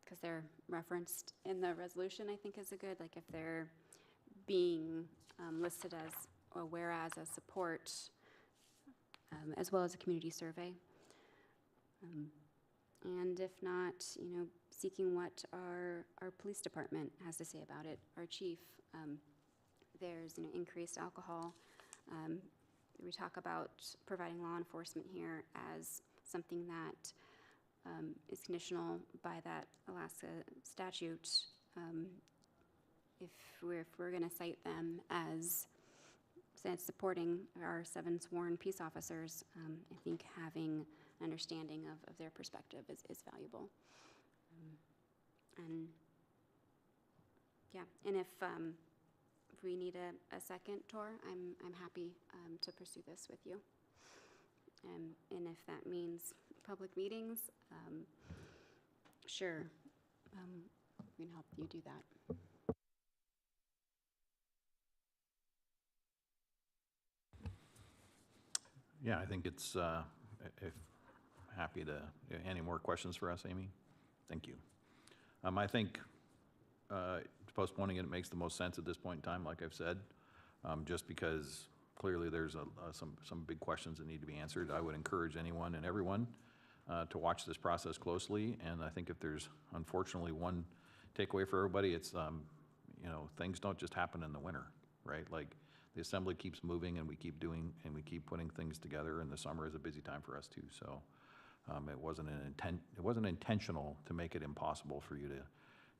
because they're referenced in the resolution, I think is a good, like if they're being listed as a whereas a support, as well as a community survey. And if not, seeking what our police department has to say about it, our chief. There's increased alcohol. We talk about providing law enforcement here as something that is conditional by that Alaska statute. If we're going to cite them as supporting our 7 sworn peace officers, I think having an understanding of their perspective is valuable. And if we need a second tour, I'm happy to pursue this with you. And if that means public meetings, sure, we can help you do that. Yeah, I think it's, if, happy to, any more questions for us, Amy? Thank you. I think postponing it makes the most sense at this point in time, like I've said, just because clearly there's some big questions that need to be answered. I would encourage anyone and everyone to watch this process closely, and I think if there's unfortunately one takeaway for everybody, it's, you know, things don't just happen in the winter, right? Like, the assembly keeps moving and we keep doing, and we keep putting things together, and the summer is a busy time for us too, so it wasn't intentional to make it impossible for you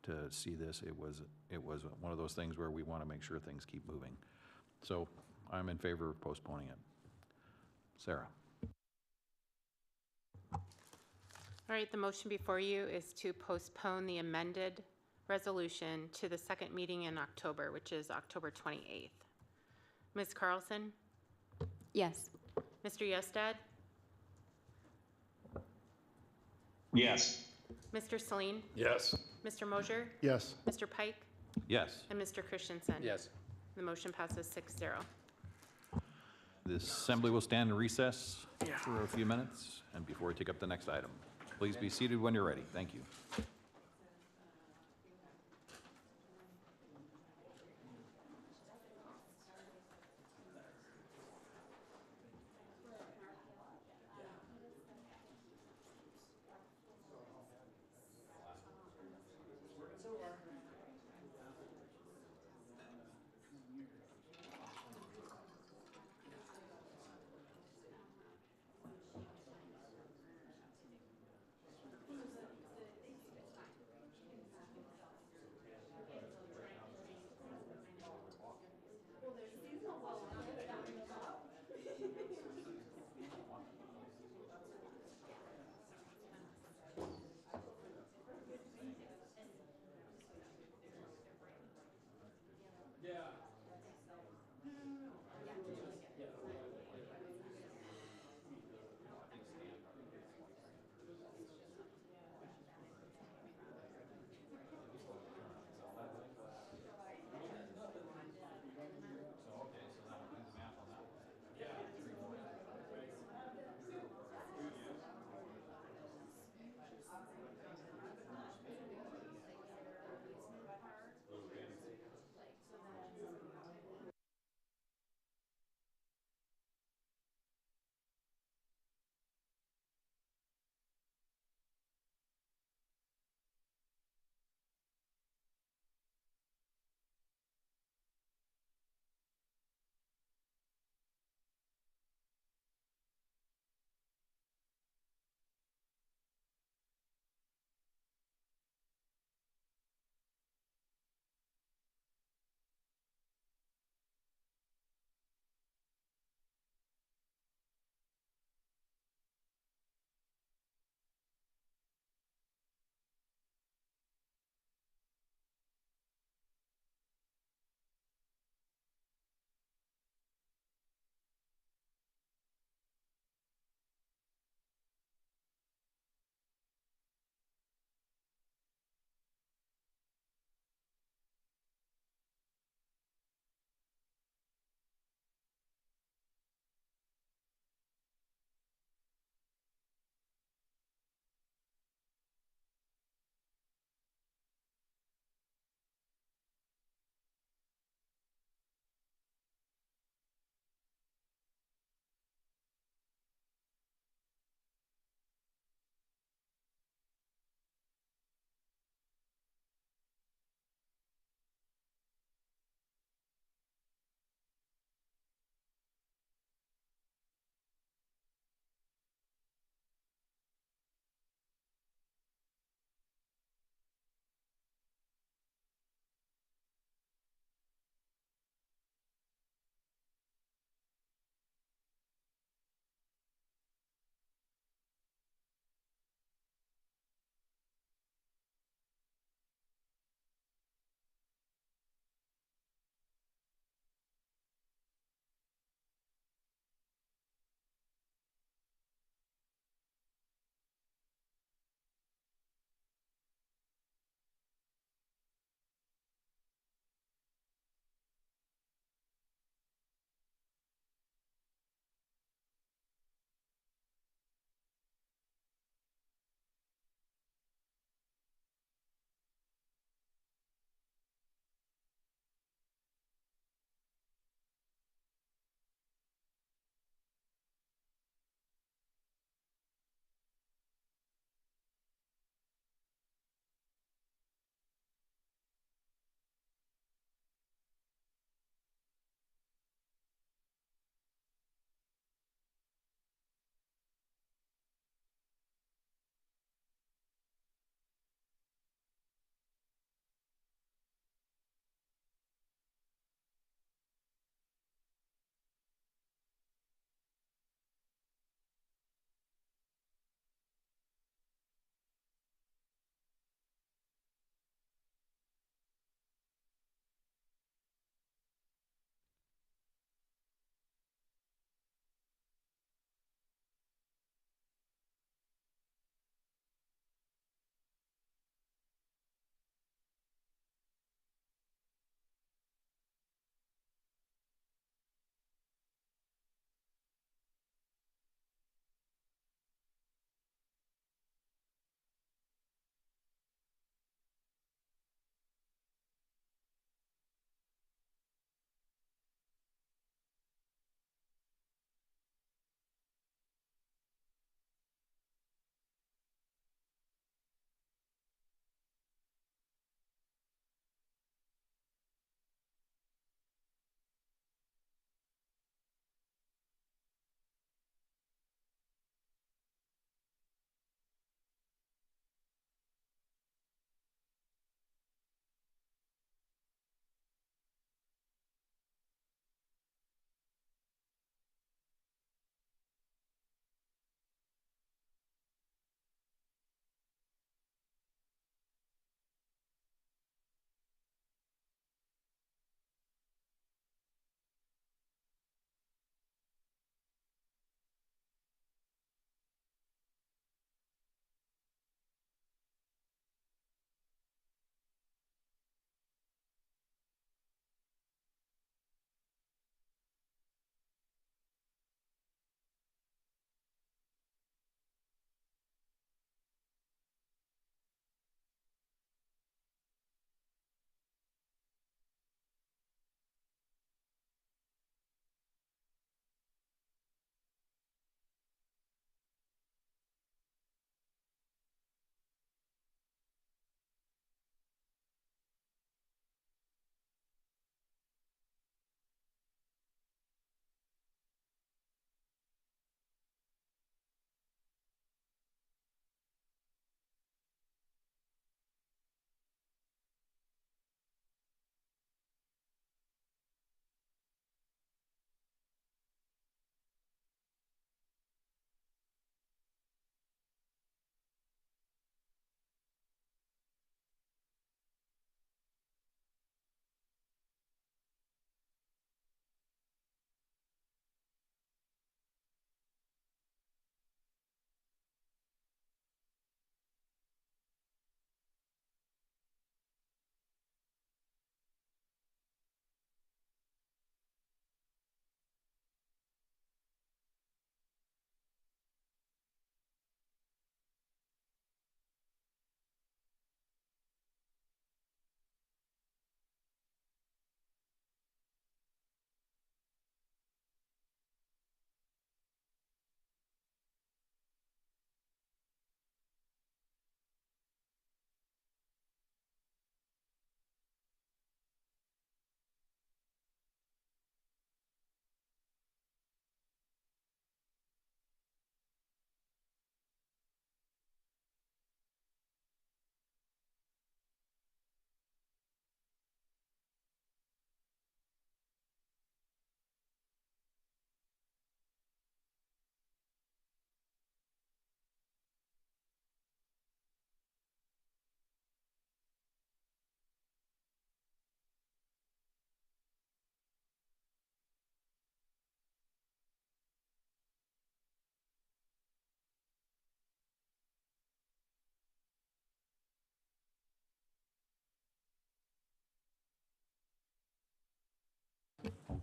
to see this. It was one of those things where we want to make sure things keep moving. So I'm in favor of postponing it. Sarah? All right, the motion before you is to postpone the amended resolution to the second meeting in October, which is October 28th. Ms. Carlson? Yes. Mr. Yestad? Yes. Mr. Celine? Yes. Mr. Mosier? Yes. Mr. Pike? Yes. And Mr. Christensen? Yes. The motion passes 6-0. The assembly will stand in recess for a few minutes, and before we take up the next item. Please be seated when you're ready. Thank you.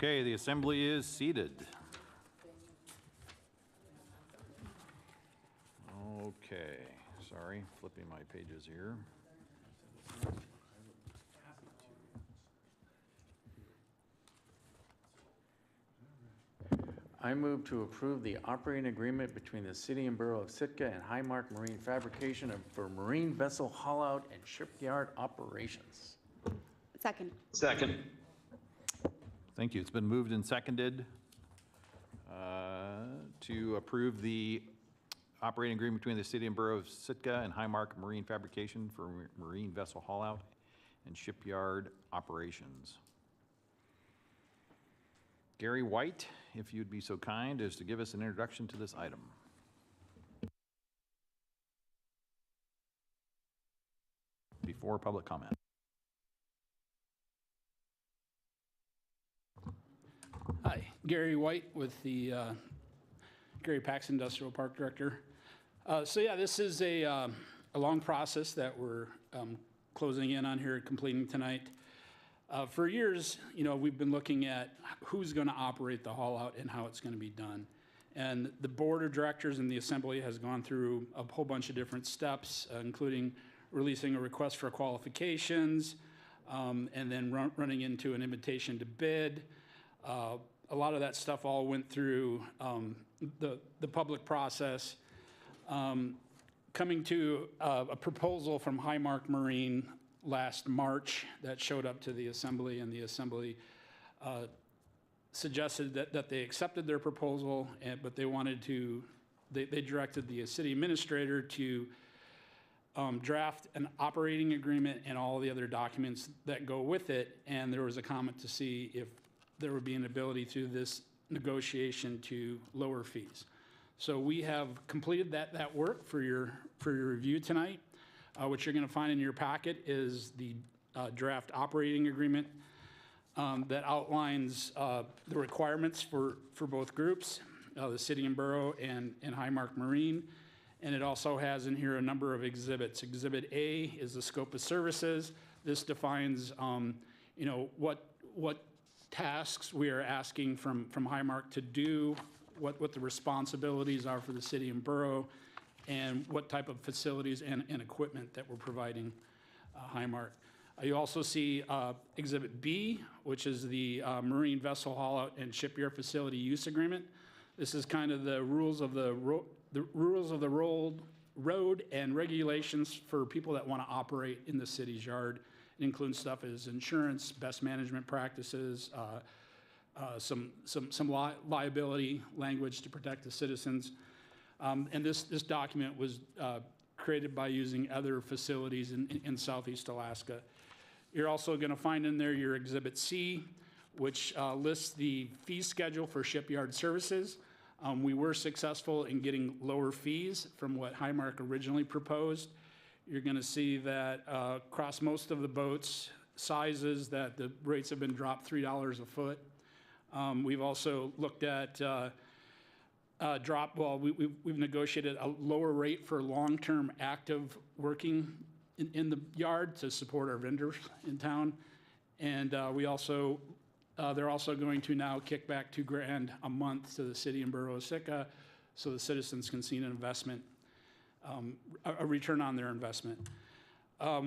Okay, the assembly is seated. Okay, sorry, flipping my pages here. I move to approve the operating agreement between the City and Borough of Sitka and Highmark Marine Fabrication for marine vessel haulout and shipyard operations. Second. Second. Thank you. It's been moved and seconded to approve the operating agreement between the City and Borough of Sitka and Highmark Marine Fabrication for marine vessel haulout and shipyard operations. Gary White, if you'd be so kind as to give us an introduction to this item. Before public comment. Hi, Gary White with the Gary Pax Industrial Park Director. So yeah, this is a long process that we're closing in on here, completing tonight. For years, we've been looking at who's going to operate the haul out and how it's going to be done. And the board of directors and the assembly has gone through a whole bunch of different steps, including releasing a request for qualifications, and then running into an invitation to bid. A lot of that stuff all went through the public process. Coming to a proposal from Highmark Marine last March that showed up to the assembly, and the assembly suggested that they accepted their proposal, but they wanted to, they directed the city administrator to draft an operating agreement and all the other documents that go with it, and there was a comment to see if there would be an ability through this negotiation to lower fees. So we have completed that work for your review tonight. What you're going to find in your packet is the draft operating agreement that outlines the requirements for both groups, the city and borough and Highmark Marine. And it also has in here a number of exhibits. Exhibit A is the scope of services. This defines, what tasks we are asking from Highmark to do, what the responsibilities are for the city and borough, and what type of facilities and equipment that we're providing Highmark. You also see Exhibit B, which is the Marine Vessel Haulout and Shipyard Facility Use Agreement. This is kind of the rules of the road and regulations for people that want to operate in the city's yard. It includes stuff as insurance, best management practices, some liability language to protect the citizens. And this document was created by using other facilities in Southeast Alaska. You're also going to find in there your Exhibit C, which lists the fee schedule for shipyard services. We were successful in getting lower fees from what Highmark originally proposed. You're going to see that across most of the boats sizes that the rates have been dropped $3 a foot. We've also looked at we've negotiated a lower rate for long-term active working in the yard to support our vendors in town. And we also, they're also going to now kick back $2,000 a month to the city and borough of Sitka so the citizens can see an investment, a return on their investment.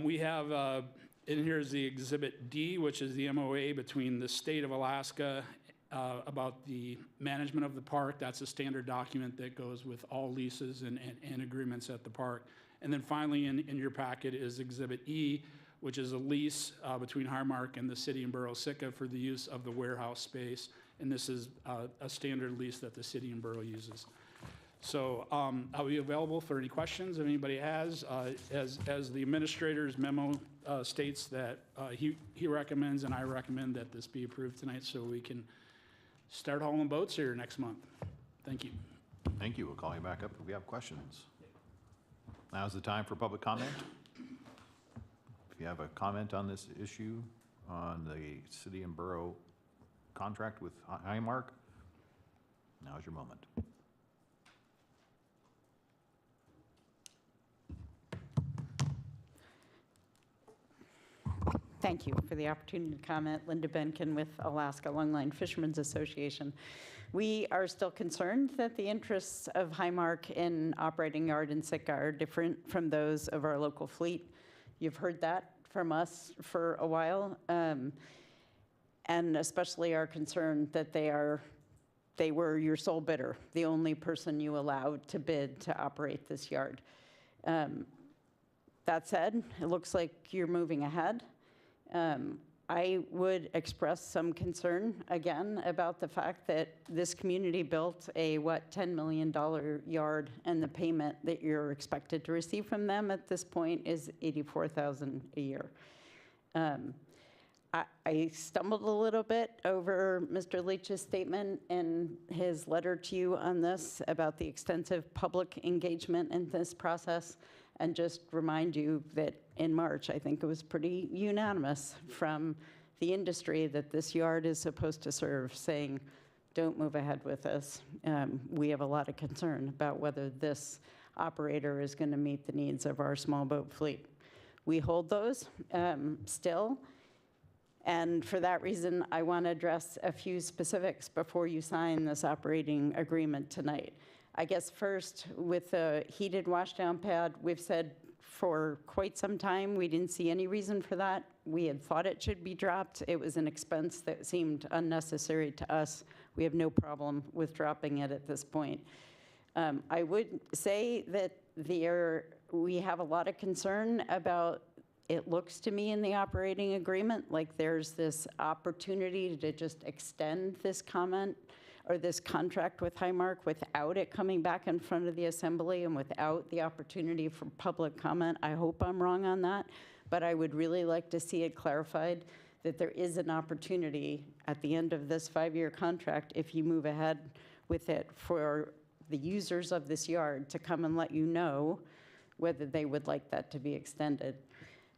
We have, and here's the Exhibit D, which is the MOA between the state of Alaska about the management of the park. That's a standard document that goes with all leases and agreements at the park. And then finally in your packet is Exhibit E, which is a lease between Highmark and the city and borough of Sitka for the use of the warehouse space. And this is a standard lease that the city and borough uses. So I'll be available for any questions if anybody has. As the administrator's memo states that he recommends and I recommend that this be approved tonight so we can start hauling boats here next month. Thank you. Thank you. We'll call you back up if we have questions. Now's the time for public comment. If you have a comment on this issue, on the city and borough contract with Highmark, now's your moment. Thank you for the opportunity to comment. Linda Benkin with Alaska Longline Fishermen's Association. We are still concerned that the interests of Highmark in operating yard in Sitka are different from those of our local fleet. You've heard that from us for a while, and especially are concerned that they were your sole bidder, the only person you allowed to bid to operate this yard. That said, it looks like you're moving ahead. I would express some concern, again, about the fact that this community built a, $10 million yard, and the payment that you're expected to receive from them at this point is $84,000 a year. I stumbled a little bit over Mr. Leach's statement in his letter to you on this about the extensive public engagement in this process, and just remind you that in March, I think it was pretty unanimous from the industry that this yard is supposed to serve, saying, don't move ahead with this. We have a lot of concern about whether this operator is going to meet the needs of our small boat fleet. We hold those still. And for that reason, I want to address a few specifics before you sign this operating agreement tonight. I guess first, with the heated washdown pad, we've said for quite some time we didn't see any reason for that. We had thought it should be dropped. It was an expense that seemed unnecessary to us. We have no problem with dropping it at this point. I would say that we have a lot of concern about, it looks to me in the operating agreement like there's this opportunity to just extend this comment or this contract with Highmark without it coming back in front of the assembly and without the opportunity for public comment. I hope I'm wrong on that, but I would really like to see it clarified that there is an opportunity at the end of this 5-year contract, if you move ahead with it, for the users of this yard to come and let you know whether they would like that to be extended.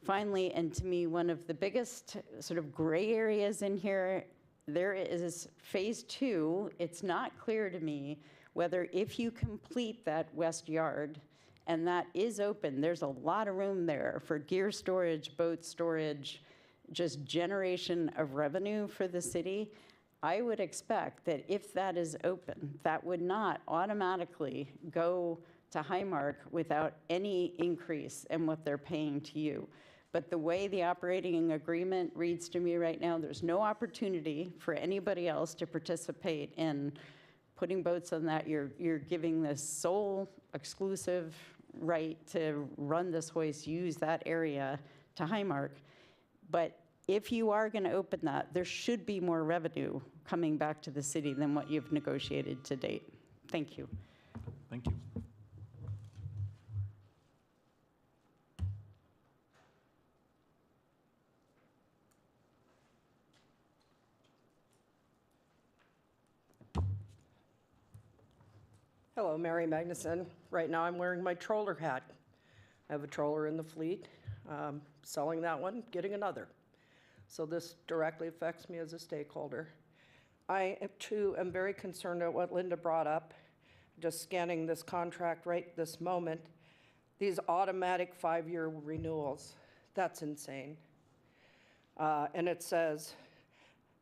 Finally, and to me, one of the biggest sort of gray areas in here, there is phase 2. It's not clear to me whether if you complete that west yard, and that is open, there's a lot of room there for gear storage, boat storage, just generation of revenue for the city. I would expect that if that is open, that would not automatically go to Highmark without any increase in what they're paying to you. But the way the operating agreement reads to me right now, there's no opportunity for anybody else to participate in putting boats on that. You're giving this sole exclusive right to run this hoist, use that area to Highmark. But if you are going to open that, there should be more revenue coming back to the city than what you've negotiated to date. Thank you. Thank you. Hello, Mary Magnuson. Right now I'm wearing my troller hat. I have a troller in the fleet, selling that one, getting another. So this directly affects me as a stakeholder. I, too, am very concerned at what Linda brought up, just scanning this contract right this moment. These automatic 5-year renewals, that's insane. And it says,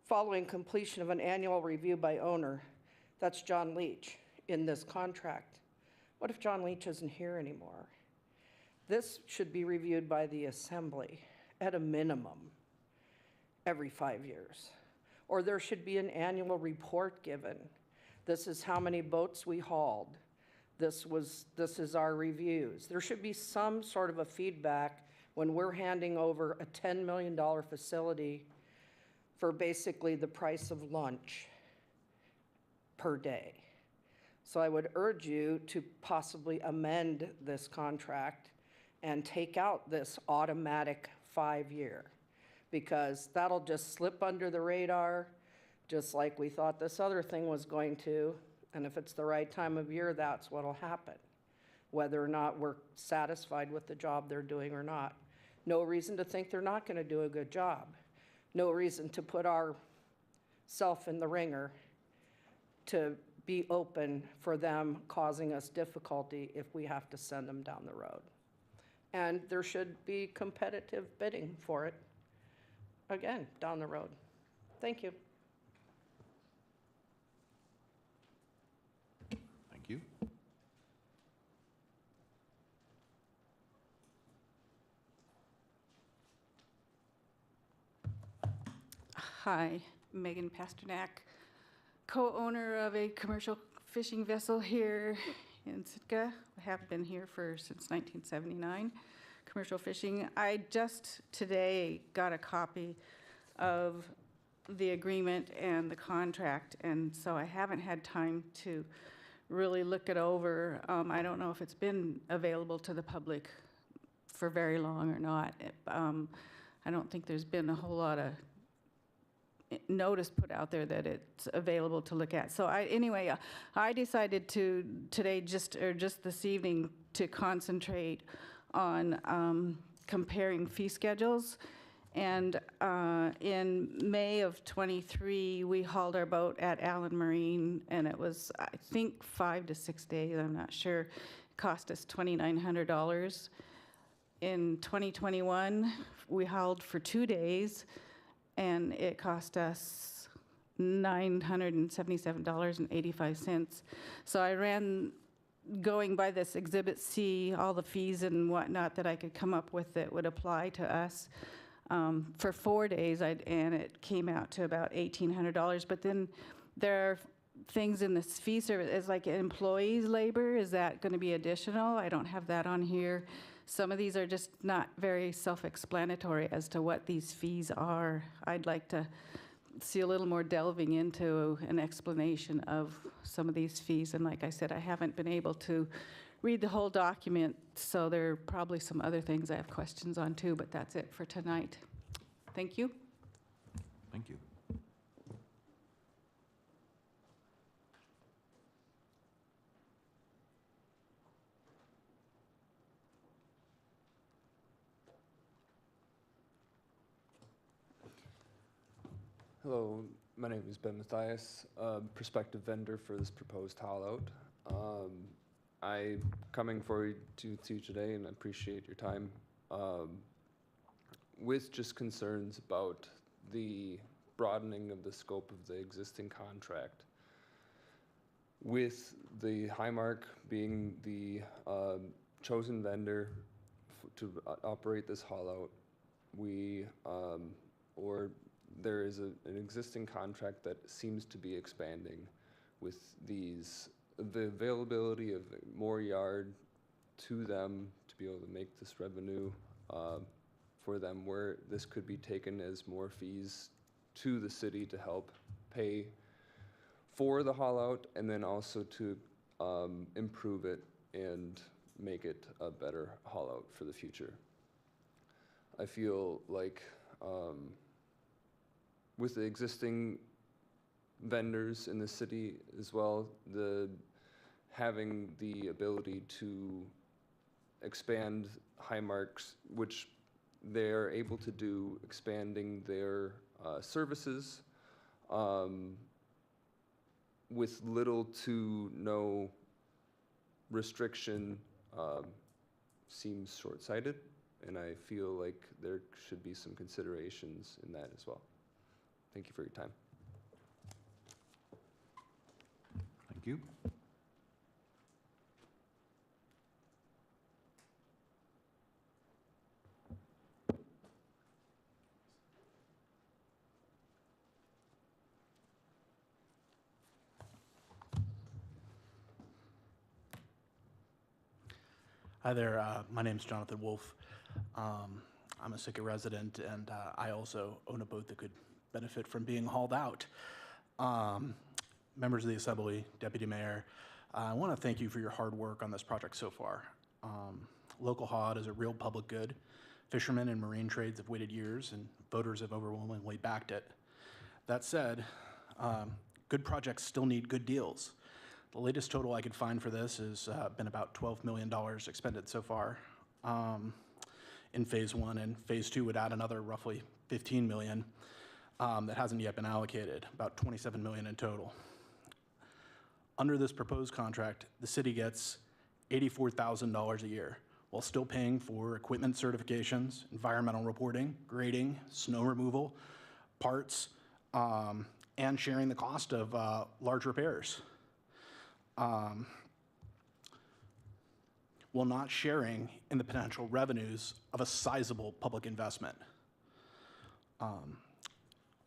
following completion of an annual review by owner, that's John Leach in this contract. What if John Leach isn't here anymore? This should be reviewed by the assembly at a minimum every 5 years. Or there should be an annual report given. This is how many boats we hauled. This is our reviews. There should be some sort of a feedback when we're handing over a $10 million facility for basically the price of lunch per day. So I would urge you to possibly amend this contract and take out this automatic 5-year, because that'll just slip under the radar, just like we thought this other thing was going to. And if it's the right time of year, that's what'll happen, whether or not we're satisfied with the job they're doing or not. No reason to think they're not going to do a good job. No reason to put ourselves in the ringer to be open for them causing us difficulty if we have to send them down the road. And there should be competitive bidding for it. again, down the road. Thank you. Thank you. Hi, Megan Pasternak, co-owner of a commercial fishing vessel here in Sitka. I have been here since 1979, commercial fishing. I just today got a copy of the agreement and the contract, and so I haven't had time to really look it over. I don't know if it's been available to the public for very long or not. I don't think there's been a whole lot of notice put out there that it's available to look at. So anyway, I decided to today, just this evening, to concentrate on comparing fee schedules. And in May of '23, we hauled our boat at Allen Marine, and it was, I think, 5 to 6 days, I'm not sure. It cost us $2,900. In 2021, we hauled for 2 days, and it cost us $977.85. So I ran, going by this Exhibit C, all the fees and whatnot that I could come up with that would apply to us for 4 days, and it came out to about $1,800. But then there are things in this fee service, it's like employees' labor. Is that going to be additional? I don't have that on here. Some of these are just not very self-explanatory as to what these fees are. I'd like to see a little more delving into an explanation of some of these fees. And like I said, I haven't been able to read the whole document, so there are probably some other things I have questions on too, but that's it for tonight. Thank you. Thank you. Hello, my name is Ben Mathias, prospective vendor for this proposed haul-out. I'm coming forward to you today, and I appreciate your time, with just concerns about the broadening of the scope of the existing contract. With the Highmark being the chosen vendor to operate this haul-out, there is an existing contract that seems to be expanding with the availability of more yard to them to be able to make this revenue for them, where this could be taken as more fees to the city to help pay for the haul out, and then also to improve it and make it a better haul out for the future. I feel like with the existing vendors in the city as well, having the ability to expand Highmarks, which they're able to do, expanding their services with little to no restriction, seems short-sighted, and I feel like there should be some considerations in that as well. Thank you for your time. Thank you. Hi there, my name's Jonathan Wolf. I'm a Sitka resident, and I also own a boat that could benefit from being hauled out. Members of the Assembly, Deputy Mayor, I want to thank you for your hard work on this project so far. Local HOD is a real public good. Fishermen and marine trades have waited years, and voters have overwhelmingly backed it. That said, good projects still need good deals. The latest total I could find for this has been about $12 million expended so far in Phase 1, and Phase 2 would add another roughly $15 million that hasn't yet been allocated, about $27 million in total. Under this proposed contract, the city gets $84,000 a year, while still paying for equipment certifications, environmental reporting, grading, snow removal, parts, and sharing the cost of large repairs. While not sharing in the potential revenues of a sizable public investment.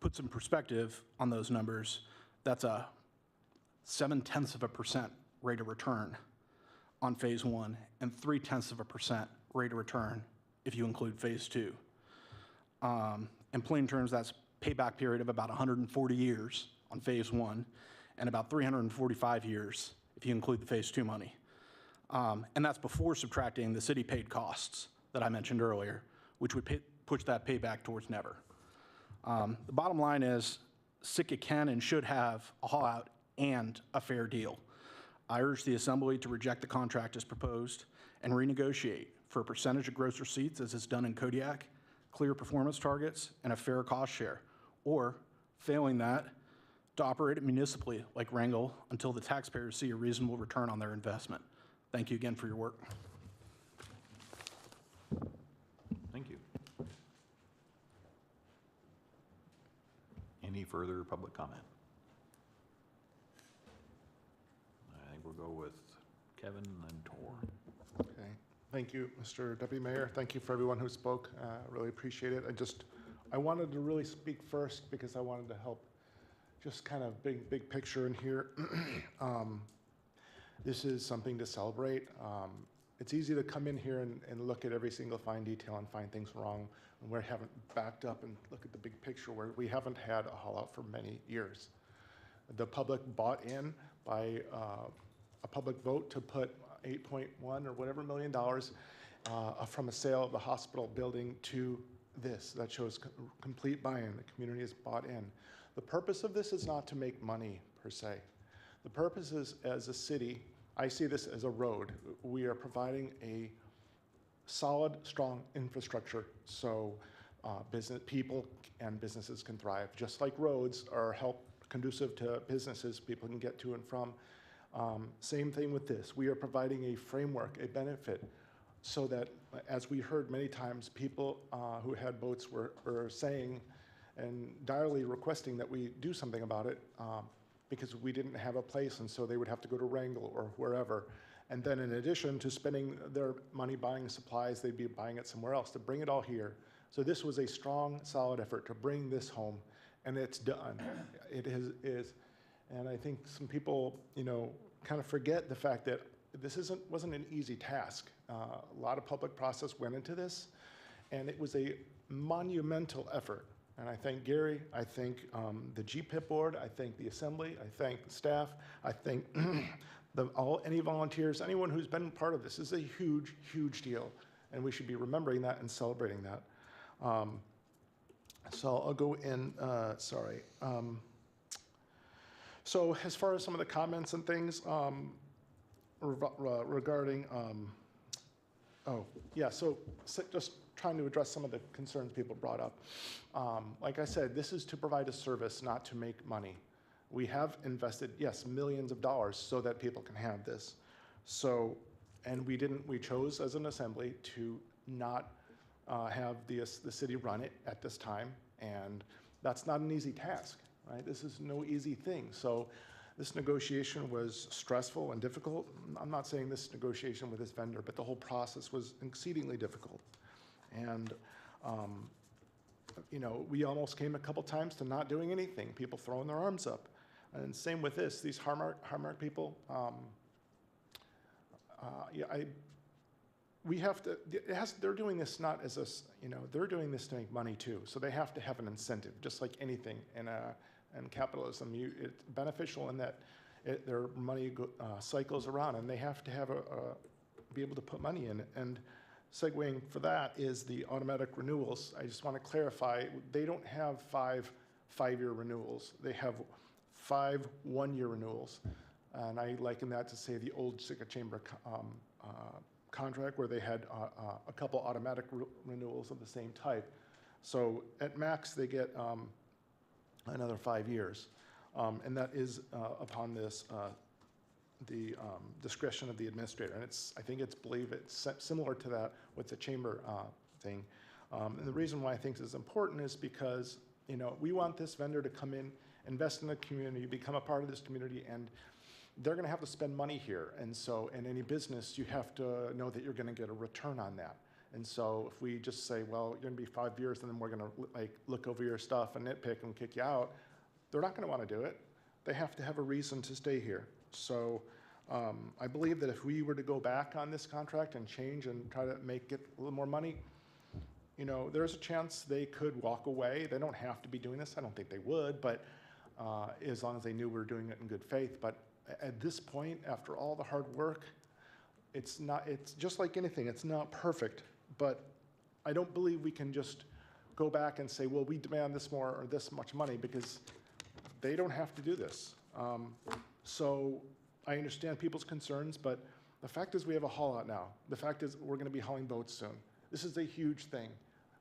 Put some perspective on those numbers, that's a 0.7% rate of return on phase 1 and 0.3% rate of return if you include phase 2. In plain terms, that's payback period of about 140 years on phase 1 and about 345 years if you include the phase 2 money. And that's before subtracting the city paid costs that I mentioned earlier, which would push that payback towards never. The bottom line is Sitka can and should have a haul out and a fair deal. I urge the Assembly to reject the contract as proposed and renegotiate for a percentage of gross receipts as is done in Kodiak, clear performance targets, and a fair cost share, or, failing that, to operate it municipally like Wrangell until the taxpayers see a reasonable return on their investment. Thank you again for your work. Thank you. Any further public comment? I think we'll go with Kevin and then Tor. Okay. Thank you, Mr. Deputy Mayor. Thank you for everyone who spoke. Really appreciate it. I wanted to really speak first because I wanted to help just kind of big picture in here. This is something to celebrate. It's easy to come in here and look at every single fine detail and find things wrong when we haven't backed up and look at the big picture where we haven't had a haul out for many years. The public bought in by a public vote to put 8.1 or whatever $1 million from a sale of the hospital building to this. That shows complete buy-in. The community is bought in. The purpose of this is not to make money per se. The purpose is, as a city, I see this as a road. We are providing a solid, strong infrastructure so business people and businesses can thrive. Just like roads are conducive to businesses, people can get to and from. Same thing with this. We are providing a framework, a benefit, so that, as we heard many times, people who had boats were saying and direly requesting that we do something about it because we didn't have a place, and so they would have to go to Wrangell or wherever. And then in addition to spending their money buying supplies, they'd be buying it somewhere else to bring it all here. So this was a strong, solid effort to bring this home, and it's done. It is. And I think some people, kind of forget the fact that this wasn't an easy task. A lot of public process went into this, and it was a monumental effort. And I thank Gary, I thank the GPIP board, I thank the Assembly, I thank the staff, I thank any volunteers, anyone who's been part of this. This is a huge, huge deal, and we should be remembering that and celebrating that. So I'll go in, sorry. So as far as some of the comments and things regarding, so just trying to address some of the concerns people brought up. Like I said, this is to provide a service, not to make money. We have invested, yes, millions of dollars so that people can have this. So, and we chose as an assembly to not have the city run it at this time, and that's not an easy task, right? This is no easy thing. So this negotiation was stressful and difficult. I'm not saying this negotiation with this vendor, but the whole process was exceedingly difficult. And, we almost came a couple times to not doing anything, people throwing their arms up. And same with this, these Harmark people, we have to, they're doing this not as a, they're doing this to make money too. So they have to have an incentive, just like anything in capitalism. It's beneficial in that their money cycles around, and they have to have be able to put money in it. And segueing for that is the automatic renewals. I just want to clarify, they don't have five-year renewals. They have 5 one-year renewals. And I liken that to, say, the old Sitka Chamber contract where they had a couple automatic renewals of the same type. So at max, they get another 5 years. And that is upon this discretion of the administrator. And I think it's similar to that with the chamber thing. And the reason why I think this is important is because, we want this vendor to come in, invest in the community, become a part of this community, and they're going to have to spend money here. And so in any business, you have to know that you're going to get a return on that. And so if we just say, well, you're going to be 5 years, and then we're going to look over your stuff and nitpick and kick you out, they're not going to want to do it. They have to have a reason to stay here. So I believe that if we were to go back on this contract and change and try to make it a little more money, there's a chance they could walk away. They don't have to be doing this. I don't think they would, but as long as they knew we were doing it in good faith. But at this point, after all the hard work, it's just like anything. It's not perfect, but I don't believe we can just go back and say, well, we demand this more or this much money, because they don't have to do this. So I understand people's concerns, but the fact is we have a haul out now. The fact is we're going to be hauling boats soon. This is a huge thing.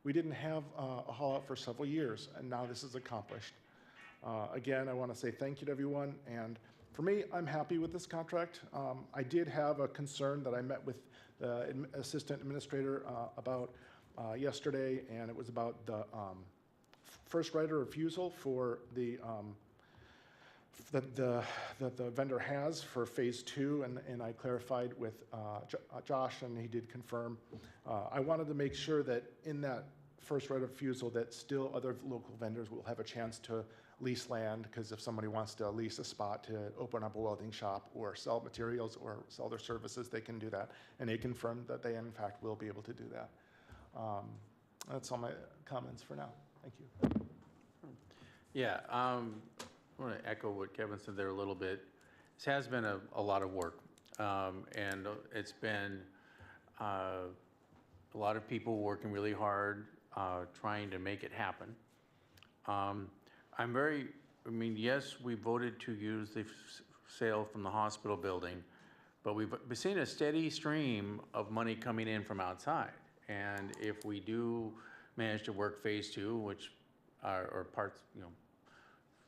We didn't have a haul out for several years, and now this is accomplished. Again, I want to say thank you to everyone. And for me, I'm happy with this contract. I did have a concern that I met with the assistant administrator about yesterday, and it was about the first right of refusal for that the vendor has for phase 2, and I clarified with Josh, and he did confirm. I wanted to make sure that in that first right of refusal that still other local vendors will have a chance to lease land, because if somebody wants to lease a spot to open up a welding shop or sell materials or sell their services, they can do that. And they confirmed that they in fact will be able to do that. That's all my comments for now. Thank you. Yeah, I want to echo what Kevin said there a little bit. This has been a lot of work, and it's been a lot of people working really hard, trying to make it happen. Yes, we voted to use the sale from the hospital building, but we've seen a steady stream of money coming in from outside. And if we do manage to work phase 2, which or parts,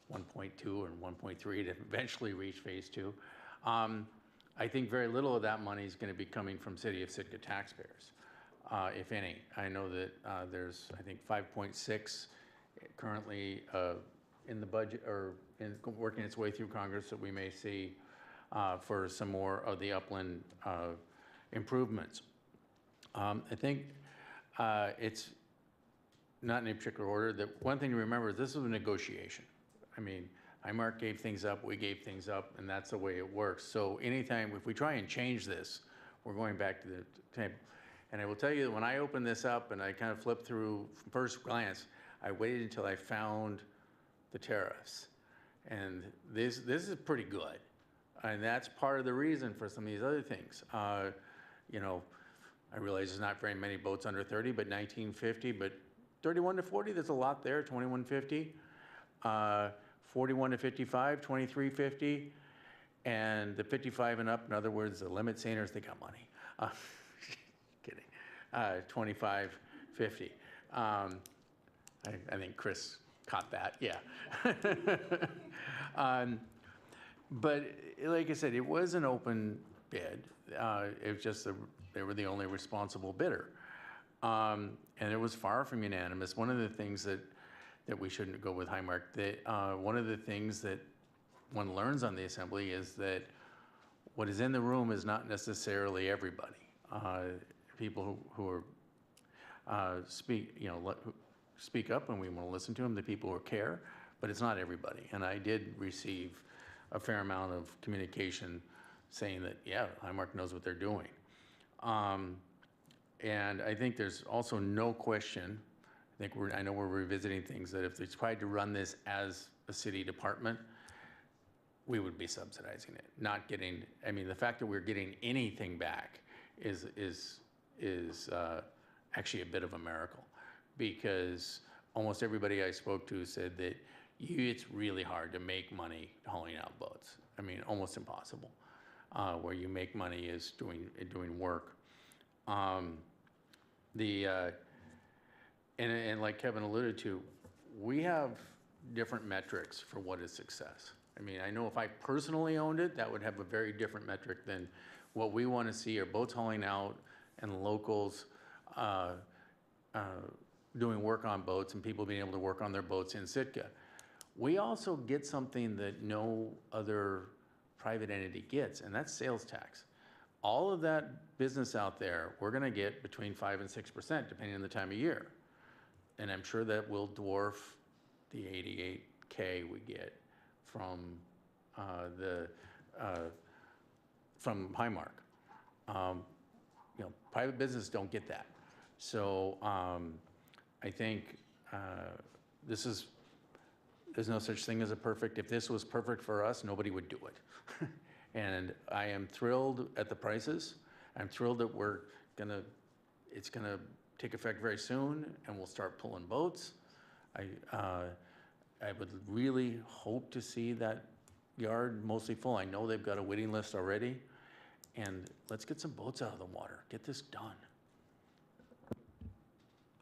1.2 or 1.3 to eventually reach phase 2, I think very little of that money is going to be coming from City of Sitka taxpayers, if any. I know that there's, I think, 5.6 currently in the budget, or working its way through Congress, that we may see for some more of the upland improvements. I think it's not in any particular order. That one thing to remember is this was a negotiation. I mean, Highmark gave things up, we gave things up, and that's the way it works. So anytime, if we try and change this, we're going back to the table. And I will tell you that when I opened this up and I kind of flipped through, first glance, I waited until I found the tariffs. And this is pretty good. And that's part of the reason for some of these other things. I realize there's not very many boats under 30, but 1950, but 31 to 40, there's a lot there, 2150. 41 to 55, 2350, and the 55 and up, in other words, the limit seiners, they got money. Kidding. 2550. I think Chris caught that, yeah. But like I said, it was an open bid. It was just they were the only responsible bidder. And it was far from unanimous. One of the things that we shouldn't go with Highmark. One of the things that one learns on the assembly is that what is in the room is not necessarily everybody. People who are speak up, and we want to listen to them. The people who care, but it's not everybody. And I did receive a fair amount of communication saying that, yeah, Highmark knows what they're doing. And I think there's also no question. I know we're revisiting things, that if they tried to run this as a city department, we would be subsidizing it, not getting, the fact that we're getting anything back is actually a bit of a miracle, because almost everybody I spoke to said that it's really hard to make money hauling out boats. Almost impossible. Where you make money is doing work. And like Kevin alluded to, we have different metrics for what is success. I mean, I know if I personally owned it, that would have a very different metric than what we want to see are boats hauling out and locals doing work on boats and people being able to work on their boats in Sitka. We also get something that no other private entity gets, and that's sales tax. All of that business out there, we're going to get between 5 and 6%, depending on the time of year. And I'm sure that will dwarf the $88K we get from from Highmark. You know, private business don't get that. So I think there's no such thing as a perfect. If this was perfect for us, nobody would do it. And I am thrilled at the prices. I'm thrilled that it's gonna take effect very soon, and we'll start pulling boats. I would really hope to see that yard mostly full. I know they've got a waiting list already, and let's get some boats out of the water. Get this done.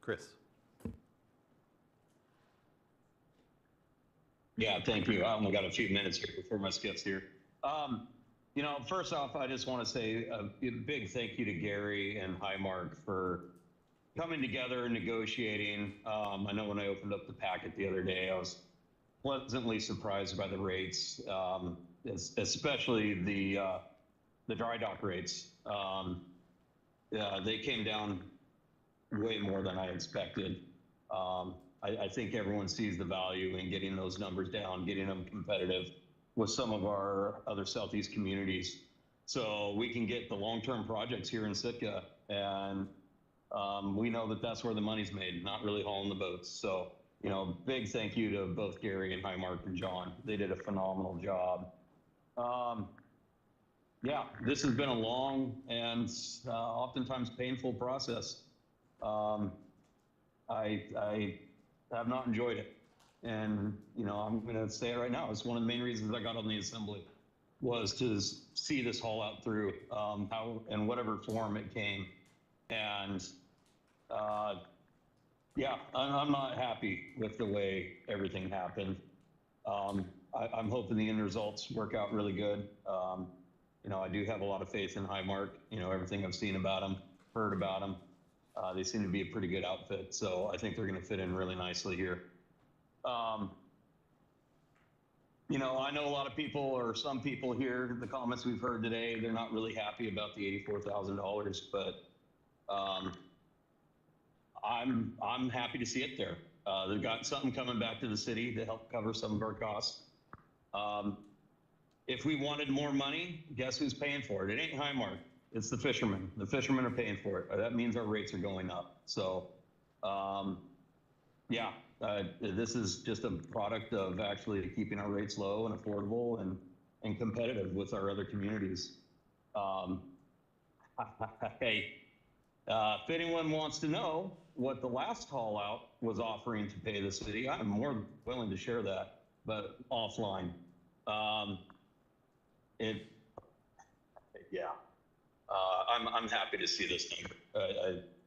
Chris. Yeah, thank you. I only got a few minutes here before my skips here. You know, first off, I just want to say a big thank you to Gary and Highmark for coming together and negotiating. I know when I opened up the packet the other day, I was pleasantly surprised by the rates, especially the dry dock rates. They came down way more than I expected. I think everyone sees the value in getting those numbers down, getting them competitive with some of our other Southeast communities. So we can get the long-term projects here in Sitka, and we know that that's where the money's made, not really hauling the boats. So, you know, big thank you to both Gary and Highmark and John. They did a phenomenal job. Yeah, this has been a long and oftentimes painful process. I have not enjoyed it. And, you know, I'm going to say it right now. It's one of the main reasons I got on the assembly was to see this haul out through how in whatever form it came. And yeah, I'm not happy with the way everything happened. I'm hoping the end results work out really good. You know, I do have a lot of faith in Highmark. You know, everything I've seen about them, heard about them. They seem to be a pretty good outfit. So I think they're going to fit in really nicely here. You know, I know a lot of people or some people here, the comments we've heard today, they're not really happy about the $84,000, but I'm happy to see it there. They've got something coming back to the city to help cover some of our costs. If we wanted more money, guess who's paying for it? It ain't Highmark. It's the fishermen. The fishermen are paying for it. That means our rates are going up. So, yeah, this is just a product of actually keeping our rates low and affordable and competitive with our other communities. Hey, if anyone wants to know what the last haul out was offering to pay the city, I'm more than willing to share that, but offline. Yeah, I'm happy to see this number.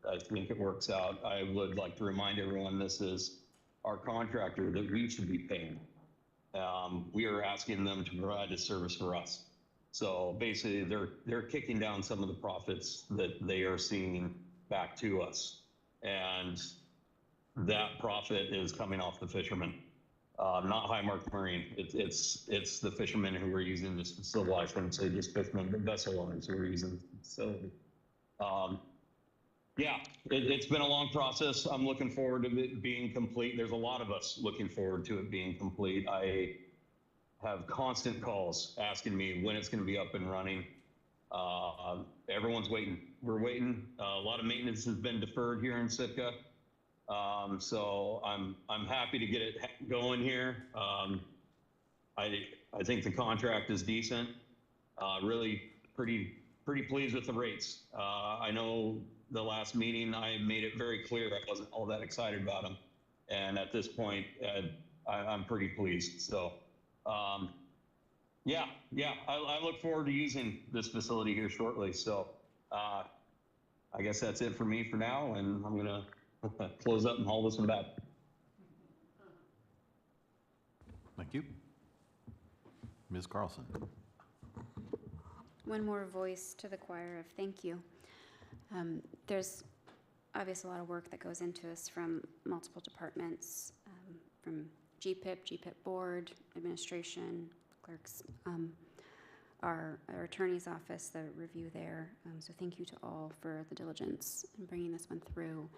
I think it works out. I would like to remind everyone this is our contractor that we should be paying. We are asking them to provide a service for us. So basically, they're kicking down some of the profits that they are seeing back to us, and that profit is coming off the fishermen, not Highmark Marine. It's the fishermen who are using this facility. I shouldn't say just fishermen, but vessel owners who are using the facility. Yeah, it's been a long process. I'm looking forward to it being complete. There's a lot of us looking forward to it being complete. I have constant calls asking me when it's going to be up and running. Everyone's waiting. We're waiting. A lot of maintenance has been deferred here in Sitka. So I'm happy to get it going here. I think the contract is decent. Really pretty pleased with the rates. I know the last meeting I made it very clear I wasn't all that excited about them, and at this point I'm pretty pleased. So yeah, I look forward to using this facility here shortly. So I guess that's it for me for now, and I'm gonna close up and haul this one back. Thank you. Ms. Carlson. One more voice to the choir of thank you. There's obviously a lot of work that goes into this from multiple departments, from GPIP board, administration, clerks, our attorney's office, the review there. So thank you to all for the diligence in bringing this one through,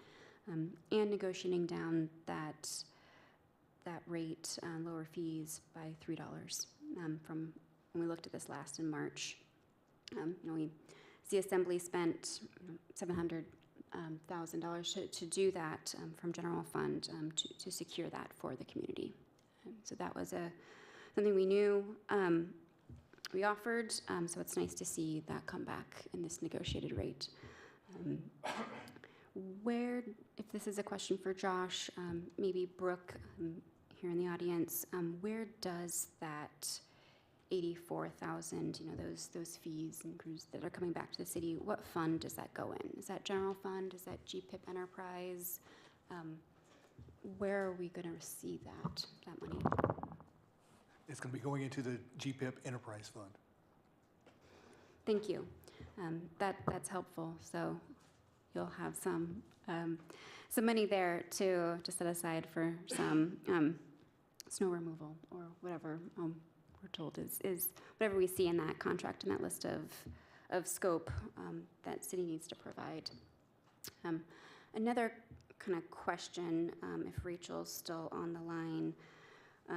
and negotiating down that rate, lower fees by $3 from when we looked at this last in March. The Assembly spent $700,000 to do that from general fund to secure that for the community. So that was something we knew we offered, so it's nice to see that come back in this negotiated rate. Where, if this is a question for Josh, maybe Brooke here in the audience, where does that 84,000, those fees and crews that are coming back to the city, what fund does that go in? Is that general fund? Is that GPIP enterprise? Where are we going to receive that money? It's going to be going into the GPIP enterprise fund. Thank you. That's helpful. So you'll have some money there to set aside for some snow removal or whatever we're told is whatever we see in that contract and that list of scope that city needs to provide. Another kind of question, if Rachel's still on the line,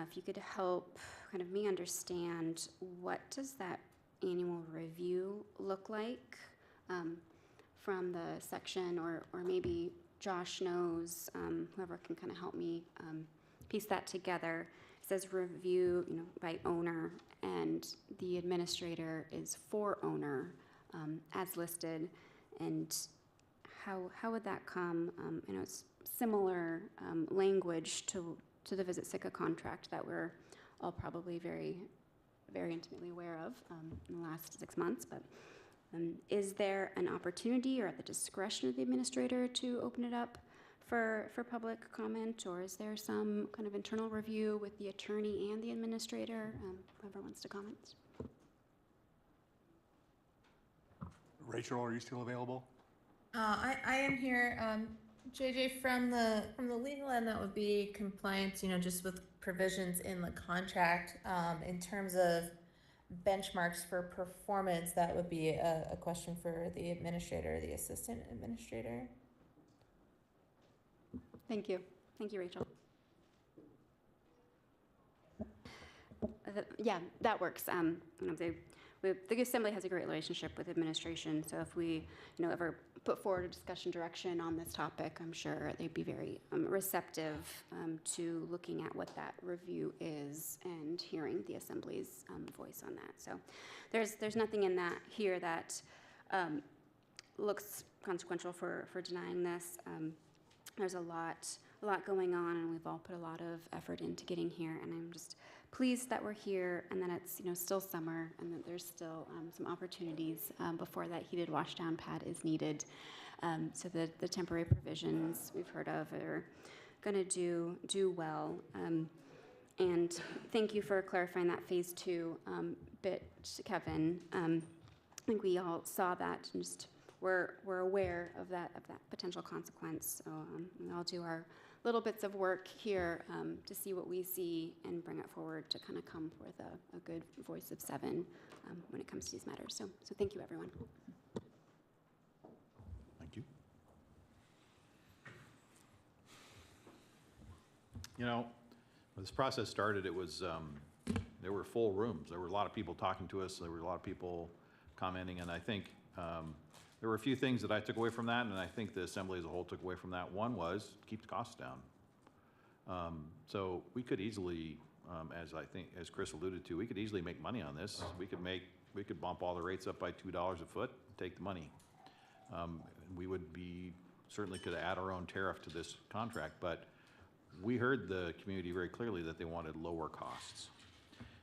if you could help kind of me understand, what does that annual review look like from the section, or maybe Josh knows, whoever can kind of help me piece that together. It says review, by owner, and the administrator is for owner, as listed. And how would that come? I know it's similar language to the Visit Sitka contract that we're all probably very, very intimately aware of in the last 6 months. But is there an opportunity or at the discretion of the administrator to open it up for public comment, or is there some kind of internal review with the attorney and the administrator? Whoever wants to comment. Rachel, are you still available? I am here. JJ, from the legal end, that would be compliance, just with provisions in the contract. In terms of benchmarks for performance, that would be a question for the administrator, the assistant administrator. Thank you. Thank you, Rachel. Yeah, that works. The Assembly has a great relationship with administration, so if we, ever put forward a discussion direction on this topic, I'm sure they'd be very receptive to looking at what that review is and hearing the Assembly's voice on that. So there's nothing in that here that looks consequential for denying this. There's a lot going on, and we've all put a lot of effort into getting here, and I'm just pleased that we're here and that it's still summer and that there's still some opportunities before that heated washdown pad is needed. So the temporary provisions we've heard of are going to do well. And thank you for clarifying that phase 2 bit, Kevin. I think we all saw that and just we're aware of that potential consequence. So we all do our little bits of work here to see what we see and bring it forward to kind of come with a good voice of 7 when it comes to these matters. So thank you, everyone. Thank you. When this process started, it was there were full rooms. There were a lot of people talking to us. There were a lot of people commenting, and I think there were a few things that I took away from that, and I think the Assembly as a whole took away from that. One was keep the costs down. So we could easily, as Chris alluded to, we could easily make money on this. We could bump all the rates up by $2 a foot, and take the money. We would certainly could add our own tariff to this contract, but we heard the community very clearly that they wanted lower costs.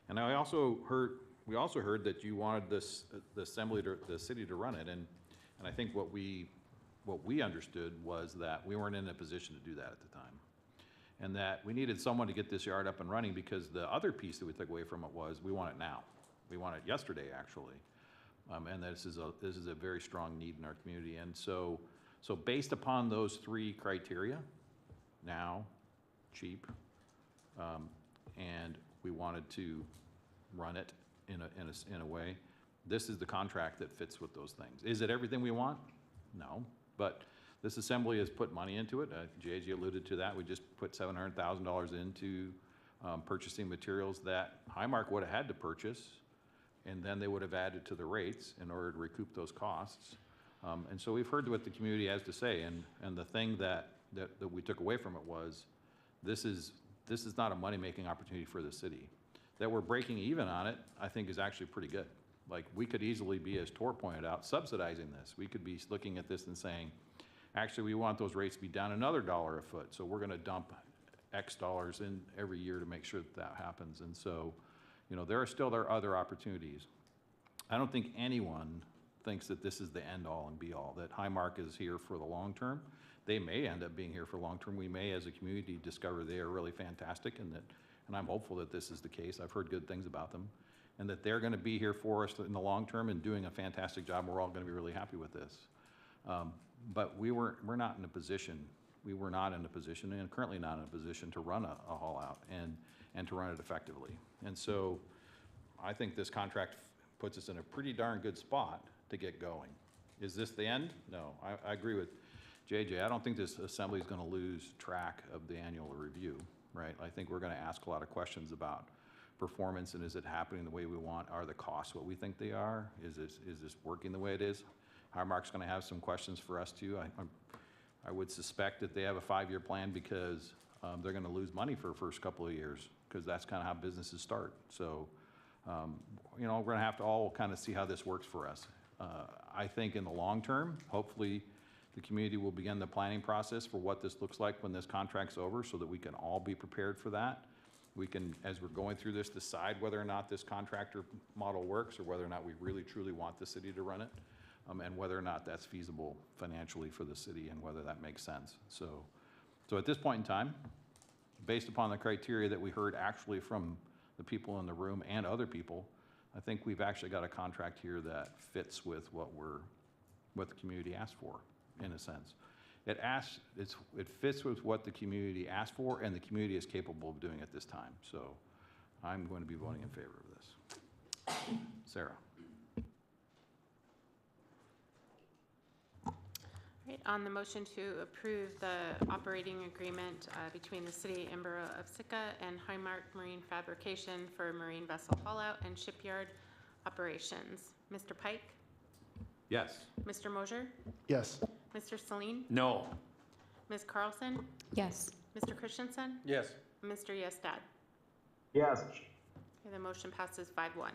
And we also heard that you wanted the Assembly, the city to run it, and I think what we understood was that we weren't in a position to do that at the time. and that we needed someone to get this yard up and running, because the other piece that we took away from it was, we want it now. We want it yesterday, actually. And this is a very strong need in our community. And so based upon those three criteria, now, cheap, and we wanted to run it in a way, this is the contract that fits with those things. Is it everything we want? No, but this assembly has put money into it. JG alluded to that. We just put $700,000 into purchasing materials that Highmark would have had to purchase, and then they would have added to the rates in order to recoup those costs. And so we've heard what the community has to say, and the thing that we took away from it was, this is not a money-making opportunity for the city. That we're breaking even on it, I think, is actually pretty good. Like, we could easily be, as Tor pointed out, subsidizing this. We could be looking at this and saying, actually, we want those rates to be down another $1 a foot, so we're gonna dump X dollars in every year to make sure that happens. And so, there are other opportunities. I don't think anyone thinks that this is the end-all and be-all, that Highmark is here for the long term. They may end up being here for long term. We may, as a community, discover they are really fantastic, and I'm hopeful that this is the case. I've heard good things about them, and that they're gonna be here for us in the long term and doing a fantastic job. We're all gonna be really happy with this. But we're not in a position, and currently not in a position to run a haul out and to run it effectively. And so I think this contract puts us in a pretty darn good spot to get going. Is this the end? No, I agree with JJ. I don't think this assembly is gonna lose track of the annual review, right? I think we're gonna ask a lot of questions about performance, and is it happening the way we want? Are the costs what we think they are? Is this working the way it is? Highmark's gonna have some questions for us too. I would suspect that they have a 5-year plan, because they're gonna lose money for the first couple of years, because that's kind of how businesses start. So, we're gonna have to all kind of see how this works for us. I think in the long term, hopefully, the community will begin the planning process for what this looks like when this contract's over, so that we can all be prepared for that. We can, as we're going through this, decide whether or not this contractor model works, or whether or not we really truly want the city to run it, and whether or not that's feasible financially for the city, and whether that makes sense. So at this point in time, based upon the criteria that we heard actually from the people in the room and other people, I think we've actually got a contract here that fits with what the community asked for, in a sense. It fits with what the community asked for, and the community is capable of doing at this time. So I'm going to be voting in favor of this. Sarah. Right, on the motion to approve the operating agreement between the City and Borough of Sitka and Highmark Marine Fabrication for marine vessel haul-out and shipyard operations. Mr. Pike? Yes. Mr. Mosier? Yes. Mr. Celine? No. Ms. Carlson? Yes. Mr. Christensen? Yes. Mr. Yestad? Yes. Okay, the motion passes 5-1.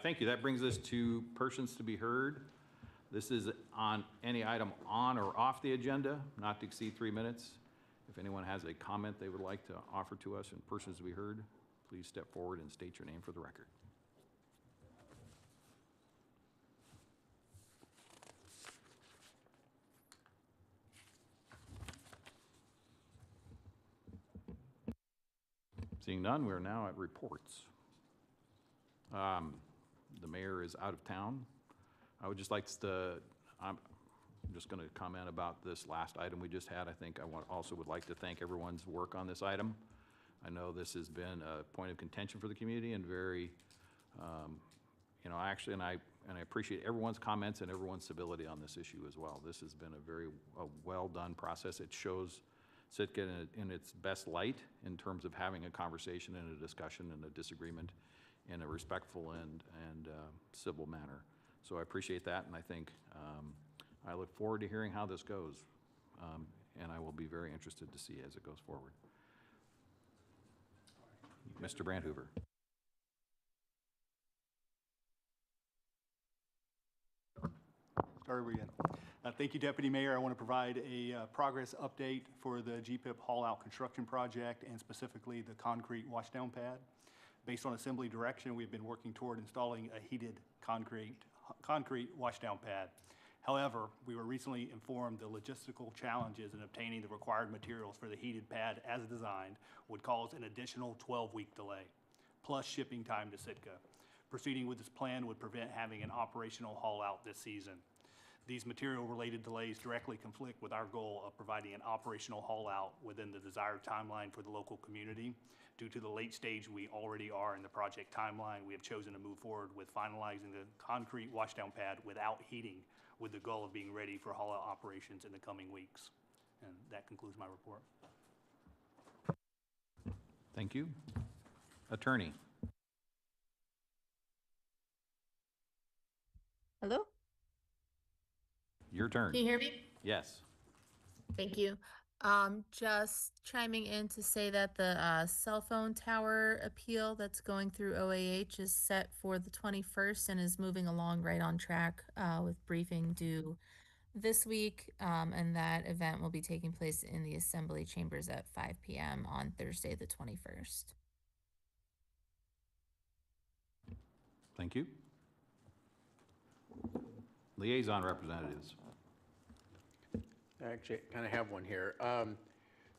Thank you. That brings us to persons to be heard. This is on any item on or off the agenda, not to exceed 3 minutes. If anyone has a comment they would like to offer to us and persons to be heard, please step forward and state your name for the record. Seeing none, we are now at reports. The mayor is out of town. I would just like to, I'm just going to comment about this last item we just had. I think also would like to thank everyone's work on this item. I know this has been a point of contention for the community, and very, actually, and I appreciate everyone's comments and everyone's civility on this issue as well. This has been a very well-done process. It shows Sitka in its best light in terms of having a conversation and a discussion and a disagreement in a respectful and civil manner. So I appreciate that, and I think I look forward to hearing how this goes, and I will be very interested to see as it goes forward. Mr. Brandhoover. Start again. Thank you, Deputy Mayor. I want to provide a progress update for the GPIP haul-out construction project and specifically the concrete washdown pad. Based on assembly direction, we've been working toward installing a heated concrete washdown pad. However, we were recently informed the logistical challenges in obtaining the required materials for the heated pad as designed would cause an additional 12-week delay, plus shipping time to Sitka. Proceeding with this plan would prevent having an operational haul-out this season. These material-related delays directly conflict with our goal of providing an operational haul-out within the desired timeline for the local community. Due to the late stage we already are in the project timeline, we have chosen to move forward with finalizing the concrete washdown pad without heating, with the goal of being ready for haul-out operations in the coming weeks. And that concludes my report. Thank you. Attorney. Hello? Your turn. Can you hear me? Yes. Thank you. Just chiming in to say that the cell phone tower appeal that's going through OAH is set for the 21st and is moving along right on track with briefing due this week. And that event will be taking place in the Assembly Chambers at 5 p.m. on Thursday, the 21st. Thank you. Liaison representatives. I actually kind of have one here.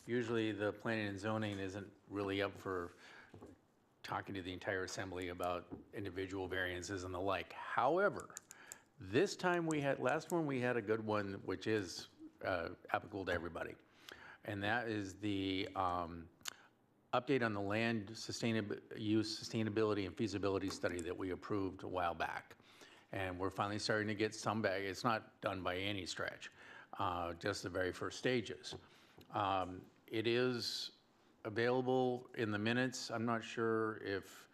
Usually the planning and zoning isn't really up for talking to the entire assembly about individual variances and the like. However, this time last one we had a good one, which is applicable to everybody. And that is the update on the land use sustainability and feasibility study that we approved a while back. And we're finally starting to get some back. It's not done by any stretch, just the very first stages. It is available in the minutes. I'm not sure if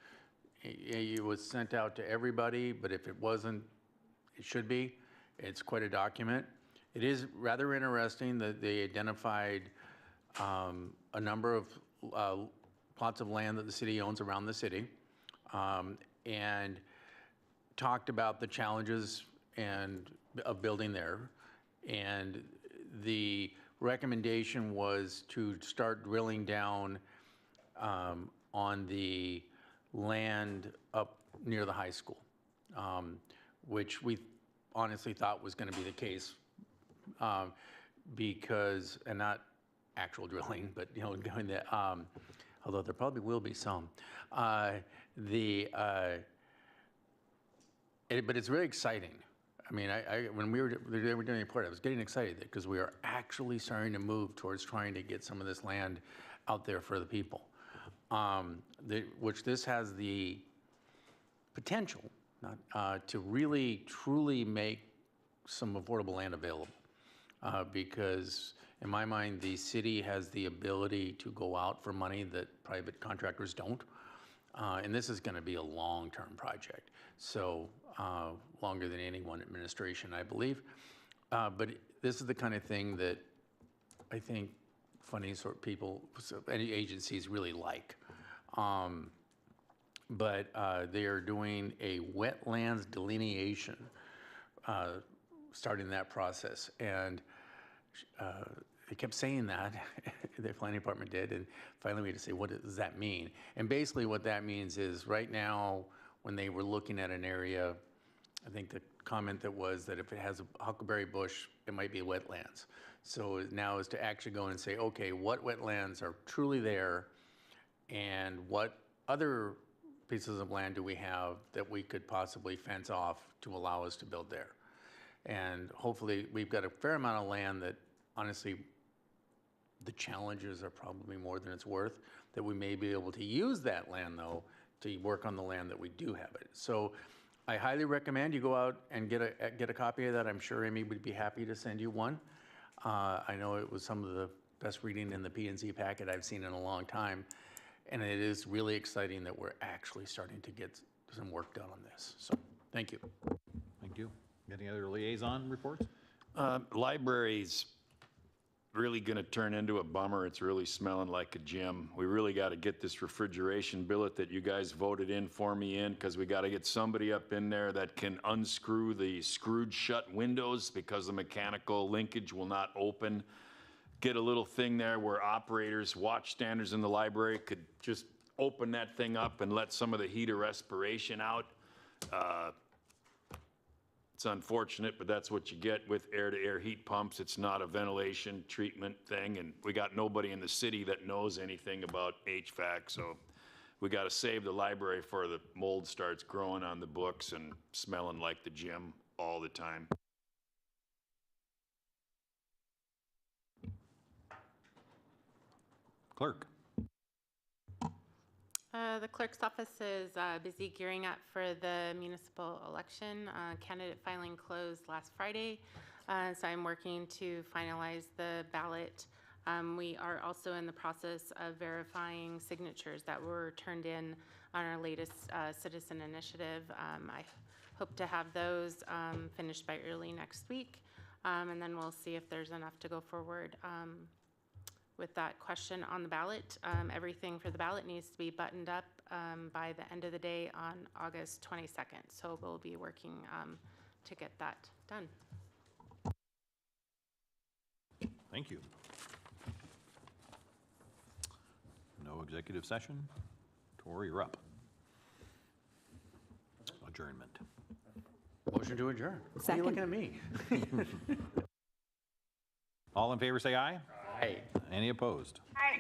it was sent out to everybody, but if it wasn't, it should be. It's quite a document. It is rather interesting that they identified a number of plots of land that the city owns around the city, and talked about the challenges of building there. And the recommendation was to start drilling down on the land up near the high school, which we honestly thought was going to be the case, because, and not actual drilling, but doing that, although there probably will be some. But it's really exciting. I mean, when they were doing the report, I was getting excited because we are actually starting to move towards trying to get some of this land out there for the people, which this has the potential to really, truly make some affordable land available. Because in my mind, the city has the ability to go out for money that private contractors don't. And this is going to be a long-term project. So longer than any one administration, I believe. But this is the kind of thing that I think funding sort of people, any agencies really like. But they are doing a wetlands delineation, starting that process. And they kept saying that, the planning department did, and finally we had to say, what does that mean? And basically what that means is right now, when they were looking at an area, I think the comment that was that if it has a huckleberry bush, it might be wetlands. So now is to actually go and say, okay, what wetlands are truly there, and what other pieces of land do we have that we could possibly fence off to allow us to build there? And hopefully we've got a fair amount of land that honestly the challenges are probably more than it's worth, that we may be able to use that land though to work on the land that we do have it. So I highly recommend you go out and get a copy of that. I'm sure Amy would be happy to send you one. I know it was some of the best reading in the P&Z packet I've seen in a long time. And it is really exciting that we're actually starting to get some work done on this. So thank you. Thank you. Any other liaison reports? Libraries really going to turn into a bummer. It's really smelling like a gym. We really got to get this refrigeration billet that you guys voted in for me in, because we got to get somebody up in there that can unscrew the screwed shut windows because the mechanical linkage will not open. Get a little thing there where operators, watchstanders in the library could just open that thing up and let some of the heat or respiration out. It's unfortunate, but that's what you get with air-to-air heat pumps. It's not a ventilation treatment thing, and we got nobody in the city that knows anything about HVAC, so we got to save the library before the mold starts growing on the books and smelling like the gym all the time. Clerk. The clerk's office is busy gearing up for the municipal election. Candidate filing closed last Friday, so I'm working to finalize the ballot. We are also in the process of verifying signatures that were turned in on our latest citizen initiative. I hope to have those finished by early next week, and then we'll see if there's enough to go forward. With that question on the ballot, everything for the ballot needs to be buttoned up by the end of the day on August 22nd. So we'll be working to get that done. Thank you. No executive session. Tori, you're up. Adjournment. Motion to adjourn. Why are you looking at me? All in favor say aye. Aye. Any opposed? Aye.